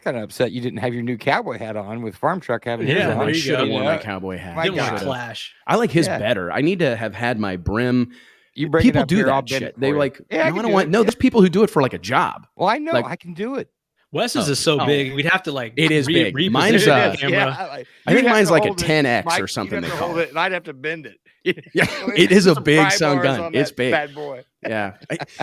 kind of upset you didn't have your new cowboy hat on with Farmtruck having his Yeah, on. there I you should have go. worn my cowboy hat. My Didn't want God. to clash. I like his Yeah. better. I need to have had my brim. You bring People it up do here, I'll that bend shit. it They for you. like, Yeah, I no, can I don't do want. it. No, there's people who do it for like a job. Well, I know like- I can do it. Wes's Oh. is so Oh. big, we'd have to like. It is big. reposition Mine's, the uh, camera. I think mine's like a 10X or something they call it. and I'd have to bend it. Yeah, it is a Some big pry sun bars gun. on It's that big. bad boy. Yeah.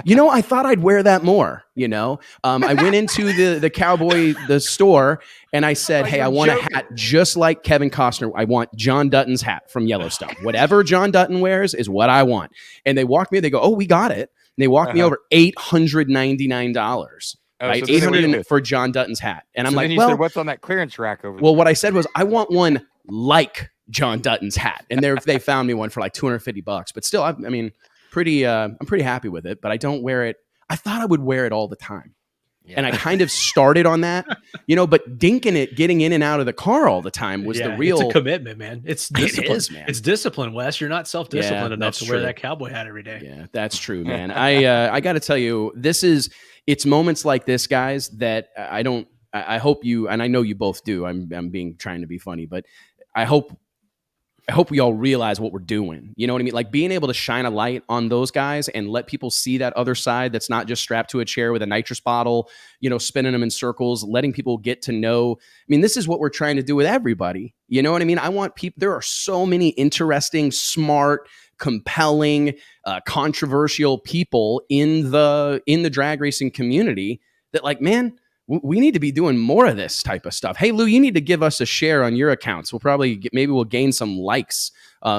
I thought I'd wear that more, I went into the store and I said, Like hey, you're I want joking. a hat just like Kevin Costner. I want John Dutton's hat from Yellowstone. Whatever John Dutton wears is what I want. And they walked me, they go, oh, we got it. And they walked me over $899. Right? So then what do you do? for John Dutton's hat. And I'm So like, then you well, said, what's on that clearance rack over there? well, what I said was, I want one like John Dutton's hat, and they found me one for like $250. But still, I'm pretty happy with it. But I don't wear it. I thought I would wear it all the time, and I kind of started on that, But dinking it, getting in and out of the car all the time was the real. It's a commitment, man. It's discipline. It is, man. It's discipline, Wes. You're not self-disciplined Yeah, enough that's to wear true. that cowboy hat every day. Yeah, that's true, man. I got to tell you, it's moments like this, guys, that I hope you, and I know you both do. I'm trying to be funny, but I hope we all realize what we're doing. You know what I mean? Like being able to shine a light on those guys and let people see that other side that's not just strapped to a chair with a nitrous bottle, spinning them in circles, letting people get to know. I mean, this is what we're trying to do with everybody. You know what I mean? I want people, there are so many interesting, smart, compelling, controversial people in the drag racing community that, like, man, we need to be doing more of this type of stuff. Hey, Lou, you need to give us a share on your accounts. We'll probably maybe we'll gain some likes.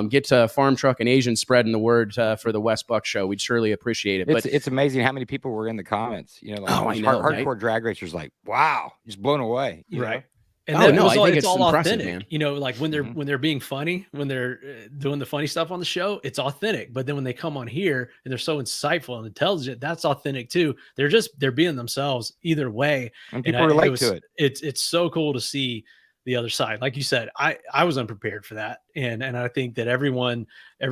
Get to Farmtruck and AZN spreading the word for the Wes Buck Show. We'd surely appreciate it. But It's amazing how many people were in the comments. I know, right? Hardcore drag racers, like, wow, just blown away. you know? And Oh, then no, I think it's it's all impressive, authentic. man. Like when they're being funny, when they're doing the funny stuff on the show, it's authentic. But then when they come on here and they're so insightful and intelligent, that's authentic too. They're being themselves either way. And people relate to it. It's so cool to see the other side. Like you said, I was unprepared for that. And I think that everyone, it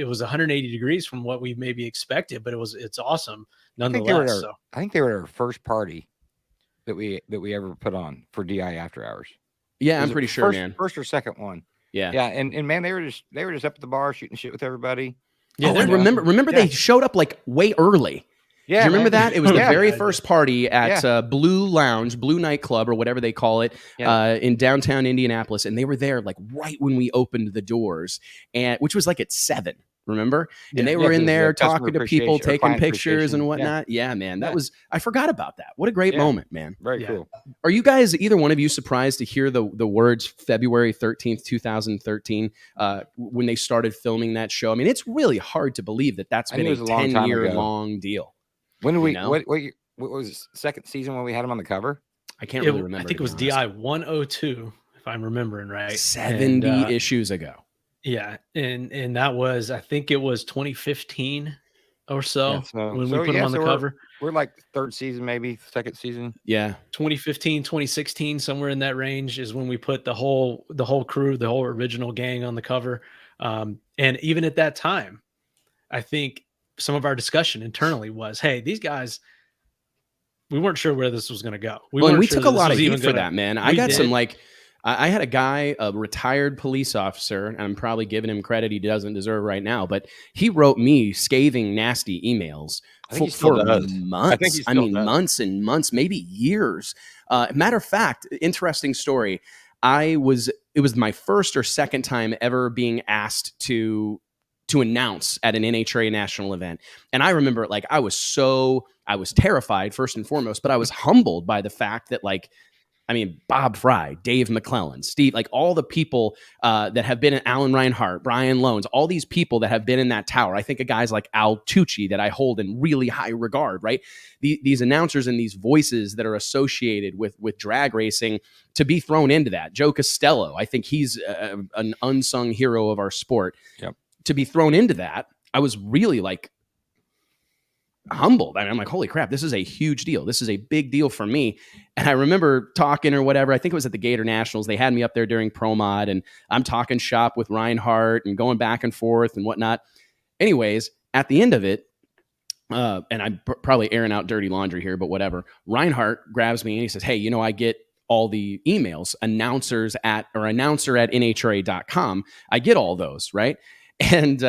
was 180 degrees from what we maybe expected, but it's awesome nonetheless. I think they were our first party that we ever put on for DI After Hours. yeah, I'm Was it pretty sure, first, man. First or second one. Yeah. Yeah, and man, they were just up at the bar shooting shit with everybody. Yeah, they're- remember they showed up like way early. Yeah, Do you remember man. that? It was the Yeah. very first party at Blue Lounge, Blue Nightclub, or whatever they call it, in downtown Indianapolis, and they were there like right when we opened the doors, and which was like at 7. Remember? And they were in there talking to people, taking pictures and whatnot. Yeah, man, I forgot about that. What a great moment, man. Very cool. Are you guys, either one of you, surprised to hear the words February 13th, 2013, when they started filming that show? I mean, it's really hard to believe that's been a 10-year long deal. When did we? You know? What was the second season when we had him on the cover? I can't really remember. I think it was DI 102, if I'm remembering right. 70 issues ago. Yeah, and that was, I think it was 2015 or so, when we put him on the cover. We're like third season, maybe second season. Yeah, 2015, 2016, somewhere in that range is when we put the whole crew, the whole original gang on the cover. And even at that time, I think some of our discussion internally was, hey, these guys, we weren't sure where this was going to go. And we took a lot of heat for that, man. I got some I had a guy, a retired police officer, and I'm probably giving him credit he doesn't deserve right now, but he wrote me scathing, nasty emails for months. I mean, months and months, maybe years. Matter of fact, interesting story. It was my first or second time ever being asked to announce at an NHRA national event. And I remember, like, I was terrified, first and foremost, but I was humbled by the fact that, like, I mean, Bob Fry, Dave McClellan, Steve, like all the people that have been in Alan Reinhart, Brian Lohnes, all these people that have been in that tower. I think of guys like Al Tucci that I hold in really high regard, right? These announcers and these voices that are associated with drag racing to be thrown into that. Joe Costello, I think he's an unsung hero of our sport. Yep. To be thrown into that, I was really like humbled. I mean, I'm like, holy crap, this is a huge deal. This is a big deal for me. And I remember talking or whatever, I think it was at the Gator Nationals. They had me up there during Pro Mod, and I'm talking shop with Reinhardt and going back and forth and whatnot. Anyways, at the end of it, and I'm probably airing out dirty laundry here, but whatever. Reinhardt grabs me and he says, hey, I get all the emails, announcer at NHRA.com. I get all those, right? And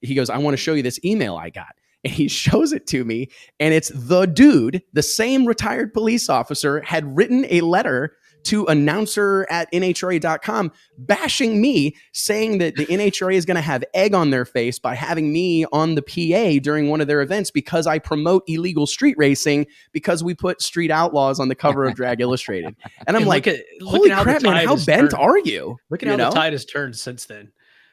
he goes, I want to show you this email I got. And he shows it to me, and it's the dude, the same retired police officer, had written a letter to announcer at NHRA.com bashing me, saying that the NHRA is going to have egg on their face by having me on the PA during one of their events because I promote illegal street racing because we put Street Outlaws on the cover of Drag Illustrated. And I'm like, holy crap, man, how bent are you? Look at how the tide has turned since then.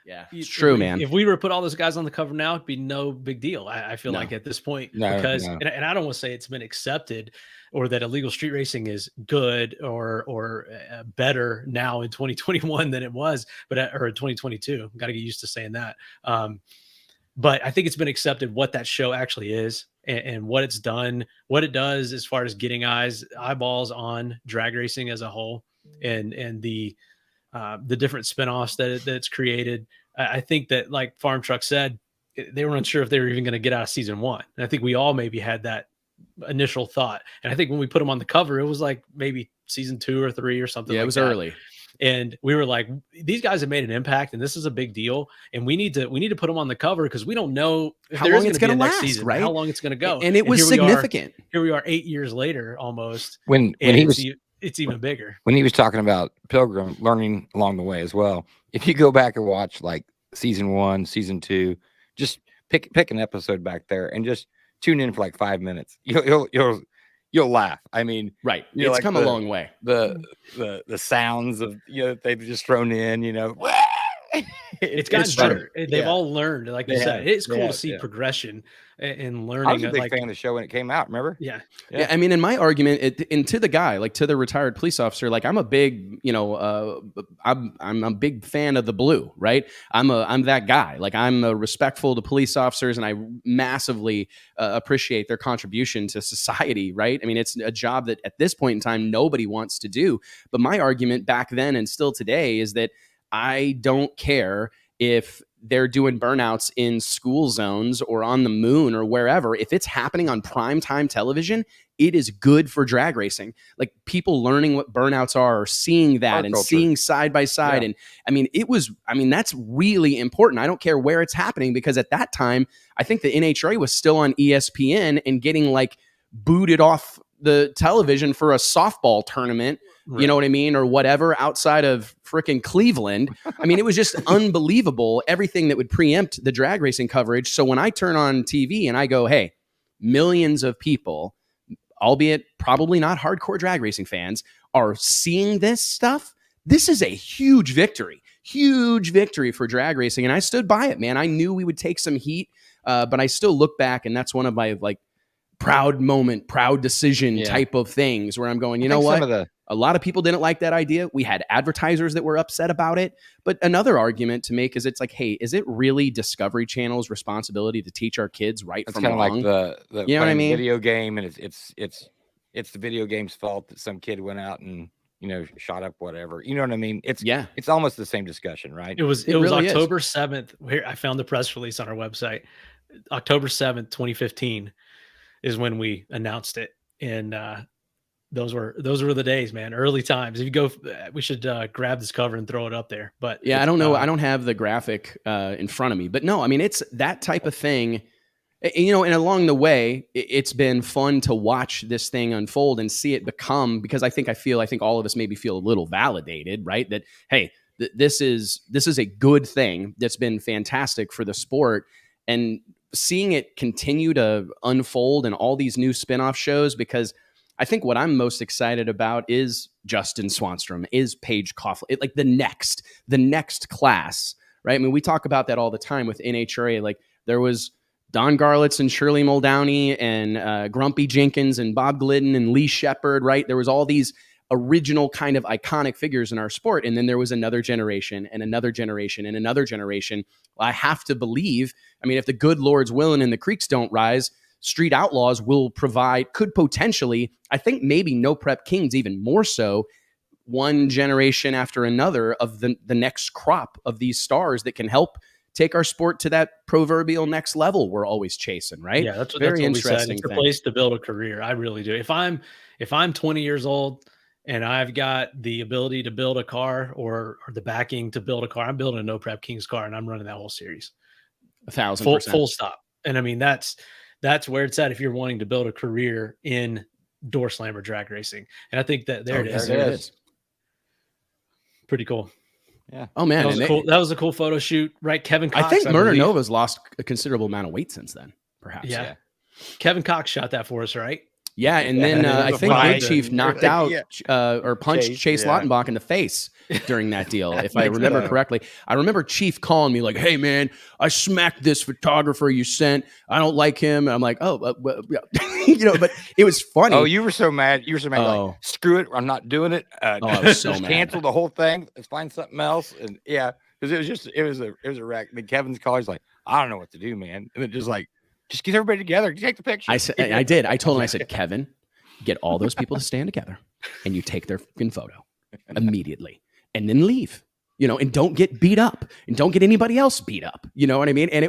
Yeah, it's true, man. If we were to put all those guys on the cover now, it'd be no big deal. I feel like at this point, because and I don't want to say it's been accepted or that illegal street racing is good or better now in 2021 than it was, or in 2022. Got to get used to saying that. But I think it's been accepted what that show actually is and what it's done, what it does as far as getting eyeballs on drag racing as a whole, and the different spinoffs that it's created. I think that, like Farmtruck said, they were unsure if they were even going to get out of season 1. And I think we all maybe had that initial thought. And I think when we put them on the cover, it was like maybe season 2 or 3 or something. Yeah, it was early. And we were like, these guys have made an impact, and this is a big deal. And we need to put them on the cover because we don't know how long it's going to last, season, right? How long it's going to go. And it was significant. Here we are 8 years later, almost. When he was. It's even bigger. When he was talking about Pilgrim, learning along the way as well. If you go back and watch like season 1, season 2, just pick an episode back there and just tune in for like 5 minutes. You'll laugh. I mean, right. It's like come a long way. The sounds of they've just thrown in. It's gotten better. They've all learned, like you said. It's cool to see progression and learning. I was a big fan of the show when it came out. Remember? Yeah. I mean, in my argument, and to the guy, like to the retired police officer, like I'm a big, I'm a big fan of the blue, right? I'm that guy. Like I'm respectful to police officers, and I massively appreciate their contribution to society, right? I mean, it's a job that at this point in time nobody wants to do. But my argument back then and still today is that I don't care if they're doing burnouts in school zones or on the moon or wherever. If it's happening on primetime television, it is good for drag racing. Like people learning what burnouts are or seeing that and seeing side by side. And that's really important. I don't care where it's happening because at that time, I think the NHRA was still on ESPN and getting like booted off the television for a softball tournament. Right. You know what I mean? Or whatever outside of freaking Cleveland. I mean, it was just unbelievable, everything that would preempt the drag racing coverage. So when I turn on TV and I go, hey, millions of people, albeit probably not hardcore drag racing fans, are seeing this stuff, this is a huge victory for drag racing. And I stood by it, man. I knew we would take some heat, but I still look back, and that's one of my like proud moment, proud decision type of things where I'm going, you know what? A lot of people didn't like that idea. We had advertisers that were upset about it. But another argument to make is it's like, hey, is it really Discovery Channel's responsibility to teach our kids right from wrong? It's kind of like the you know what I mean? Video game, and it's the video game's fault that some kid went out and shot up whatever. You know what I mean? It's almost the same discussion, right? It was really October 7th. Here I found the press release on our website. October 7th, 2015 is when we announced it, and those were the days, man. Early times. If you go, we should grab this cover and throw it up there. But yeah, I don't know. I don't have the graphic in front of me, but no, I mean, it's that type of thing, and along the way, it's been fun to watch this thing unfold and see it become, because I think all of us maybe feel a little validated, right? That, hey, this is a good thing that's been fantastic for the sport, and seeing it continue to unfold and all these new spinoff shows, because I think what I'm most excited about is Justin Swanstrom, is Paige Coughlin, like the next class, right? I mean, we talk about that all the time with NHRA. Like there was Don Garlitz and Shirley Muldowney and Grumpy Jenkins and Bob Glidden and Lee Shepard, right? There was all these original kind of iconic figures in our sport. And then there was another generation and another generation and another generation. Well, I have to believe, I mean, if the good Lord's willing and the creeks don't rise, Street Outlaws will provide, could potentially, I think maybe No Prep Kings even more so, one generation after another of the next crop of these stars that can help take our sport to that proverbial next level we're always chasing, right? Yeah, that's very what interesting. It's a place to build a career. I really do. If I'm 20 years old and I've got the ability to build a car or the backing to build a car, I'm building a No Prep Kings car and I'm running that whole series. 1,000%. Full stop. And I mean, that's where it's at if you're wanting to build a career in door slammer drag racing. And I think that there it is. Pretty cool. Yeah. Oh man, that was a cool photo shoot, right? Kevin Cox, I think Murder Nova's lost a considerable amount of weight since then, perhaps. Yeah. Kevin Cox shot that for us, right? Yeah, and then I think Big Chief knocked out or punched Chase Lautenbach in the face during that deal, if I remember correctly. I remember Chief calling me like, "Hey man, I smacked this photographer you sent. I don't like him." And I'm like, "Oh, well, but it was funny." Oh, you were so mad. You were so mad. Like, screw it. I'm not doing it. I was so mad. Cancel the whole thing. Let's find something else. And yeah, because it was a wreck. And Kevin's caller's like, "I don't know what to do, man." And it just get everybody together. Take the picture. I did. I told him, I said, "Kevin, get all those people to stand together and you take their fucking photo immediately and then leave, and don't get beat up and don't get anybody else beat up." You know what I mean? And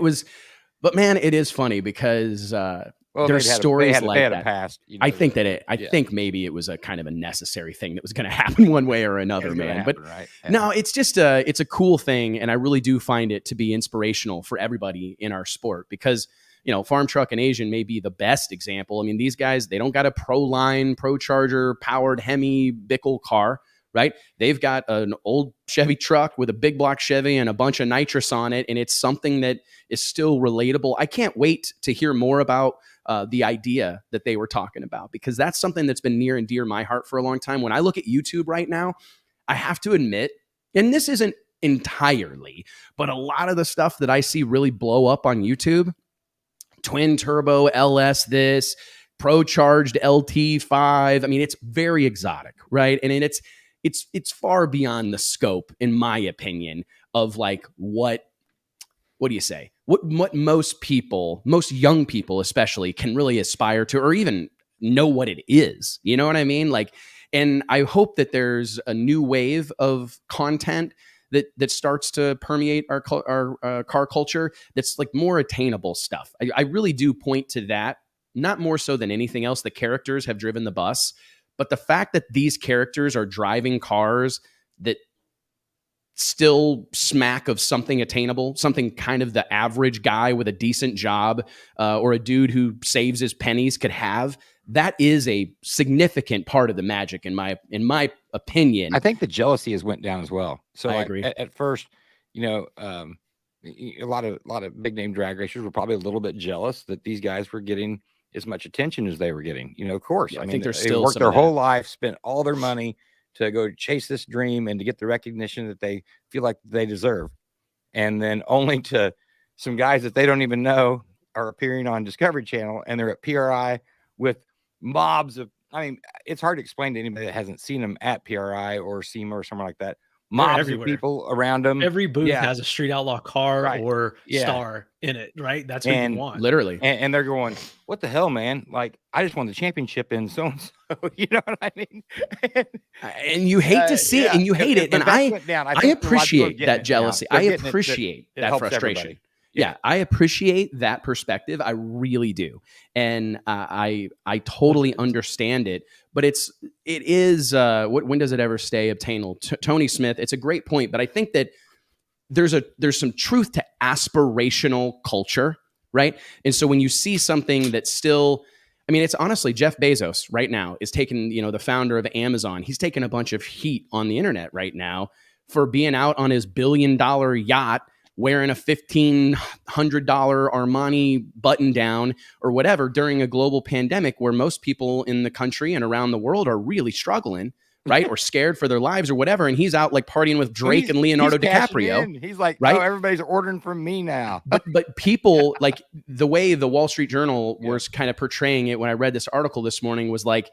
but man, it is funny because there's stories like that. I think think maybe it was a kind of a necessary thing that was going to happen one way or another, man. But no, it's just it's a cool thing. And I really do find it to be inspirational for everybody in our sport because Farmtruck and AZN may be the best example. I mean, these guys, they don't got a Pro Charger powered Hemi Bickle car, right? They've got an old Chevy truck with a big block Chevy and a bunch of nitrous on it. And it's something that is still relatable. I can't wait to hear more about the idea that they were talking about, because that's something that's been near and dear to my heart for a long time. When I look at YouTube right now, I have to admit, and this isn't entirely, but a lot of the stuff that I see really blow up on YouTube, twin turbo LS, this Pro Charged LT5. I mean, it's very exotic, right? And it's far beyond the scope, in my opinion, of like what do you say? What most young people especially can really aspire to, or even know what it is. You know what I mean? Like, and I hope that there's a new wave of content that starts to permeate our car culture that's like more attainable stuff. I really do point to that, not more so than anything else. The characters have driven the bus, but the fact that these characters are driving cars that still smack of something attainable, something kind of the average guy with a decent job or a dude who saves his pennies could have, that is a significant part of the magic in my opinion. I think the jealousy has went down as well. So I agree. At first, a lot of big name drag racers were probably a little bit jealous that these guys were getting as much attention as they were getting. Of course, yeah, I mean, think there's they still worked their whole life, spent all their money to go chase this dream and to get the recognition that they feel like they deserve. And then only to some guys that they don't even know are appearing on Discovery Channel, and they're at PRI with mobs of, it's hard to explain to anybody that hasn't seen them at PRI or SEMA or somewhere like that. Mobs of people around them. Every booth has a Street Outlaw car or star in it, right? That's what you want. Literally. And they're going, what the hell, man? Like, I just won the championship in so-and-so. You know what I mean? And you hate to see it, and you hate it. And I appreciate that jealousy. I appreciate that frustration. Everybody. Yeah, I appreciate that perspective. I really do. And I totally understand it. But it is when does it ever stay obtainable? Tony Smith, it's a great point. But I think that there's some truth to aspirational culture, right? And so when you see something that's still, it's honestly Jeff Bezos right now is taking, the founder of Amazon. He's taking a bunch of heat on the internet right now for being out on his $1 billion yacht wearing a $1,500 Armani button down or whatever during a global pandemic where most people in the country and around the world are really struggling, right? Or scared for their lives or whatever. And he's out like partying with Drake and Leonardo DiCaprio. He's like, right? Oh, everybody's ordering from me now. But people, like the way the Wall Street Journal was kind of portraying it when I read this article this morning was like,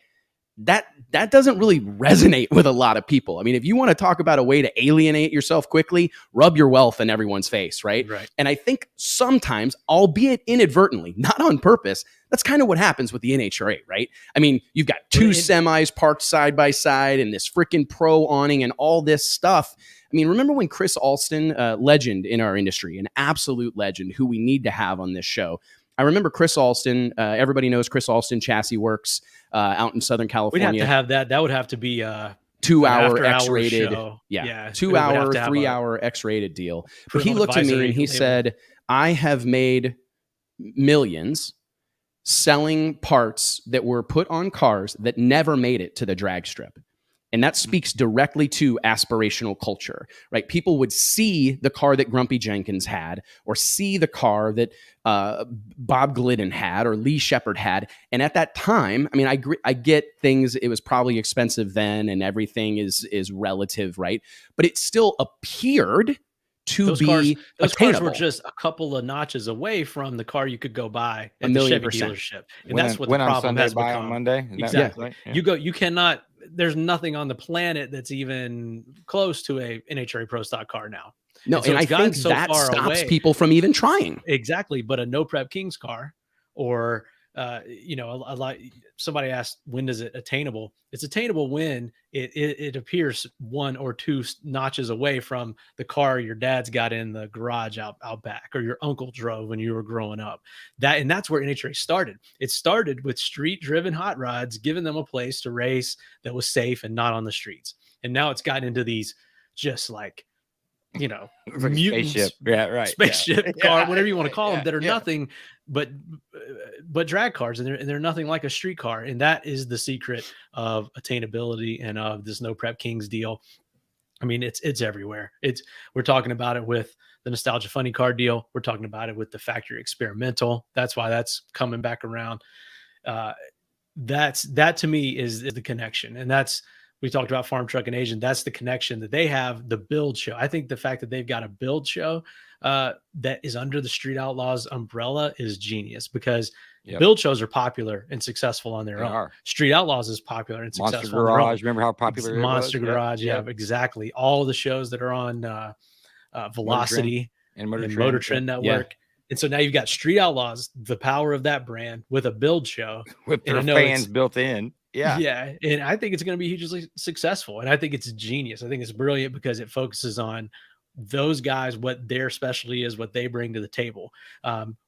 that doesn't really resonate with a lot of people. I mean, if you want to talk about a way to alienate yourself quickly, rub your wealth in everyone's face, right? And I think sometimes, albeit inadvertently, not on purpose, that's kind of what happens with the NHRA, right? I mean, you've got two semis parked side by side and this freaking pro awning and all this stuff. I mean, remember when Chris Alston, legend in our industry, an absolute legend who we need to have on this show. I remember Chris Alston. Everybody knows Chris Alston Chassis Works out in Southern California. We'd have to have that. That would have to be 2-hour X-rated. show. Yeah. 2-hour, 3-hour X-rated deal. But he looked at me and he said, I have made millions selling parts that were put on cars that never made it to the drag strip. And that speaks directly to aspirational culture, right? People would see the car that Grumpy Jenkins had, or see the car that Bob Glidden had, or Lee Shepard had. And at that time, I mean, I get things, it was probably expensive then and everything is relative, right? But it still appeared to those be those cars were just a couple of notches away from the car you could go buy at the Chevy dealership. And that's what the problem has become. On Monday? Exactly. You cannot, there's nothing on the planet that's even close to a NHRA Pro Stock car now. No, and I think that stops people from even trying. Exactly. But a No Prep Kings car, or somebody asked, when is it attainable? It's attainable when it appears 1 or 2 notches away from the car your dad's got in the garage out back, or your uncle drove when you were growing up. And that's where NHRA started. It started with street driven hot rods, giving them a place to race that was safe and not on the streets. And now it's gotten into these just like, mutants, spaceship car, whatever you want to call them, that are nothing but drag cars, and they're nothing like a street car. And that is the secret of attainability and of this No Prep Kings deal. I mean, it's everywhere. We're talking about it with the Nostalgia Funny Car deal. We're talking about it with the factory experimental. That's why that's coming back around. That to me is the connection, and we talked about Farmtruck and AZN. That's the connection that they have. The build show. I think the fact that they've got a build show that is under the Street Outlaws umbrella is genius, because build shows are popular and successful on their own. Street Outlaws is popular and successful. Monster Garage. Remember how popular Monster Garage? Yeah, exactly. All the shows that are on Velocity and Motor Trend Network. Yeah. And so now you've got Street Outlaws, the power of that brand, with a build show with their fans built in. Yeah. And I think it's going to be hugely successful. And I think it's genius. I think it's brilliant because it focuses on those guys, what their specialty is, what they bring to the table.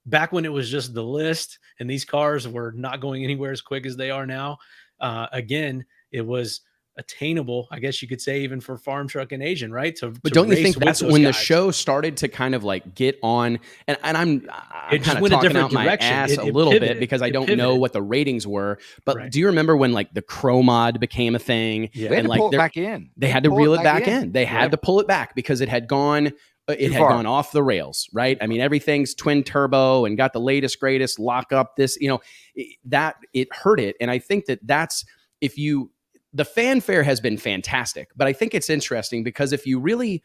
Back when it was just the list and these cars were not going anywhere as quick as they are now, again, it was attainable, I guess you could say, even for Farmtruck and AZN, right? But don't you think that's when the show started to kind of like get on? And I'm kind of talking out my ass a little bit because I don't know what the ratings were. But do you remember when like the Crow mod became a thing? Yeah. They had and to like pull it back in. They had to reel it back in. They had to pull it back because it had gone. It had gone off the rails, right? I mean, everything's twin turbo and got the latest, greatest lock up. This, that it hurt it. And I think that's the fanfare has been fantastic, but I think it's interesting because if you really,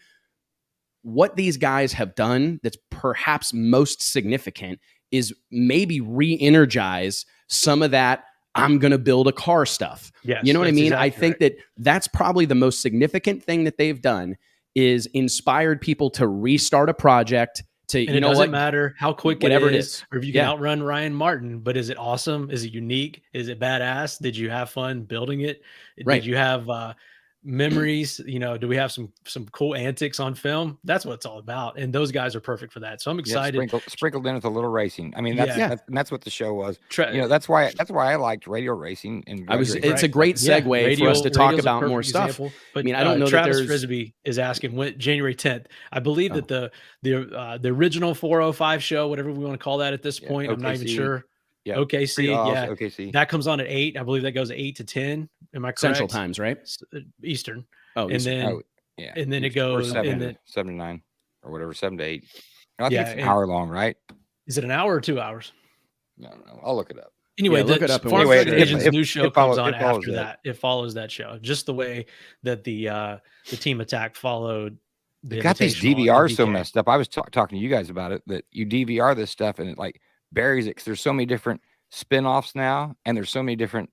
what these guys have done that's perhaps most significant is maybe re-energize some of that I'm going to build a car stuff. Yes, you know what I mean? Exactly I think that's probably the most significant thing that they've done is inspired people to restart a project. And it doesn't matter how quick whatever it is, or if you can outrun Ryan Martin, but is it awesome? Is it unique? Is it badass? Did you have fun building it? Did you have memories? Do we have some cool antics on film? That's what it's all about. And those guys are perfect for that. So I'm excited. Sprinkled in with a little racing. I mean, that's what the show was. That's why I liked radio racing. And it's a great segue for us to talk about more stuff. But I mean, I don't know. Travis Frisbee is asking when January 10th. I believe that the original 405 show, whatever we want to call that at this point, I'm not even sure. Yeah. OKC. OKC. That comes on at 8. I believe that goes 8 to 10. Am I correct? Central times, right? Eastern. Oh, and then it goes 7 to 9. or whatever, 7 to 8. No, I think Yeah, it's an and- hour long, right? Is it an hour or 2 hours? No, I'll look it up. Anyway, Yeah, look the it up and Farm we'll Truck share and it. AZN's new show it follows- comes on it follows after that. that. It follows that show, just the way that the Team Attack followed. They got these Invitational and DVRs so DK. messed up. I was talking to you guys about it, that you DVR this stuff and it like buries it, because there's so many different spin-offs now, and there's so many different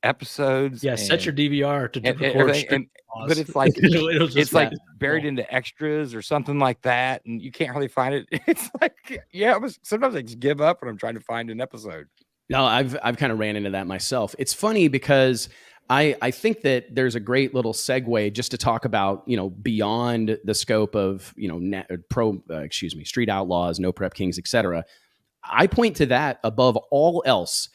episodes. Yeah, set your DVR to and record. everything, strip but pause. it's like It'll just it's like be- buried into extras or something like that, and you can't really find it. It's like, yeah, sometimes I just give up when I'm trying to find an episode. No, I've kind of ran into that myself. It's funny because I think that there's a great little segue just to talk about, beyond the scope of, Street Outlaws, No Prep Kings, etc. I point to that above all else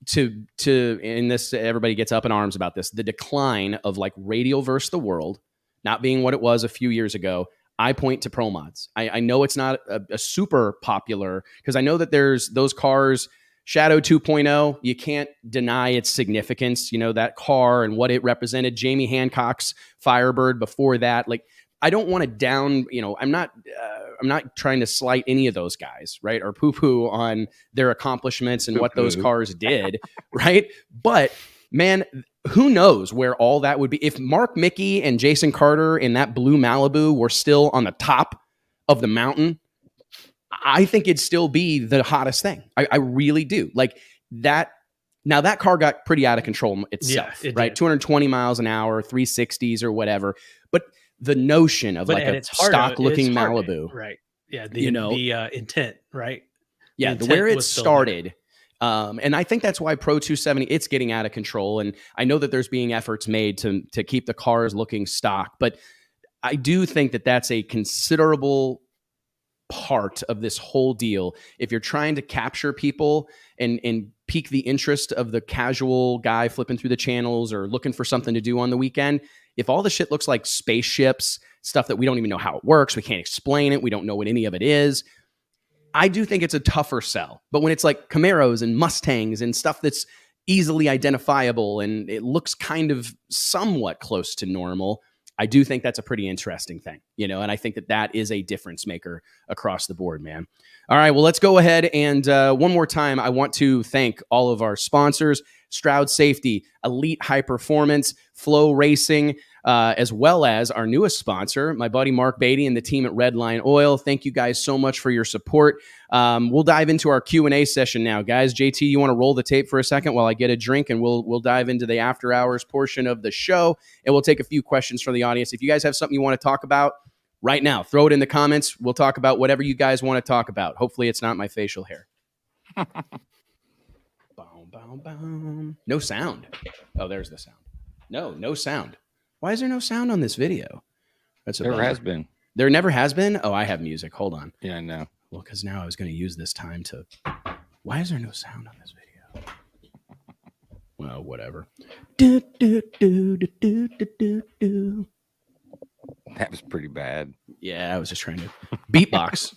to in this, everybody gets up in arms about this, the decline of like radio versus the world not being what it was a few years ago. I point to Pro Mods. I know it's not a super popular, because I know that there's those cars. Shadow 2.0, you can't deny its significance, that car and what it represented. Jamie Hancock's Firebird before that. Like, I don't want to down, I'm not trying to slight any of those guys, right? Or poo-poo on their accomplishments and what those cars did, right? But man, who knows where all that would be. If Mark Mickey and Jason Carter in that blue Malibu were still on the top of the mountain, I think it'd still be the hottest thing. I really do. Like that. Now that car got pretty out of control itself, Yeah, it right? did. 220 miles an hour, 360s or whatever. But the notion of like a stock looking Malibu, right? Yeah. The intent, right? Yeah. The Where intent it was still started. And I think that's why Pro 270, it's getting out of control. And I know that there's being efforts made to keep the cars looking stock, but I do think that that's a considerable part of this whole deal. If you're trying to capture people and pique the interest of the casual guy flipping through the channels or looking for something to do on the weekend, if all the shit looks like spaceships, stuff that we don't even know how it works, we can't explain it, we don't know what any of it is, I do think it's a tougher sell. But when it's like Camaros and Mustangs and stuff that's easily identifiable and it looks kind of somewhat close to normal, I do think that's a pretty interesting thing, and I think that is a difference maker across the board, man. All right, well, let's go ahead and one more time, I want to thank all of our sponsors, Stroud Safety, Elite High Performance, Flow Racing, as well as our newest sponsor, my buddy Mark Beatty and the team at Redline Oil. Thank you guys so much for your support. We'll dive into our Q&A session now, guys. JT, you want to roll the tape for a second while I get a drink, and we'll dive into the after hours portion of the show, and we'll take a few questions from the audience. If you guys have something you want to talk about right now, throw it in the comments. We'll talk about whatever you guys want to talk about. Hopefully it's not my facial hair. Boom, boom. No sound. Oh, there's the sound. No sound. Why is there no sound on this video? That's a There bummer. has been. There never has been? Oh, I have music. Hold on. Yeah, I know. Well, because now I was going to use this time to... Why is there no sound on this video? Well, whatever. Do, do, do, do, do, do, do. That was pretty bad. Yeah, I was just trying to beatbox.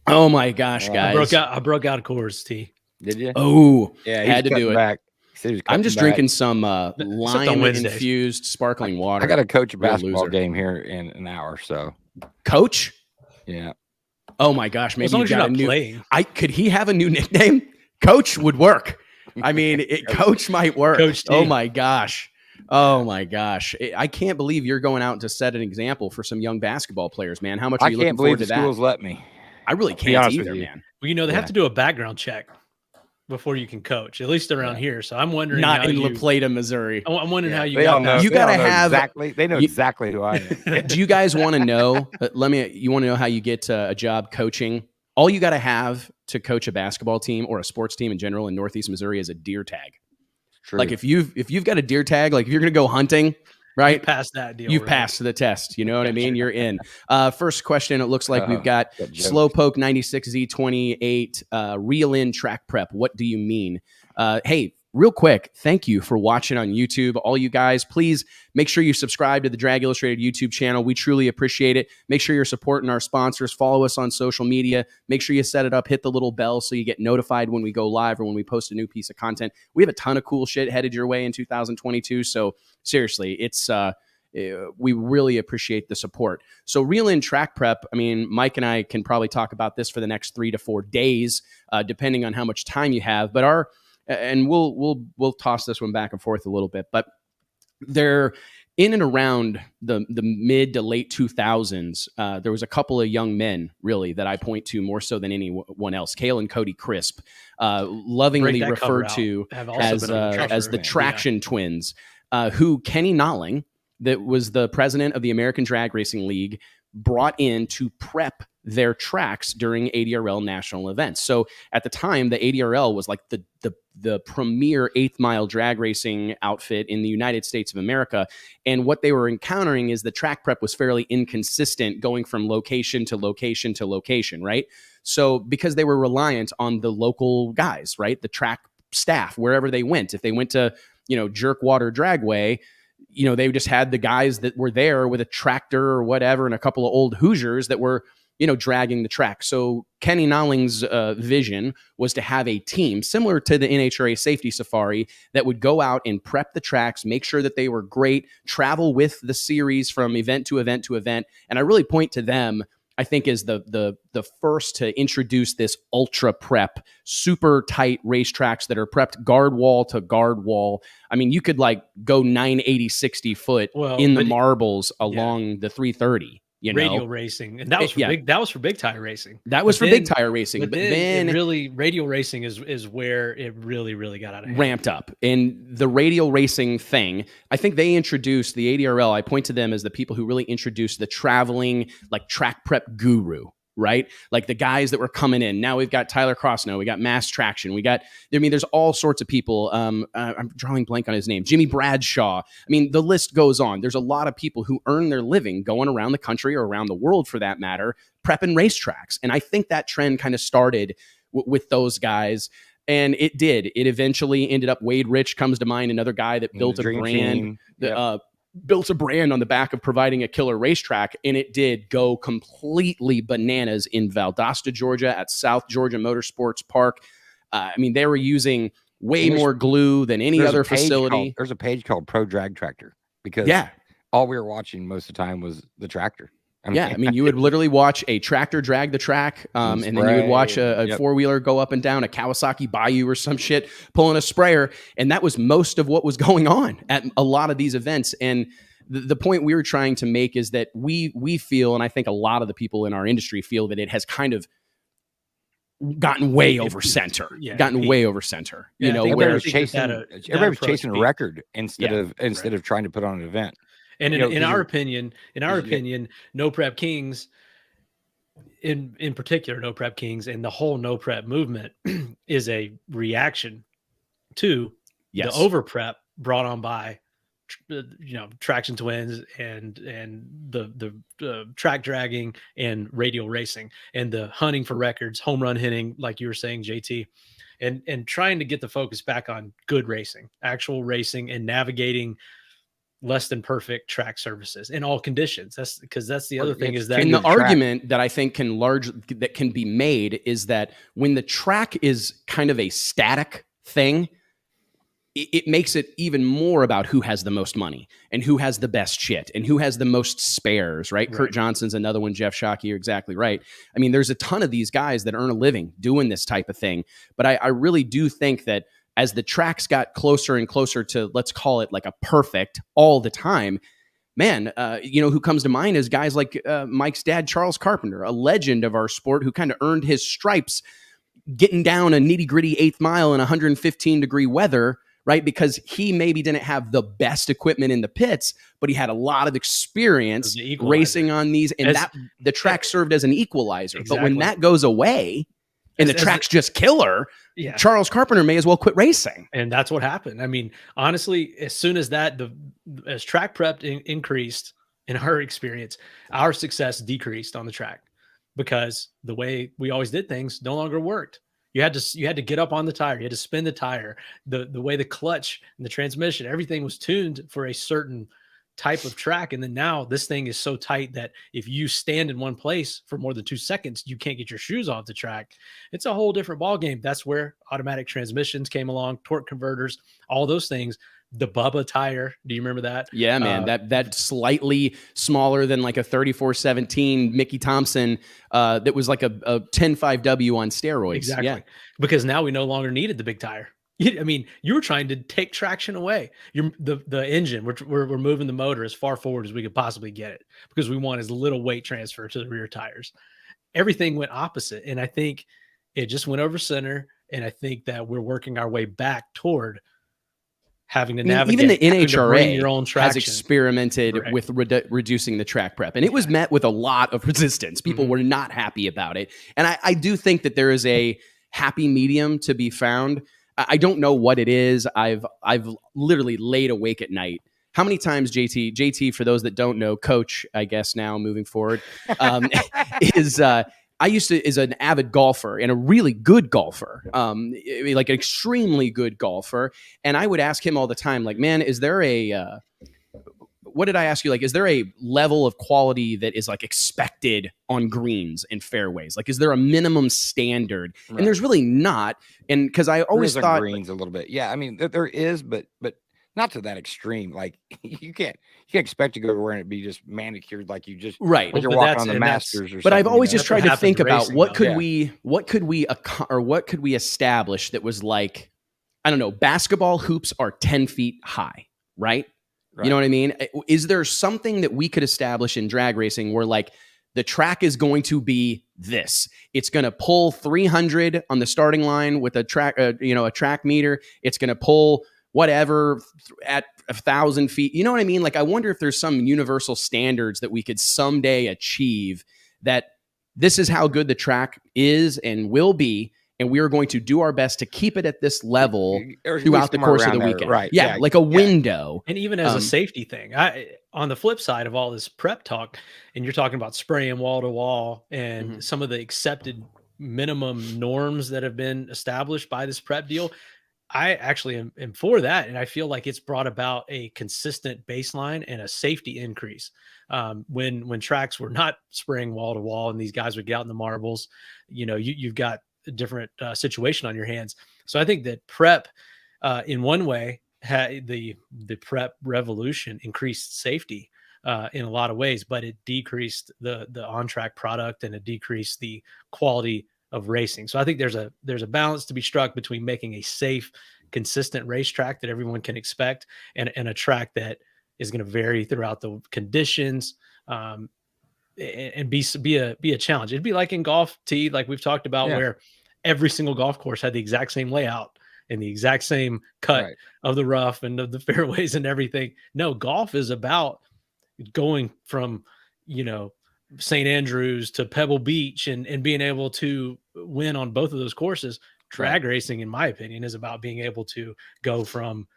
Oh my gosh, guys. I broke out of Coors T. Did you? Oh, Yeah, had to do it. Back. He said he was I'm cutting just back. drinking some on lime Wednesdays. infused sparkling water. I got to coach a Real basketball loser. game here in an hour, so Coach? yeah. Oh my gosh, maybe As long you as you're got a not new. playing. Could he have a new nickname? Coach would work. I mean, Coach might work. Coach T. Oh my gosh. Oh my gosh. I can't believe you're going out to set an example for some young basketball players, man. How much are I you can't looking believe forward the to schools that? let me. I really be can't honest with either, you. man. Well, they Yeah. have to do a background check before you can coach, at least around here. So I'm wondering Not how in you, La Plata, Missouri. I'm wondering how you They got all know. past You they gotta all know have- exactly. They know you- exactly who I am. Do you guys want to know? You want to know how you get a job coaching? All you got to have to coach a basketball team or a sports team in general in Northeast Missouri is a deer tag. True. Like if you've got a deer tag, like if you're going to go hunting, right? past that deal. You've right? passed the test. You know what I mean? You're in. First question. It looks like we've got that joke. Slowpoke 96Z28 reel in track prep. What do you mean? Hey, real quick, thank you for watching on YouTube. All you guys, please make sure you subscribe to the Drag Illustrated YouTube channel. We truly appreciate it. Make sure you're supporting our sponsors. Follow us on social media. Make sure you set it up. Hit the little bell so you get notified when we go live or when we post a new piece of content. We have a ton of cool shit headed your way in 2022. So seriously, it's we really appreciate the support. So Reel In Track Prep, I mean, Mike and I can probably talk about this for the next 3 to 4 days, depending on how much time you have. But we'll toss this one back and forth a little bit, but they're in and around the mid to late 2000s. There was a couple of young men, really, that I point to more so than anyone else. Cale and Cody Crisp, lovingly referred to as the Traction Twins, who Kenny Nolling, that was the president of the American Drag Racing League, brought in to prep their tracks during ADRL national events. So at the time, the ADRL was like the premier 8th mile drag racing outfit in the United States of America. And what they were encountering is the track prep was fairly inconsistent, going from location to location to location, right? So because they were reliant on the local guys, right? The track staff, wherever they went. If they went to, Jerkwater Dragway, they just had the guys that were there with a tractor or whatever and a couple of old Hoosiers that were, dragging the track. So Kenny Nolling's vision was to have a team similar to the NHRA Safety Safari that would go out and prep the tracks, make sure that they were great, travel with the series from event to event to event. And I really point to them, I think, as the first to introduce this ultra prep, super tight racetracks that are prepped guard wall to guard wall. I mean, you could go 980, 60 foot in the marbles along the 330. Radial racing, and that was for big. That was for big tire racing. That was for big tire racing. But then really, radial racing is where it really got out of hand. Ramped up. And the radial racing thing, I think they introduced the ADRL. I point to them as the people who really introduced the traveling track prep guru. Right? Like the guys that were coming in. Now we've got Tyler Crossnow. We got Mass Traction. There's all sorts of people. I'm drawing blank on his name. Jimmy Bradshaw. I mean, the list goes on. There's a lot of people who earn their living going around the country or around the world, for that matter, prepping racetracks. And I think that trend kind of started with those guys. And it did. It eventually ended up, Wade Rich comes to mind, another guy that built a brand. Built a brand on the back of providing a killer racetrack, and it did go completely bananas in Valdosta, Georgia, at South Georgia Motorsports Park. They were using way more glue than any other facility. There's a page called Pro Drag Tractor, because all we were watching most of the time was the tractor. You would literally watch a tractor drag the track, and then you would watch a four-wheeler go up and down a Kawasaki Bayou or some shit, pulling a sprayer. And that was most of what was going on at a lot of these events. And the point we were trying to make is that we feel, and I think a lot of the people in our industry feel, that it has kind of gotten way over center. Way over center. Everybody was chasing a record instead of trying to put on an event. And in our opinion, No Prep Kings, in particular, No Prep Kings and the whole No Prep movement is a reaction to the over prep brought on by, Traction Twins and the track dragging and radial racing and the hunting for records, home run hitting, like you were saying, JT, and trying to get the focus back on good racing, actual racing, and navigating less than perfect track surfaces in all conditions. That's the other thing, is that, and the argument that I think that can be made is that when the track is kind of a static thing, it makes it even more about who has the most money and who has the best shit and who has the most spares, right? Kurt Johnson's another one. Jeff Shockey, you're exactly right. I mean, there's a ton of these guys that earn a living doing this type of thing. But I really do think that as the tracks got closer and closer to, let's call it like a perfect all the time, man, who comes to mind is guys like Mike's dad, Charles Carpenter, a legend of our sport, who kind of earned his stripes getting down a nitty gritty 8th mile in 115 degree weather, right? Because he maybe didn't have the best equipment in the pits, but he had a lot of experience racing on these, and the track served as an equalizer. Exactly. But when that goes away, and the track's just killer, Charles Carpenter may as well quit racing. And that's what happened. I mean, honestly, as soon as as track prep increased, in our experience, our success decreased on the track, because the way we always did things no longer worked. You had to get up on the tire. You had to spin the tire. The way the clutch and the transmission, everything was tuned for a certain type of track. And then now this thing is so tight that if you stand in one place for more than 2 seconds, you can't get your shoes off the track. It's a whole different ball game. That's where automatic transmissions came along, torque converters, all those things the Bubba tire. Do you remember that? Yeah, man. That slightly smaller than like a 3417 Mickey Thompson that was like a 10.5W on steroids. Exactly. Yeah. Because now we no longer needed the big tire. I mean, you were trying to take traction away. The engine, we're moving the motor as far forward as we could possibly get it because we want as little weight transfer to the rear tires. Everything went opposite. And I think it just went over center. And I think that we're working our way back toward having to navigate. Even the NHRA your own has experimented with reducing the track prep, and it was met with a lot of resistance. People were not happy about it. And I do think that there is a happy medium to be found. I don't know what it is. I've literally laid awake at night. How many times, JT, for those that don't know, coach, I guess now moving forward, I used to, is an avid golfer and a really good golfer, like an extremely good golfer. And I would ask him all the time, like, man, is there what did I ask you? Like, is there a level of quality that is like expected on greens and fairways? Like, is there a minimum standard? Right. And there's really not. And because I always thought greens a little bit. Yeah. I mean, there is, but not to that extreme. Like you can't expect to go everywhere and it be just manicured like you just right. Like you're walking on the Masters or something. But I've always just tried to think about what could we establish that was like, I don't know, basketball hoops are 10 feet high, right? You know what I mean? Is there something that we could establish in drag racing where like the track is going to be this? It's going to pull 300 on the starting line with a track, a track meter. It's going to pull whatever at 1,000 feet. You know what I mean? Like, I wonder if there's some universal standards that we could someday achieve, that this is how good the track is and will be. And we are going to do our best to keep it at this level throughout the course of the weekend. Right. Yeah. Like a window. And even as a safety thing, on the flip side of all this prep talk, and you're talking about spraying wall to wall and some of the accepted minimum norms that have been established by this prep deal, I actually am for that. And I feel like it's brought about a consistent baseline and a safety increase. When tracks were not spraying wall to wall and these guys would get out in the marbles, you've got a different situation on your hands. So I think that prep, in one way, the prep revolution increased safety in a lot of ways, but it decreased the on-track product and it decreased the quality of racing. So I think there's a balance to be struck between making a safe, consistent racetrack that everyone can expect and a track that is going to vary throughout the conditions, and be a challenge. It'd be like in golf, like we've talked about, where every single golf course had the exact same layout and the exact same cut of the rough and of the fairways and everything. No, golf is about going from, St. Andrews to Pebble Beach and being able to win on both of those courses. Drag racing, in my opinion, is about being able to go from,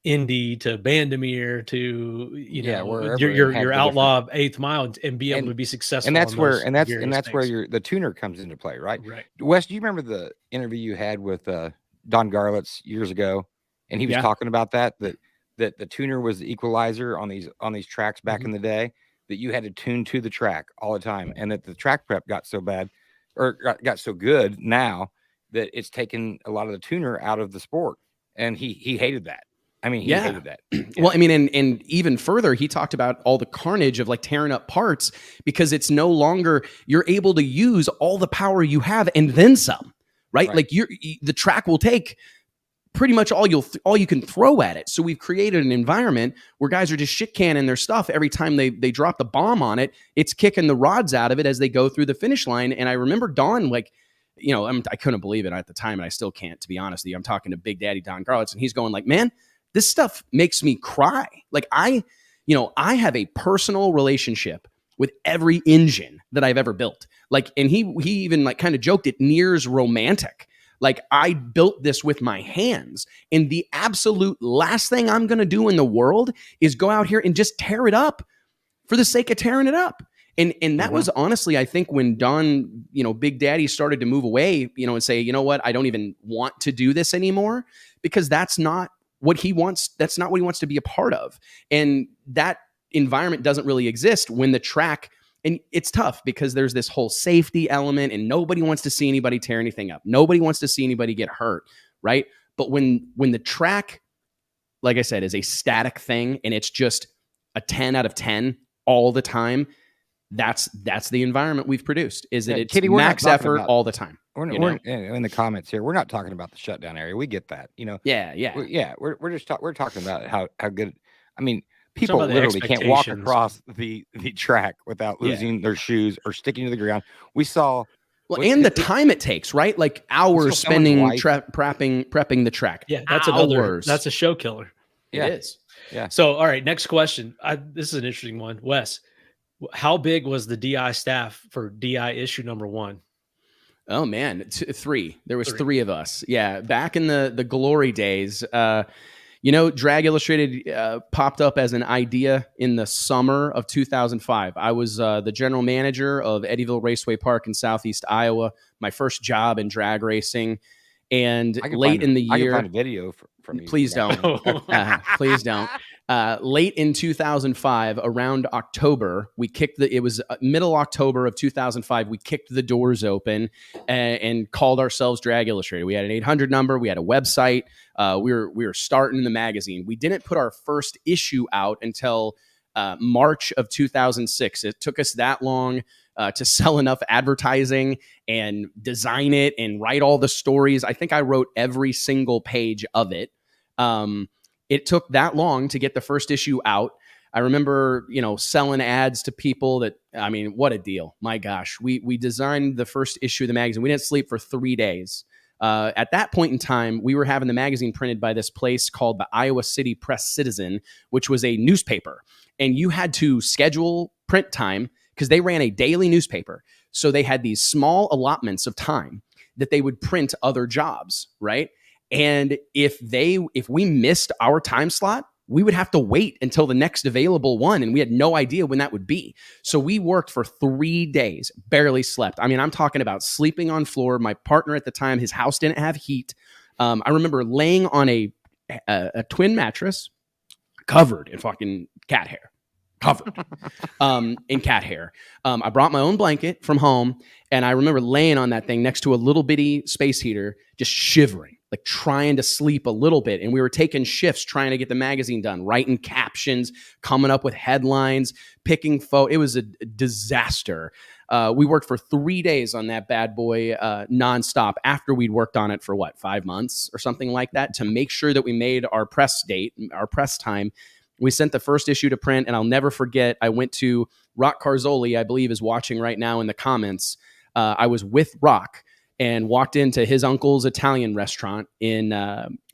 Indy to Bandamere to your outlaw 8th mile and be able to be successful. And that's where the tuner comes into play, right? Wes, do you remember the interview you had with Don Garlitz years ago? And he was talking about that the tuner was the equalizer on these tracks back in the day, that you had to tune to the track all the time, and that the track prep got so bad or got so good now that it's taken a lot of the tuner out of the sport. And he hated that. I mean, he hated that. Well, I mean, and even further, he talked about all the carnage of like tearing up parts because it's no longer, you're able to use all the power you have and then some, right? Like the track will take pretty much all you can throw at it. So we've created an environment where guys are just shit canning their stuff every time they drop the bomb on it. It's kicking the rods out of it as they go through the finish line. And I remember Don, like, I couldn't believe it at the time, and I still can't, to be honest with you. I'm talking to Big Daddy Don Garlitz, and he's going like, man, this stuff makes me cry. Like I have a personal relationship with every engine that I've ever built. Like, and he even like kind of joked, it nears romantic. Like, I built this with my hands, and the absolute last thing I'm going to do in the world is go out here and just tear it up for the sake of tearing it up. And that was honestly, I think, when Don, Big Daddy started to move away, and say, you know what, I don't even want to do this anymore, because that's not what he wants. That's not what he wants to be a part of. And that environment doesn't really exist when the track, and it's tough because there's this whole safety element and nobody wants to see anybody tear anything up. Nobody wants to see anybody get hurt. Right. But when the track like I said, is a static thing and it's just a 10 out of 10 all the time, that's the environment we've produced. Is that it's Kitty, max effort all the time. We're in the comments here. We're not talking about the shutdown area. We get that, you know. Yeah. We're talking about how good. I mean, people literally can't walk across the track without losing their shoes or sticking to the ground. We saw. Well, and the time it takes, right? Like hours spending prepping the track. Yeah, that's that's a show killer. Yeah. It is. Yeah. So, all right, next question. This is an interesting one. Wes, how big was the DI staff for DI issue number 1? Oh man, 3. There was 3 of us. Yeah, back in the glory days. Drag Illustrated popped up as an idea in the summer of 2005. I was the general manager of Eddyville Raceway Park in Southeast Iowa, my first job in drag racing. And late in the year, I can find a video from you. Please don't. Please don't. Late in 2005, around October, it was middle October of 2005, we kicked the doors open and called ourselves Drag Illustrated. We had an 800 number. We had a website. We were starting the magazine. We didn't put our first issue out until March of 2006. It took us that long to sell enough advertising and design it and write all the stories. I think I wrote every single page of it. It took that long to get the first issue out. I remember, selling ads to people what a deal. My gosh, we designed the first issue of the magazine. We didn't sleep for 3 days. At that point in time, we were having the magazine printed by this place called the Iowa City Press Citizen, which was a newspaper. And you had to schedule print time because they ran a daily newspaper. So they had these small allotments of time that they would print other jobs, right? And if we missed our time slot, we would have to wait until the next available one. And we had no idea when that would be. So we worked for 3 days, barely slept. I mean, I'm talking about sleeping on floor. My partner at the time, his house didn't have heat. I remember laying on a twin mattress covered in fucking cat hair. In cat hair. I brought my own blanket from home, and I remember laying on that thing next to a little bitty space heater, just shivering, like trying to sleep a little bit. And we were taking shifts trying to get the magazine done, writing captions, coming up with headlines, picking photos. It was a disaster. We worked for 3 days on that bad boy nonstop after we'd worked on it for 5 months or something like that to make sure that we made our press date, our press time. We sent the first issue to print, and I'll never forget, I went to Rock Carzoli, I believe is watching right now in the comments. I was with Rock and walked into his uncle's Italian restaurant in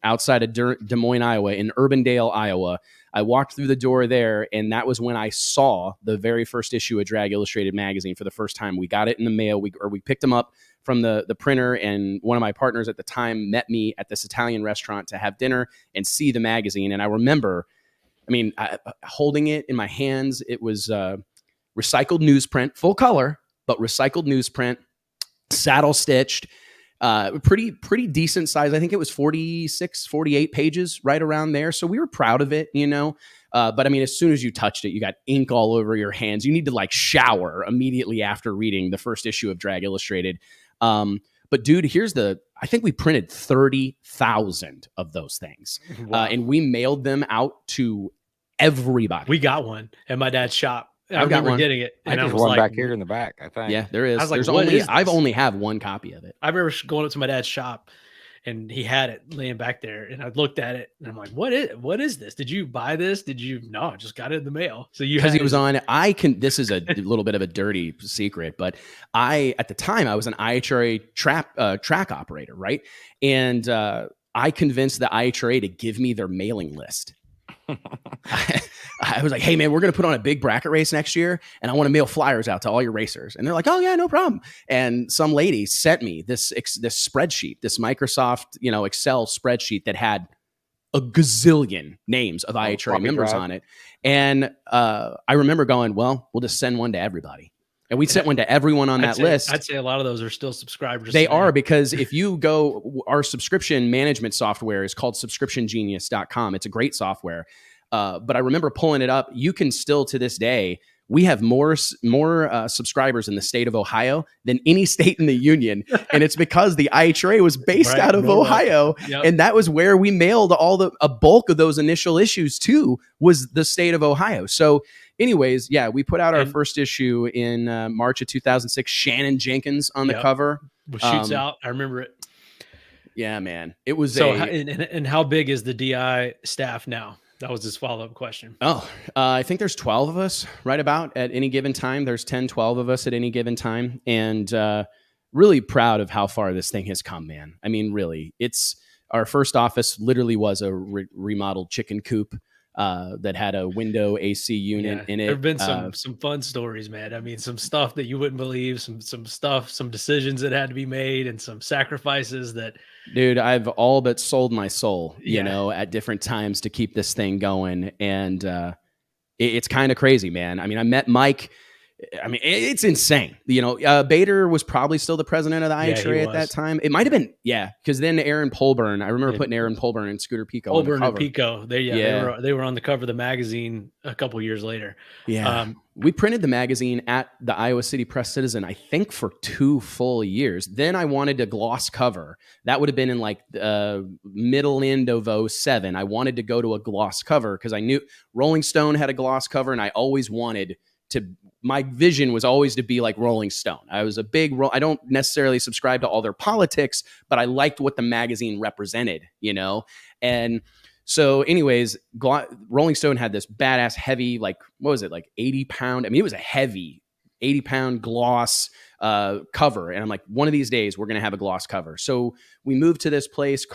outside of Des Moines, Iowa, in Urbandale, Iowa. I walked through the door there, and that was when I saw the very first issue of Drag Illustrated magazine for the first time. We got it in the mail, we picked them up from the printer, and one of my partners at the time met me at this Italian restaurant to have dinner and see the magazine. And I remember, holding it in my hands, it was recycled newsprint, full color, but recycled newsprint, saddle stitched, pretty decent size. I think it was 46, 48 pages, right around there. So we were proud of it, But as soon as you touched it, you got ink all over your hands. You need to shower immediately after reading the first issue of Drag Illustrated. But dude, I think we printed 30,000 of those things. Wow. And we mailed them out to everybody. We got one at my dad's shop. I got remember one. getting it. And there's one back here in the back, I think. Yeah, there is. I was like, I've only have one copy of it. I remember going up to my dad's shop and he had it laying back there, and I looked at it and I'm like, what is this? Did you buy this? No, I just got it in the mail. So because he was on, this is a little bit of a dirty secret, but at the time I was an IHRA track operator, right? And I convinced the IHRA to give me their mailing list. I was like, hey man, we're going to put on a big bracket race next year, and I want to mail flyers out to all your racers. And they're like, oh yeah, no problem. And some lady sent me this spreadsheet, this Microsoft, Excel spreadsheet that had a gazillion names of IHRA members on it. And I remember going, well, we'll just send one to everybody. And we sent one to everyone on that list. I'd say a lot of those are still subscribers. They are, because if you go, our subscription management software is called subscriptiongenius.com. It's a great software. But I remember pulling it up. You can still, to this day, we have more subscribers in the state of Ohio than any state in the union. And it's because the IHRA was based out of Ohio. Yep. And that was where we mailed a bulk of those initial issues to, was the state of Ohio. So anyways, yeah, we put out our first issue in March of 2006. Shannon Jenkins on the cover. Shoots out. I remember it. Yeah, man. It was and how big is the DI staff now? That was his follow-up question. I think there's 12 of us right about at any given time. There's 10, 12 of us at any given time. And really proud of how far this thing has come, man. I mean, really, our first office literally was a remodeled chicken coop that had a window AC unit in it. There have been some fun stories, man. I mean, some stuff that you wouldn't believe, some decisions that had to be made, and some sacrifices that. Dude, I've all but sold my soul, you know, at different times to keep this thing going. And it's kind of crazy, man. I mean, I met Mike. I mean, it's insane. You know, Bader was probably still the president of the IHRA at that time. It might have been, because then Aaron Polburn, I remember putting Aaron Polburn and Scooter Pico on the cover. And Pico, they were on the cover of the magazine a couple years later. Yeah, we printed the magazine at the Iowa City Press Citizen, I think, for 2 full years. Then I wanted a gloss cover. That would have been in like middle end of 07. I wanted to go to a gloss cover because I knew Rolling Stone had a gloss cover, and I always wanted to. My vision was always to be like Rolling Stone. I was a big I don't necessarily subscribe to all their politics, but I liked what the magazine represented, you know? And so anyways, Rolling Stone had this badass heavy, like, what was it? Like 80 pound. I mean, it was a heavy 80 pound gloss cover. And I'm like, one of these days we're going to have a gloss cover. So we moved to this place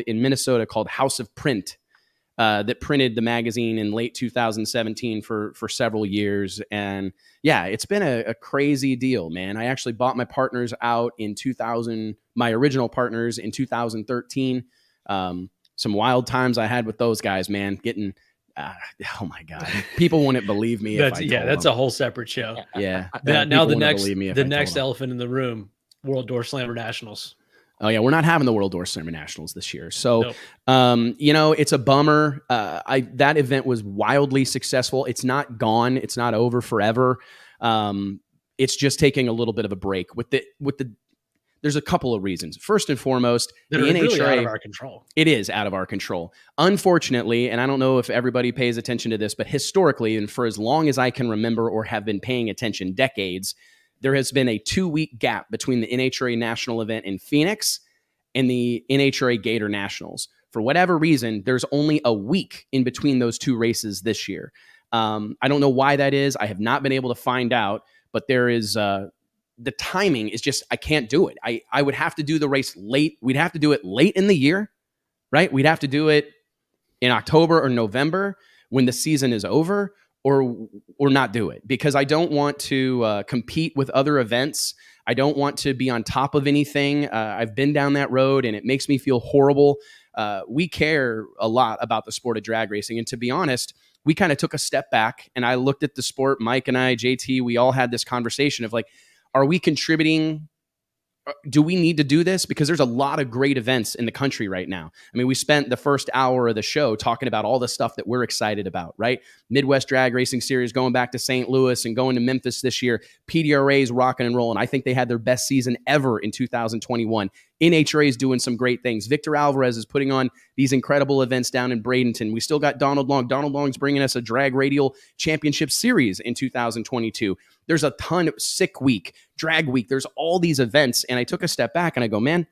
in Minnesota called House of Print. That printed the magazine in late 2017 for several years. And yeah, it's been a crazy deal, man. I actually bought my partners out in my original partners in 2013. Some wild times I had with those guys, man, getting, oh my God, people wouldn't believe me. That's a whole separate show. Yeah. Now the next elephant in the room, World Door Slammer Nationals. Oh yeah, we're not having the World Door Slammer Nationals this year. So, you know, it's a bummer. That event was wildly successful. It's not gone. It's not over forever. It's just taking a little bit of a break there's a couple of reasons. First and foremost, the NHRA, really out of our control. It is out of our control. Unfortunately, and I don't know if everybody pays attention to this, but historically, and for as long as I can remember or have been paying attention, decades, there has been a 2-week gap between the NHRA national event in Phoenix and the NHRA Gator Nationals. For whatever reason, there's only a week in between those 2 races this year. I don't know why that is. I have not been able to find out, but there is the timing is just, I can't do it. I would have to do the race late. We'd have to do it late in the year, right? We'd have to do it in October or November when the season is over, or not do it, because I don't want to compete with other events. I don't want to be on top of anything. I've been down that road and it makes me feel horrible. We care a lot about the sport of drag racing. And to be honest, we kind of took a step back and I looked at the sport. Mike and I, JT, we all had this conversation of like, are we contributing? Do we need to do this? Because there's a lot of great events in the country right now. I mean, we spent the first hour of the show talking about all the stuff that we're excited about, right? Midwest Drag Racing Series going back to St. Louis and going to Memphis this year. PDRA's rocking and rolling. I think they had their best season ever in 2021. NHRA is doing some great things. Victor Alvarez is putting on these incredible events down in Bradenton. We still got Donald Long. Donald Long's bringing us a drag radial championship series in 2022. There's a ton of Sick Week, Drag Week. There's all these events. And I took a step back and I go, man,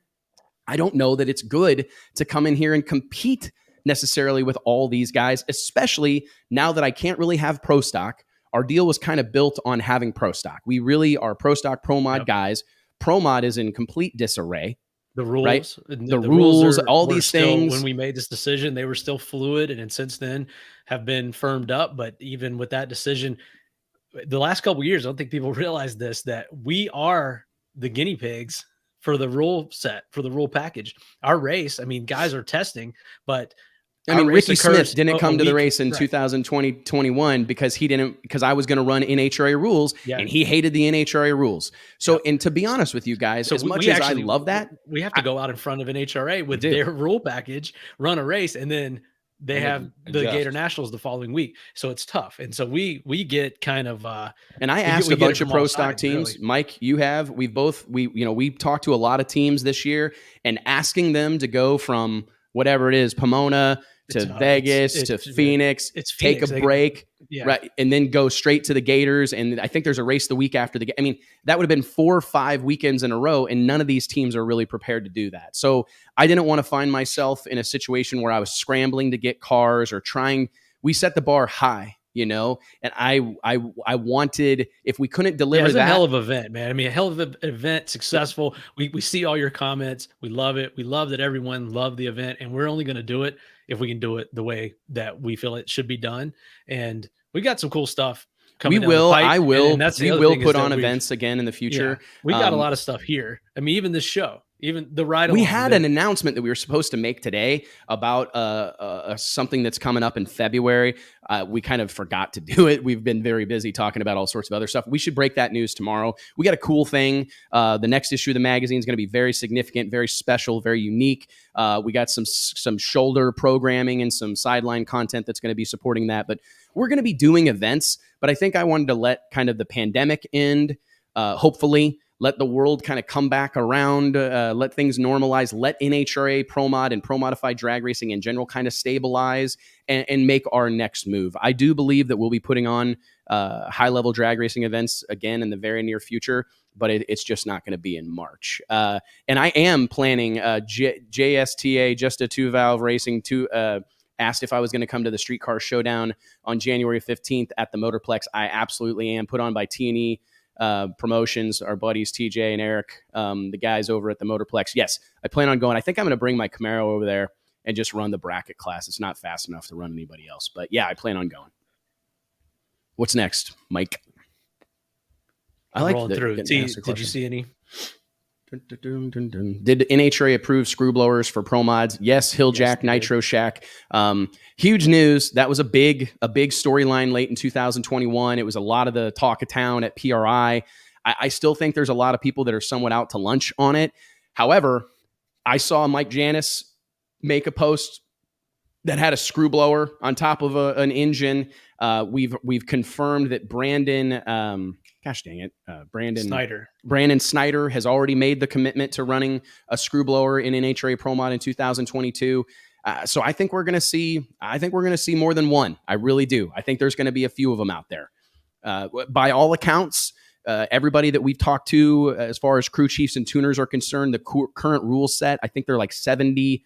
I don't know that it's good to come in here and compete necessarily with all these guys, especially now that I can't really have pro stock. Our deal was kind of built on having pro stock. We really are pro stock, pro mod guys. Pro mod is in complete disarray. The rules, right? The rules, all these things. When we made this decision, they were still fluid, and since then have been firmed up. But even with that decision, the last couple of years, I don't think people realize this, that we are the guinea pigs for the rule set, for the rule package. Our race, I mean, guys are testing, but I mean, Ricky Smith didn't come to the race in 2020-21 because I was going to run NHRA rules and he hated the NHRA rules. So, and to be honest with you guys, as much as I love that, we have to go out in front of NHRA with their rule package, run a race, and then they And have the adjust. Gator Nationals the following week, so it's tough. And so we get kind of and I we asked get a bunch it of from pro all stock sides, teams. really. Mike, we talked to a lot of teams this year, and asking them to go from whatever it is, Pomona to It's, Vegas it's to Phoenix, it's take Phoenix. a break, Yeah. right, and then go straight to the Gators. And I think there's a race the week after I mean, that would have been 4 or 5 weekends in a row, and none of these teams are really prepared to do that. So I didn't want to find myself in a situation where I was scrambling to get cars or trying. We set the bar high, and I wanted, if we couldn't deliver Yeah, it's that, a hell of an event, man. I mean, a hell of an event, successful. We see all your comments. We love it. We love that everyone loved the event, and we're only going to do it if we can do it the way that we feel it should be done. And we got some cool stuff coming down the pipe, I will. and that's the We other will thing is put that on we've- events again in the future. Yeah, we got a lot of stuff here. I mean, even this show, even the ride. We along, had an announcement that we were supposed to make today about something that's coming up in February. We kind of forgot to do it. We've been very busy talking about all sorts of other stuff. We should break that news tomorrow. We got a cool thing. The next issue of the magazine is going to be very significant, very special, very unique. We got some shoulder programming and some sideline content that's going to be supporting that. But we're going to be doing events. But I think I wanted to let kind of the pandemic end, hopefully. Let the world kind of come back around, let things normalize, let NHRA, Pro Mod, and Pro Modified drag racing in general kind of stabilize and make our next move. I do believe that we'll be putting on high-level drag racing events again in the very near future, but it's just not going to be in March. And I am planning JSTA, Just a Two-Valve Racing, asked if I was going to come to the Streetcar Showdown on January 15th at the Motorplex. I absolutely am, put on by T&E Promotions, our buddies TJ and Eric, the guys over at the Motorplex. Yes, I plan on going. I think I'm going to bring my Camaro over there and just run the bracket class. It's not fast enough to run anybody else, but yeah, I plan on going. What's next, Mike? I like rolling through. Did you see any? Did NHRA approve screw blowers for Pro Mods? Yes, Hilljack, Nitro Shack. Huge news. That was a big storyline late in 2021. It was a lot of the talk of town at PRI. I still think there's a lot of people that are somewhat out to lunch on it. However, I saw Mike Janis make a post that had a screw blower on top of an engine. We've confirmed that Brandon Snyder has already made the commitment to running a screw blower in NHRA Pro Mod in 2022. So I think we're going to see more than one. I really do. I think there's going to be a few of them out there. By all accounts, everybody that we've talked to, as far as crew chiefs and tuners are concerned, the current rule set, I think they're like 74%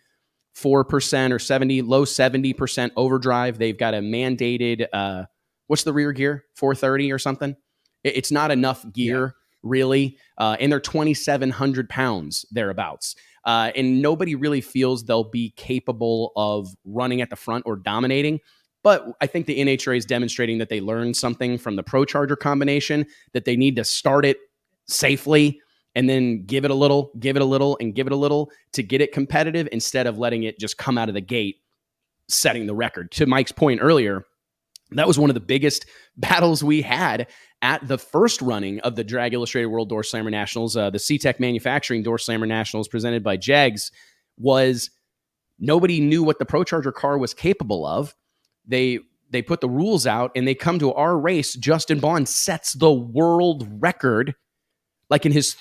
or low 70% overdrive. They've got a mandated, what's the rear gear? 430 or something. It's not enough gear, really. And they're 2,700 pounds thereabouts. And nobody really feels they'll be capable of running at the front or dominating. But I think the NHRA is demonstrating that they learned something from the Pro Charger combination, that they need to start it safely and then give it a little, and give it a little to get it competitive instead of letting it just come out of the gate, setting the record. To Mike's point earlier, that was one of the biggest battles we had at the first running of the Drag Illustrated World Door Slammer Nationals. The C-Tech Manufacturing Door Slammer Nationals presented by Jegs was nobody knew what the Pro Charger car was capable of. They put the rules out and they come to our race. Justin Bond sets the world record, like in his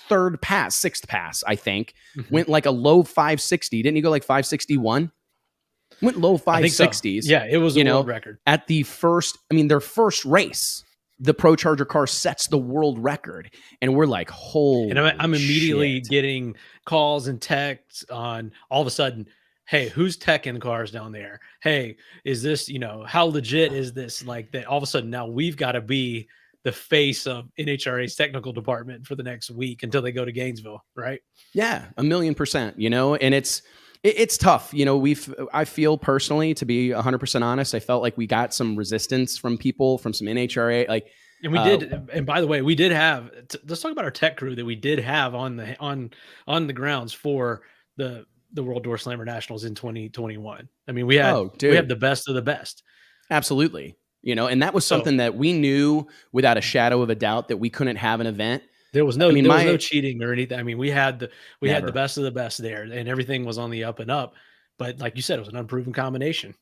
sixth pass, I think, went like a low 560. Didn't he go like 561? Went low 560s. So. Yeah, it was a world record. At their first race, the Pro Charger car sets the world record. And we're like, holy And I'm immediately shit. getting calls and texts on all of a sudden, hey, who's teching cars down there? Hey, is this, how legit is this? Like that all of a sudden now we've got to be the face of NHRA's technical department for the next week until they go to Gainesville, right? Yeah, 1,000,000%, and it's tough. I feel personally, to be 100% honest, I felt like we got some resistance from people, from some NHRA, and we did. And by the way, we did have. Let's talk about our tech crew that we did have on the grounds for the World Door Slammer Nationals in 2021. I mean, we had the best of the best. Absolutely, and that was something that we knew without a shadow of a doubt that we couldn't have an event. There was no, no cheating or anything. I mean, we had the best of the best there, and everything was on the up and up. But like you said, it was an unproven combination.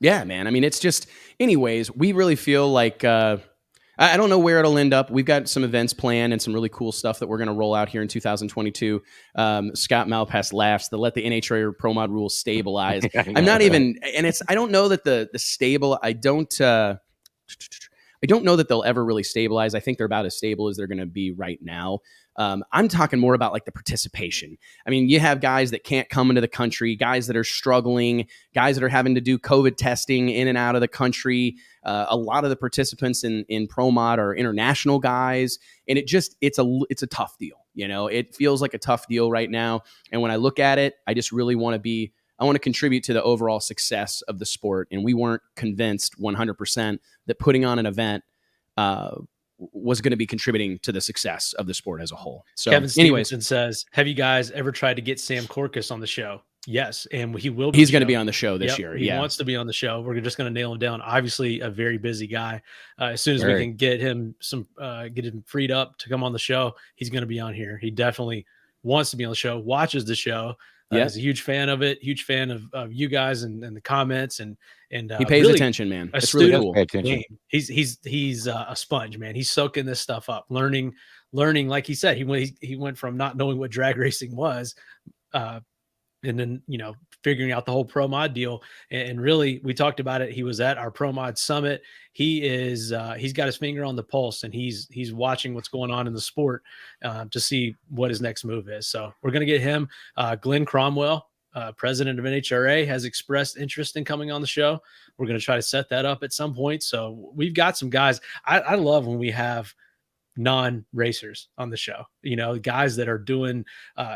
Yeah, man. I mean, it's just, anyways, we really feel like, I don't know where it'll end up. We've got some events planned and some really cool stuff that we're going to roll out here in 2022. Scott Malpass laughs to let the NHRA Pro Mod rules stabilize. I'm not even, and I don't know that I don't know that they'll ever really stabilize. I think they're about as stable as they're going to be right now. I'm talking more about like the participation. I mean, you have guys that can't come into the country, guys that are struggling, guys that are having to do COVID testing in and out of the country. A lot of the participants in Pro Mod are international guys, and it's a tough deal. You know, it feels like a tough deal right now. And when I look at it, I just really want to contribute to the overall success of the sport. And we weren't convinced 100% that putting on an event was going to be contributing to the success of the sport as a whole. So Kevin Stevenson says, have you guys ever tried to get Sam Corcus on the show? Yes. And he will be. He's going to be on the show this year. He wants to be on the show. We're just going to nail him down. Obviously a very busy guy. As soon as we can get him get him freed up to come on the show, he's going to be on here. He definitely wants to be on the show, watches the show. He's a huge fan of it, huge fan of you guys and the comments and he pays really attention, man. It's really cool. He's a sponge, man. He's soaking this stuff up, learning. Like he said, he went from not knowing what drag racing was, and then, you know, figuring out the whole Pro Mod deal. And really, we talked about it. He was at our Pro Mod Summit. He's got his finger on the pulse, and he's watching what's going on in the sport to see what his next move is. So we're going to get him. Glenn Cromwell, president of NHRA, has expressed interest in coming on the show. We're going to try to set that up at some point. So we've got some guys. I love when we have non-racers on the show, you know, guys that are doing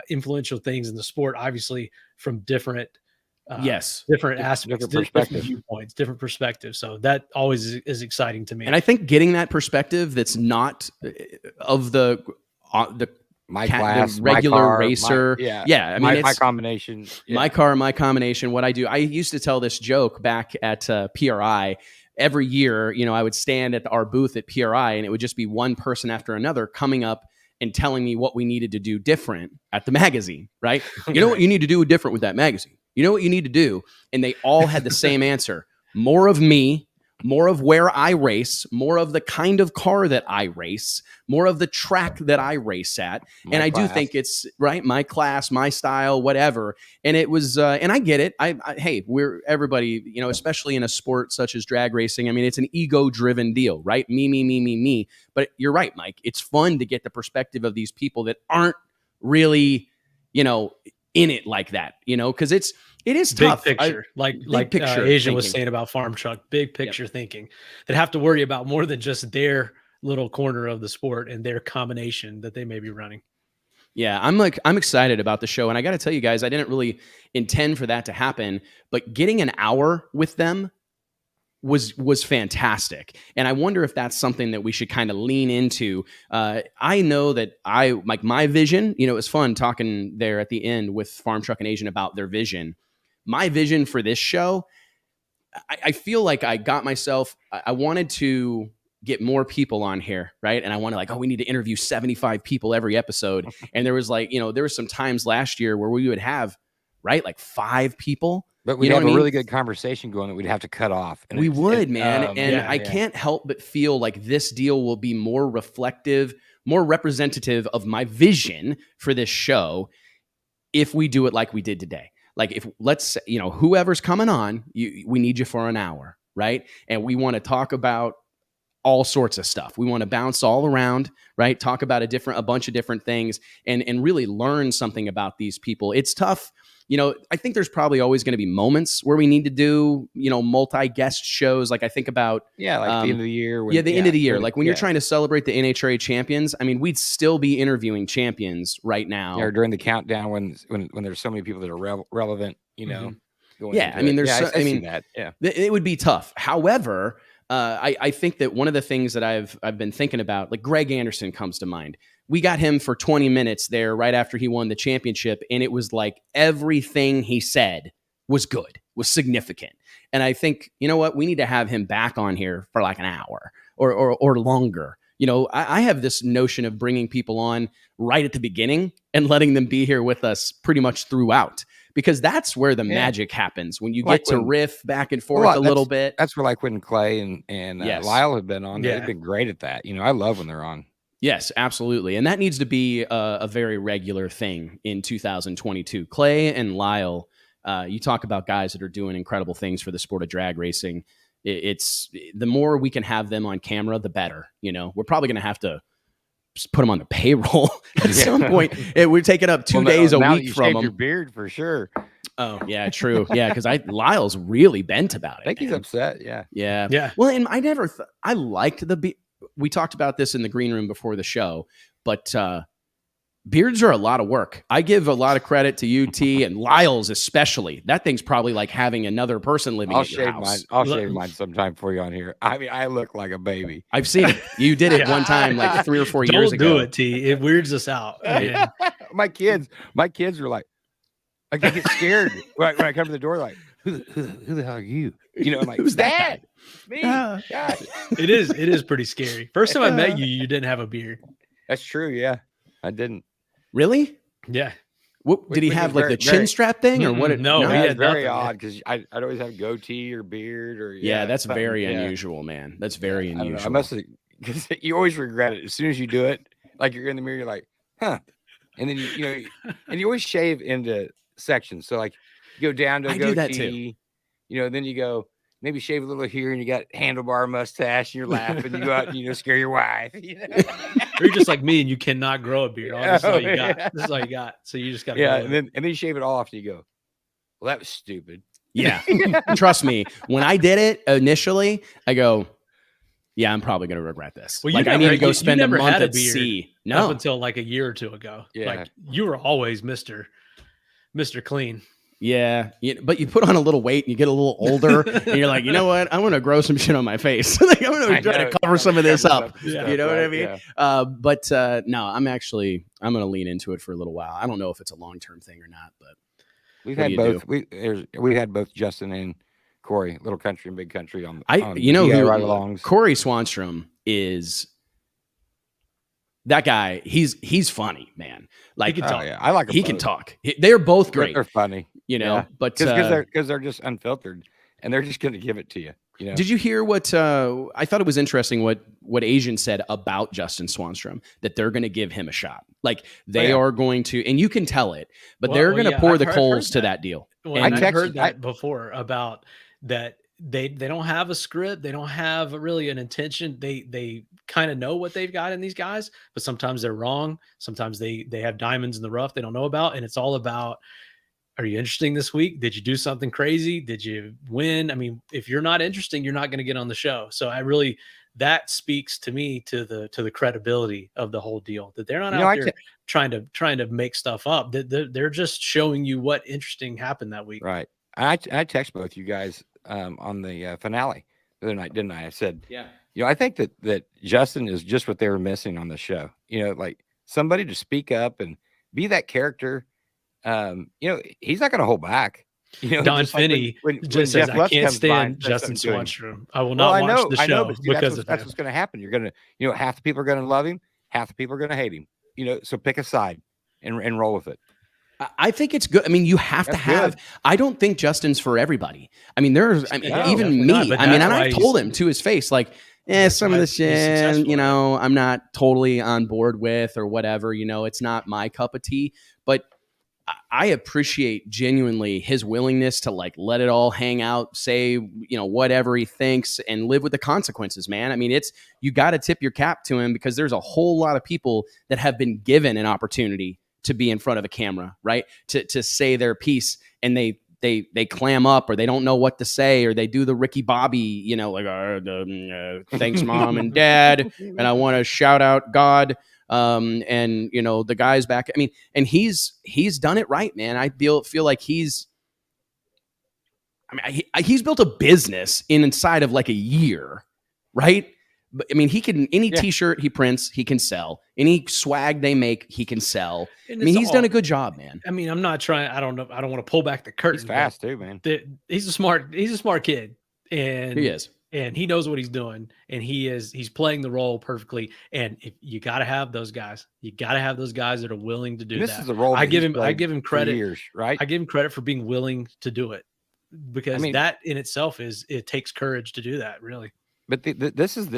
influential things in the sport, obviously from different different aspects, different viewpoints, different perspectives. So that always is exciting to me. And I think getting that perspective that's not of the class, regular my car, racer. I mean, my combination, my car, my combination. What I do, I used to tell this joke back at PRI. Every year, you know, I would stand at our booth at PRI, and it would just be one person after another coming up and telling me what we needed to do different at the magazine, right? You know what you need to do different with that magazine? You know what you need to do? And they all had the same answer. More of me, more of where I race, more of the kind of car that I race, more of the track that I race at. I do think it's right. My class, my style, whatever. And it was, and I get it. Hey, we're everybody, you know, especially in a sport such as drag racing. I mean, it's an ego driven deal, right? Me. But you're right, Mike. It's fun to get the perspective of these people that aren't really, you know, in it like that, you know, because it is tough. Big picture, like Asia was saying about Farmtruck, big picture thinking that have to worry about more than just their little corner of the sport and their combination that they may be running. Yeah, I'm excited about the show. And I got to tell you guys, I didn't really intend for that to happen, but getting an hour with them was fantastic. And I wonder if that's something that we should kind of lean into. I know that my vision, you know, it was fun talking there at the end with Farmtruck and AZN about their vision. My vision for this show, I feel like I got myself, I wanted to get more people on here, right? And I wanted we need to interview 75 people every episode. And there was there were some times last year where we would have, right, like 5 people. But we'd have a really good conversation going that we'd have to cut off. And I can't help but feel like this deal will be more reflective, more representative of my vision for this show if we do it like we did today. Like if let's say, you know, whoever's coming on, we need you for an hour, right? And we want to talk about all sorts of stuff. We want to bounce all around, right? Talk about a bunch of different things and really learn something about these people. It's tough. You know, I think there's probably always going to be moments where we need to do, you know, multi-guest shows. Like I think about the end of the year. The end of the year. Like when you're trying to celebrate the NHRA champions, I mean, we'd still be interviewing champions right now. Or during the countdown when there's so many people that are relevant, you know. I mean, it would be tough. However, I think that one of the things that I've been thinking about, like Greg Anderson comes to mind. We got him for 20 minutes there right after he won the championship. And it was like everything he said was good, was significant. And I think, you know what, we need to have him back on here for like an hour or longer. You know, I have this notion of bringing people on right at the beginning and letting them be here with us pretty much throughout, because that's where the magic happens when you Like get to when- riff back and forth a little bit. That's where like when Clay and Yes. Lyle have been on. Yeah. They've been great at that. I love when they're on. Yes, absolutely. And that needs to be a very regular thing in 2022. Clay and Lyle, you talk about guys that are doing incredible things for the sport of drag racing. It's the more we can have them on camera, the better. We're probably going to have to put them on the payroll at some point. We're taking up 2 days a week from them. Your beard for sure. Oh yeah, true. Yeah, because Lyle's really bent about it. I think he's upset. Yeah. Yeah. Well, and I never I liked the we talked about this in the green room before the show, but beards are a lot of work. I give a lot of credit to UT and Lyle's especially. That thing's probably like having another person living at your house. I'll shave mine sometime for you on here. I mean, I look like a baby. I've seen it. You did it one time like 3 or 4 years ago. Don't do it, T. It weirds us out. Man. my kids are like, I get scared when I come to the door, like, who the hell are you? I'm like, who's that? Dad? Me. God. It is pretty scary. First time I met you, you didn't have a beard. That's true. Yeah, I didn't. Really? Yeah. What did he have, like the chin strap thing, or what? No, he he had had very nothing. odd because I'd always have goatee or beard or Yeah, that's something. very Yeah. unusual, man. That's very I don't know. unusual. I must have, because you always regret it as soon as you do it. Like you're in the mirror, you're like, huh, and then and you always shave into sections. So like you go down to a I goatee, do that too. Then you go maybe shave a little here, and you got handlebar mustache, and you're laughing. You go out, and scare your wife. Or you're just like me, and you cannot grow a beard. Oh, this is all you got. Yeah. This is all you got. So you just got to. Yeah, and then you shave it off, and you go, well, that was stupid. Yeah. Trust me. When I did it initially, I go, yeah, I'm probably going to regret this. Well, like I need to go spend a month at sea. Up No. until like a year or two ago. Yeah. Like you were always Mr. Clean. Yeah. But you put on a little weight and you get a little older and you're like, you know what? I'm going to grow some shit on my face. Like I'm going to try to cover some of this up. Yeah. You know what I mean? Yeah. But no, I'm going to lean into it for a little while. I don't know if it's a long-term thing or not, but We've What had do you both. We had both Justin and Corey, Little Country and Big Country on. who ride-alongs. Corey Swanstrom is that guy. He's funny, man. Like He can talk. Yeah. I like. he can talk. They're both great, They're funny. but Because they're just unfiltered and they're just going to give it to you. Did you hear what I thought it was interesting what Asian said about Justin Swanstrom, that they're going to give him a shot. Like they are going to, and you can tell it, but they're going to pour the coals to that deal. Well, And I've heard that before about that. They don't have a script. They don't have really an intention. They kind of know what they've got in these guys, but sometimes they're wrong. Sometimes they have diamonds in the rough they don't know about. And it's all about, are you interesting this week? Did you do something crazy? Did you win? I mean, if you're not interesting, you're not going to get on the show. So that speaks to me to the credibility of the whole deal, that they're not out there trying to make stuff up. They're just showing you what interesting happened that week. Right. I text both you guys on the finale the other night, didn't I? I said, I think that Justin is just what they were missing on the show. Like somebody to speak up and be that character. He's not going to hold back. Don Finney just says, I can't stand Justin Swanstrom. I will not watch the show because of that's him. what's going to happen. You're going to, half the people are going to love him, half the people are going to hate him. So pick a side and roll with it. I think it's good. I mean, you have to have. Good. I don't think Justin's for everybody. I mean, even me. And I told him to his face, like, some of the shit, I'm not totally on board with or whatever. It's not my cup of tea. But I appreciate genuinely his willingness to like let it all hang out, say, whatever he thinks and live with the consequences, man. I mean, you got to tip your cap to him because there's a whole lot of people that have been given an opportunity to be in front of a camera, right? To say their piece and they clam up or they don't know what to say or they do the Ricky Bobby, like, thanks mom and dad. And I want to shout out God. And the guys back, I mean, and he's done it right, man. I feel like he's built a business inside of like a year, right? But I mean, he can, any t-shirt he prints, he can sell. Any swag they make, he can sell. I mean, he's done a good job, man. I mean, I'm not trying, I don't know. I don't want to pull back the curtain. He's fast too, man. He's a smart kid. And he is. and he knows what he's doing, and he's playing the role perfectly. And if you got to have those guys, that are willing to do This that. is the role I that give he's him played for credit. years, right? I give him credit for being willing to do it, because that in itself it takes courage to do that, really. But this is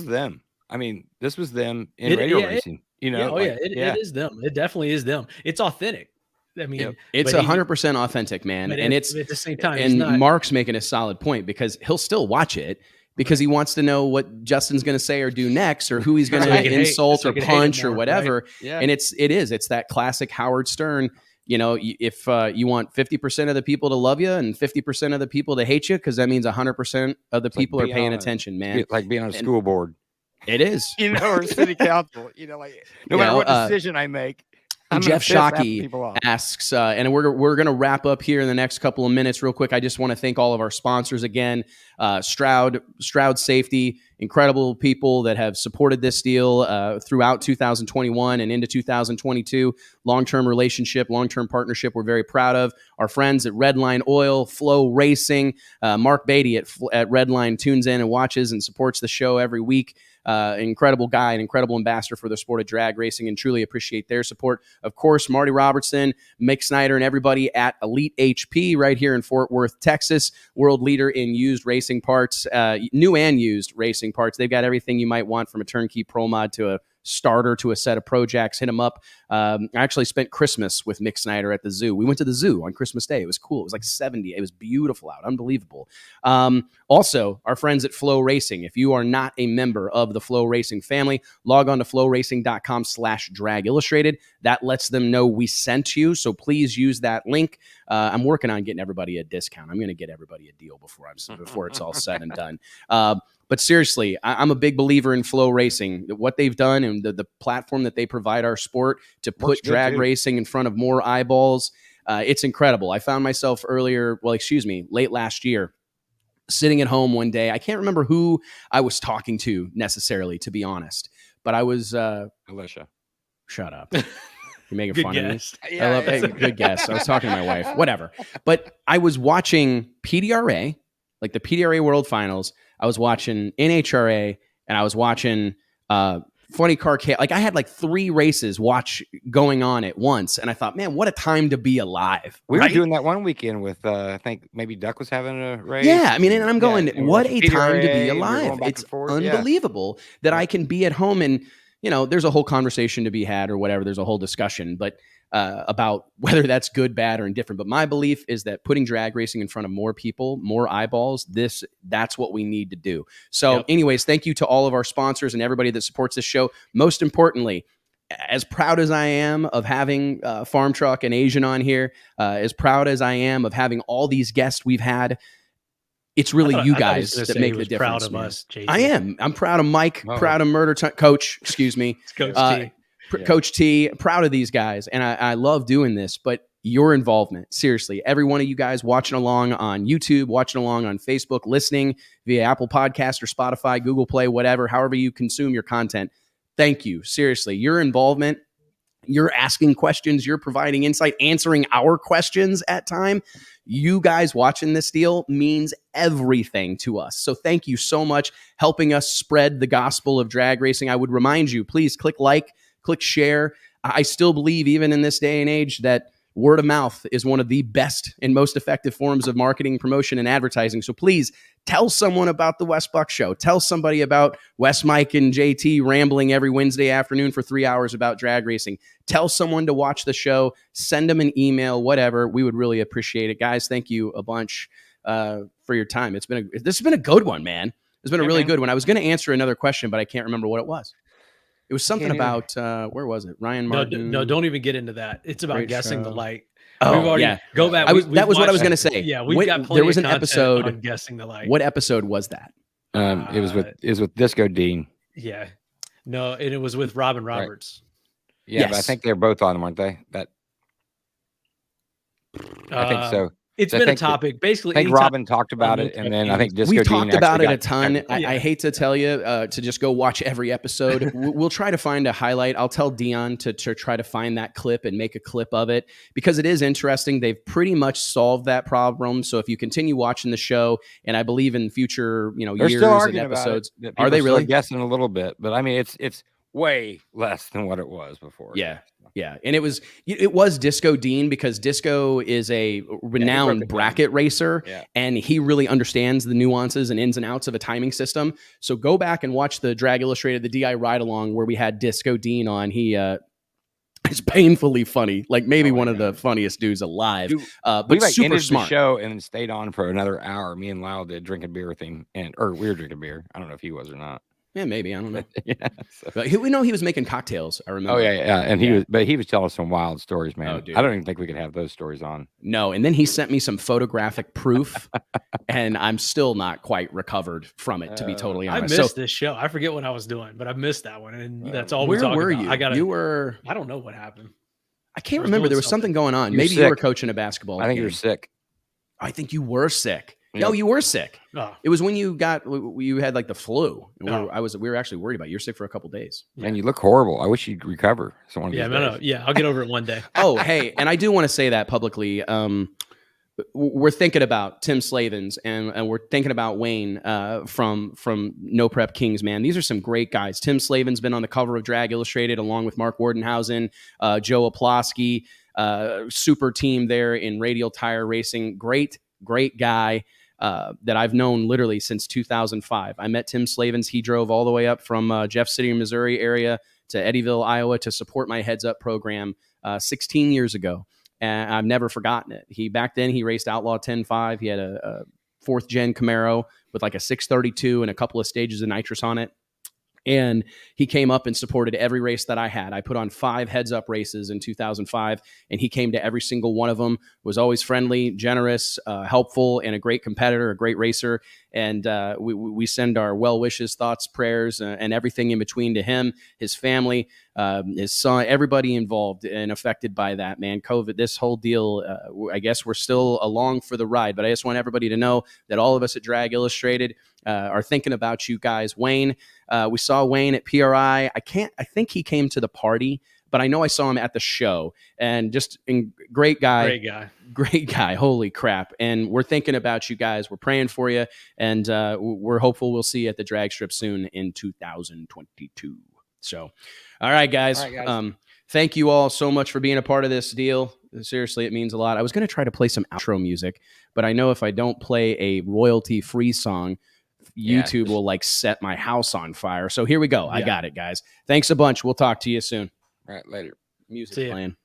them. I mean, this was them in radio racing. You know, it is them. It definitely is them. It's authentic. I mean, it's 100% authentic, man. And it's at the same time, and Mark's making a solid point, because he'll still watch it because he wants to know what Justin's going to say or do next, or who he's going to insult or punch or whatever. Right? Yeah. And it's that classic Howard Stern. You know, if you want 50% of the people to love you and 50% of the people to hate you, because that means 100% of the people are paying attention, man. It's like being on a school board. It is. You know, or city council. You know, like no matter what decision I make. Jeff Shockey asks, and we're going to wrap up here in the next couple of minutes real quick. I just want to thank all of our sponsors again. Stroud Safety, incredible people that have supported this deal throughout 2021 and into 2022. Long-term relationship, long-term partnership we're very proud of. Our friends at Redline Oil, Flow Racing. Mark Beatty at Redline tunes in and watches and supports the show every week. Incredible guy, an incredible ambassador for the sport of drag racing, and truly appreciate their support. Of course, Marty Robertson, Mick Snyder, and everybody at Elite HP right here in Fort Worth, Texas, world leader in used racing parts, new and used racing parts. They've got everything you might want, from a turnkey pro mod to a starter to a set of Pro Jacks. Hit them up. I actually spent Christmas with Mick Snyder at the zoo. We went to the zoo on Christmas Day. It was cool. It was like 70. It was beautiful out. Unbelievable. Also, our friends at Flow Racing. If you are not a member of the Flow Racing family, log on to flowracing.com/drag illustrated. That lets them know we sent you. So please use that link. I'm working on getting everybody a discount. I'm going to get everybody a deal before it's all said and done. But seriously, I'm a big believer in Flow Racing. What they've done and the platform that they provide our sport to put drag racing in front of more eyeballs, it's incredible. I found myself late last year, sitting at home one day. I can't remember who I was talking to necessarily, to be honest. But I was Alicia. Shut up. You're making fun of me. Yeah, good guess. I was talking to my wife. Whatever. But I was watching PDRA, like the PDRA World Finals. I was watching NHRA, and I was watching Funny Car Chaos. Like, I had like 3 races going on at once, and I thought, man, what a time to be alive. We were doing that one weekend with I think maybe Duck was having a race. Yeah, I mean, and I'm going, what a time to be alive. It's unbelievable that I can be at home, and there's a whole conversation to be had or whatever. There's a whole discussion, but about whether that's good, bad, or indifferent. But my belief is that putting drag racing in front of more people, more eyeballs, that's what we need to do. So anyways, thank you to all of our sponsors and everybody that supports this show. Most importantly, as proud as I am of having Farmtruck and AZN on here, as proud as I am of having all these guests we've had, it's really you guys that make the difference. Proud of us, JT. I am. I'm proud of Mike, proud of Coach, excuse me. Coach T. Coach T, proud of these guys. And I love doing this, but your involvement, seriously, every one of you guys watching along on YouTube, watching along on Facebook, listening via Apple Podcast or Spotify, Google Play, whatever, however you consume your content. Thank you. Seriously, your involvement, you're asking questions, you're providing insight, answering our questions at time. You guys watching this deal means everything to us. So thank you so much, helping us spread the gospel of drag racing. I would remind you, please click like, click share. I still believe, even in this day and age, that word of mouth is one of the best and most effective forms of marketing, promotion, and advertising. So please tell someone about the Wes Buck Show. Tell somebody about Wes, Mike, and JT rambling every Wednesday afternoon for 3 hours about drag racing. Tell someone to watch the show. Send them an email, whatever. We would really appreciate it. Guys, thank you a bunch for your time. This has been a good one, man. It's been a really good one. I was going to answer another question, but I can't remember what it was. It was something about, where was it? Ryan Martin. No, don't even get into that. It's about guessing the light. Oh, yeah. Go back. That was what I was going to say. Yeah, we've got plenty there was of an episode on guessing the light. What episode was that? It was with Disco Dean. Yeah. No, and it was with Robin Roberts. Right. Yeah, yes. But I think they're both on them, aren't they? I think so. It's I been a think that- topic. Basically, I think anytime- Robin talked about it, and then I think Disco We've Dean talked about it actually a ton. got- I hate to tell you to just go watch every episode. We'll try to find a highlight. I'll tell Dion to try to find that clip and make a clip of it because it is interesting. They've pretty much solved that problem. So if you continue watching the show, and I believe in future, They're years still and arguing episodes, about it. are they People really? still guessing a little bit, but I mean, it's way less than what it was before. Yeah. Yeah, and it was Disco Dean because Disco is a renowned it down. bracket racer, Yeah. and he really understands the nuances and ins and outs of a timing system. So go back and watch the Drag Illustrated, the DI ride along where we had Disco Dean on. He is painfully funny, like maybe one of the funniest dudes alive. Dude, but we like super ended smart. the show and then stayed on for another hour. Me and Lyle did drinking beer thing, or we were drinking beer. I don't know if he was or not. Yeah, maybe I don't know. yeah. So. But we know he was making cocktails. I remember. Oh yeah. And he was telling some wild stories, man. Oh, dude. I don't even think we could have those stories on. No, and then he sent me some photographic proof, and I'm still not quite recovered from it, to be totally I honest. missed this show. I forget what I was doing, but I missed that one, and that's all we Where talked were about. you? You were. I don't know what happened. I can't I was remember. doing There was something going on. You're Maybe you were sick. coaching a basketball. I think game. you're sick. I think you were sick. Yeah. No, you were sick. Oh, It was when you had like the flu. And Oh. we were actually worried about you. You're sick for a couple days. Man, you look horrible. I wish you'd recover. So one of yeah, these no, days. yeah. I'll get over it one day. Oh, hey, and I do want to say that publicly. We're thinking about Tim Slavens and we're thinking about Wayne from No Prep Kings, man. These are some great guys. Tim Slavens been on the cover of Drag Illustrated along with Mark Wardenhausen, Joe Oplosky, super team there in Radial Tire Racing. Great guy that I've known literally since 2005. I met Tim Slavens. He drove all the way up from Jeff City, Missouri area to Eddyville, Iowa to support my Heads Up program 16 years ago. And I've never forgotten it. Back then he raced Outlaw 10.5. He had a fourth gen Camaro with like a 632 and a couple of stages of nitrous on it. And he came up and supported every race that I had. I put on 5 Heads Up races in 2005, and he came to every single one of them, was always friendly, generous, helpful, and a great competitor, a great racer. And we send our well wishes, thoughts, prayers, and everything in between to him, his family, his son, everybody involved and affected by that, man. COVID, this whole deal, I guess we're still along for the ride, but I just want everybody to know that all of us at Drag Illustrated are thinking about you guys. Wayne, we saw Wayne at PRI. I think he came to the party, but I know I saw him at the show, and just great guy. Great guy. Holy crap. And we're thinking about you guys. We're praying for you. And we're hopeful we'll see you at the drag strip soon in 2022. So, all right, guys. Thank you all so much for being a part of this deal. Seriously, it means a lot. I was going to try to play some outro music, but I know if I don't play a royalty-free song, YouTube will like set my house on fire. So here we go. I got it, guys. Thanks a bunch. We'll talk to you soon. All right, later. Music playing.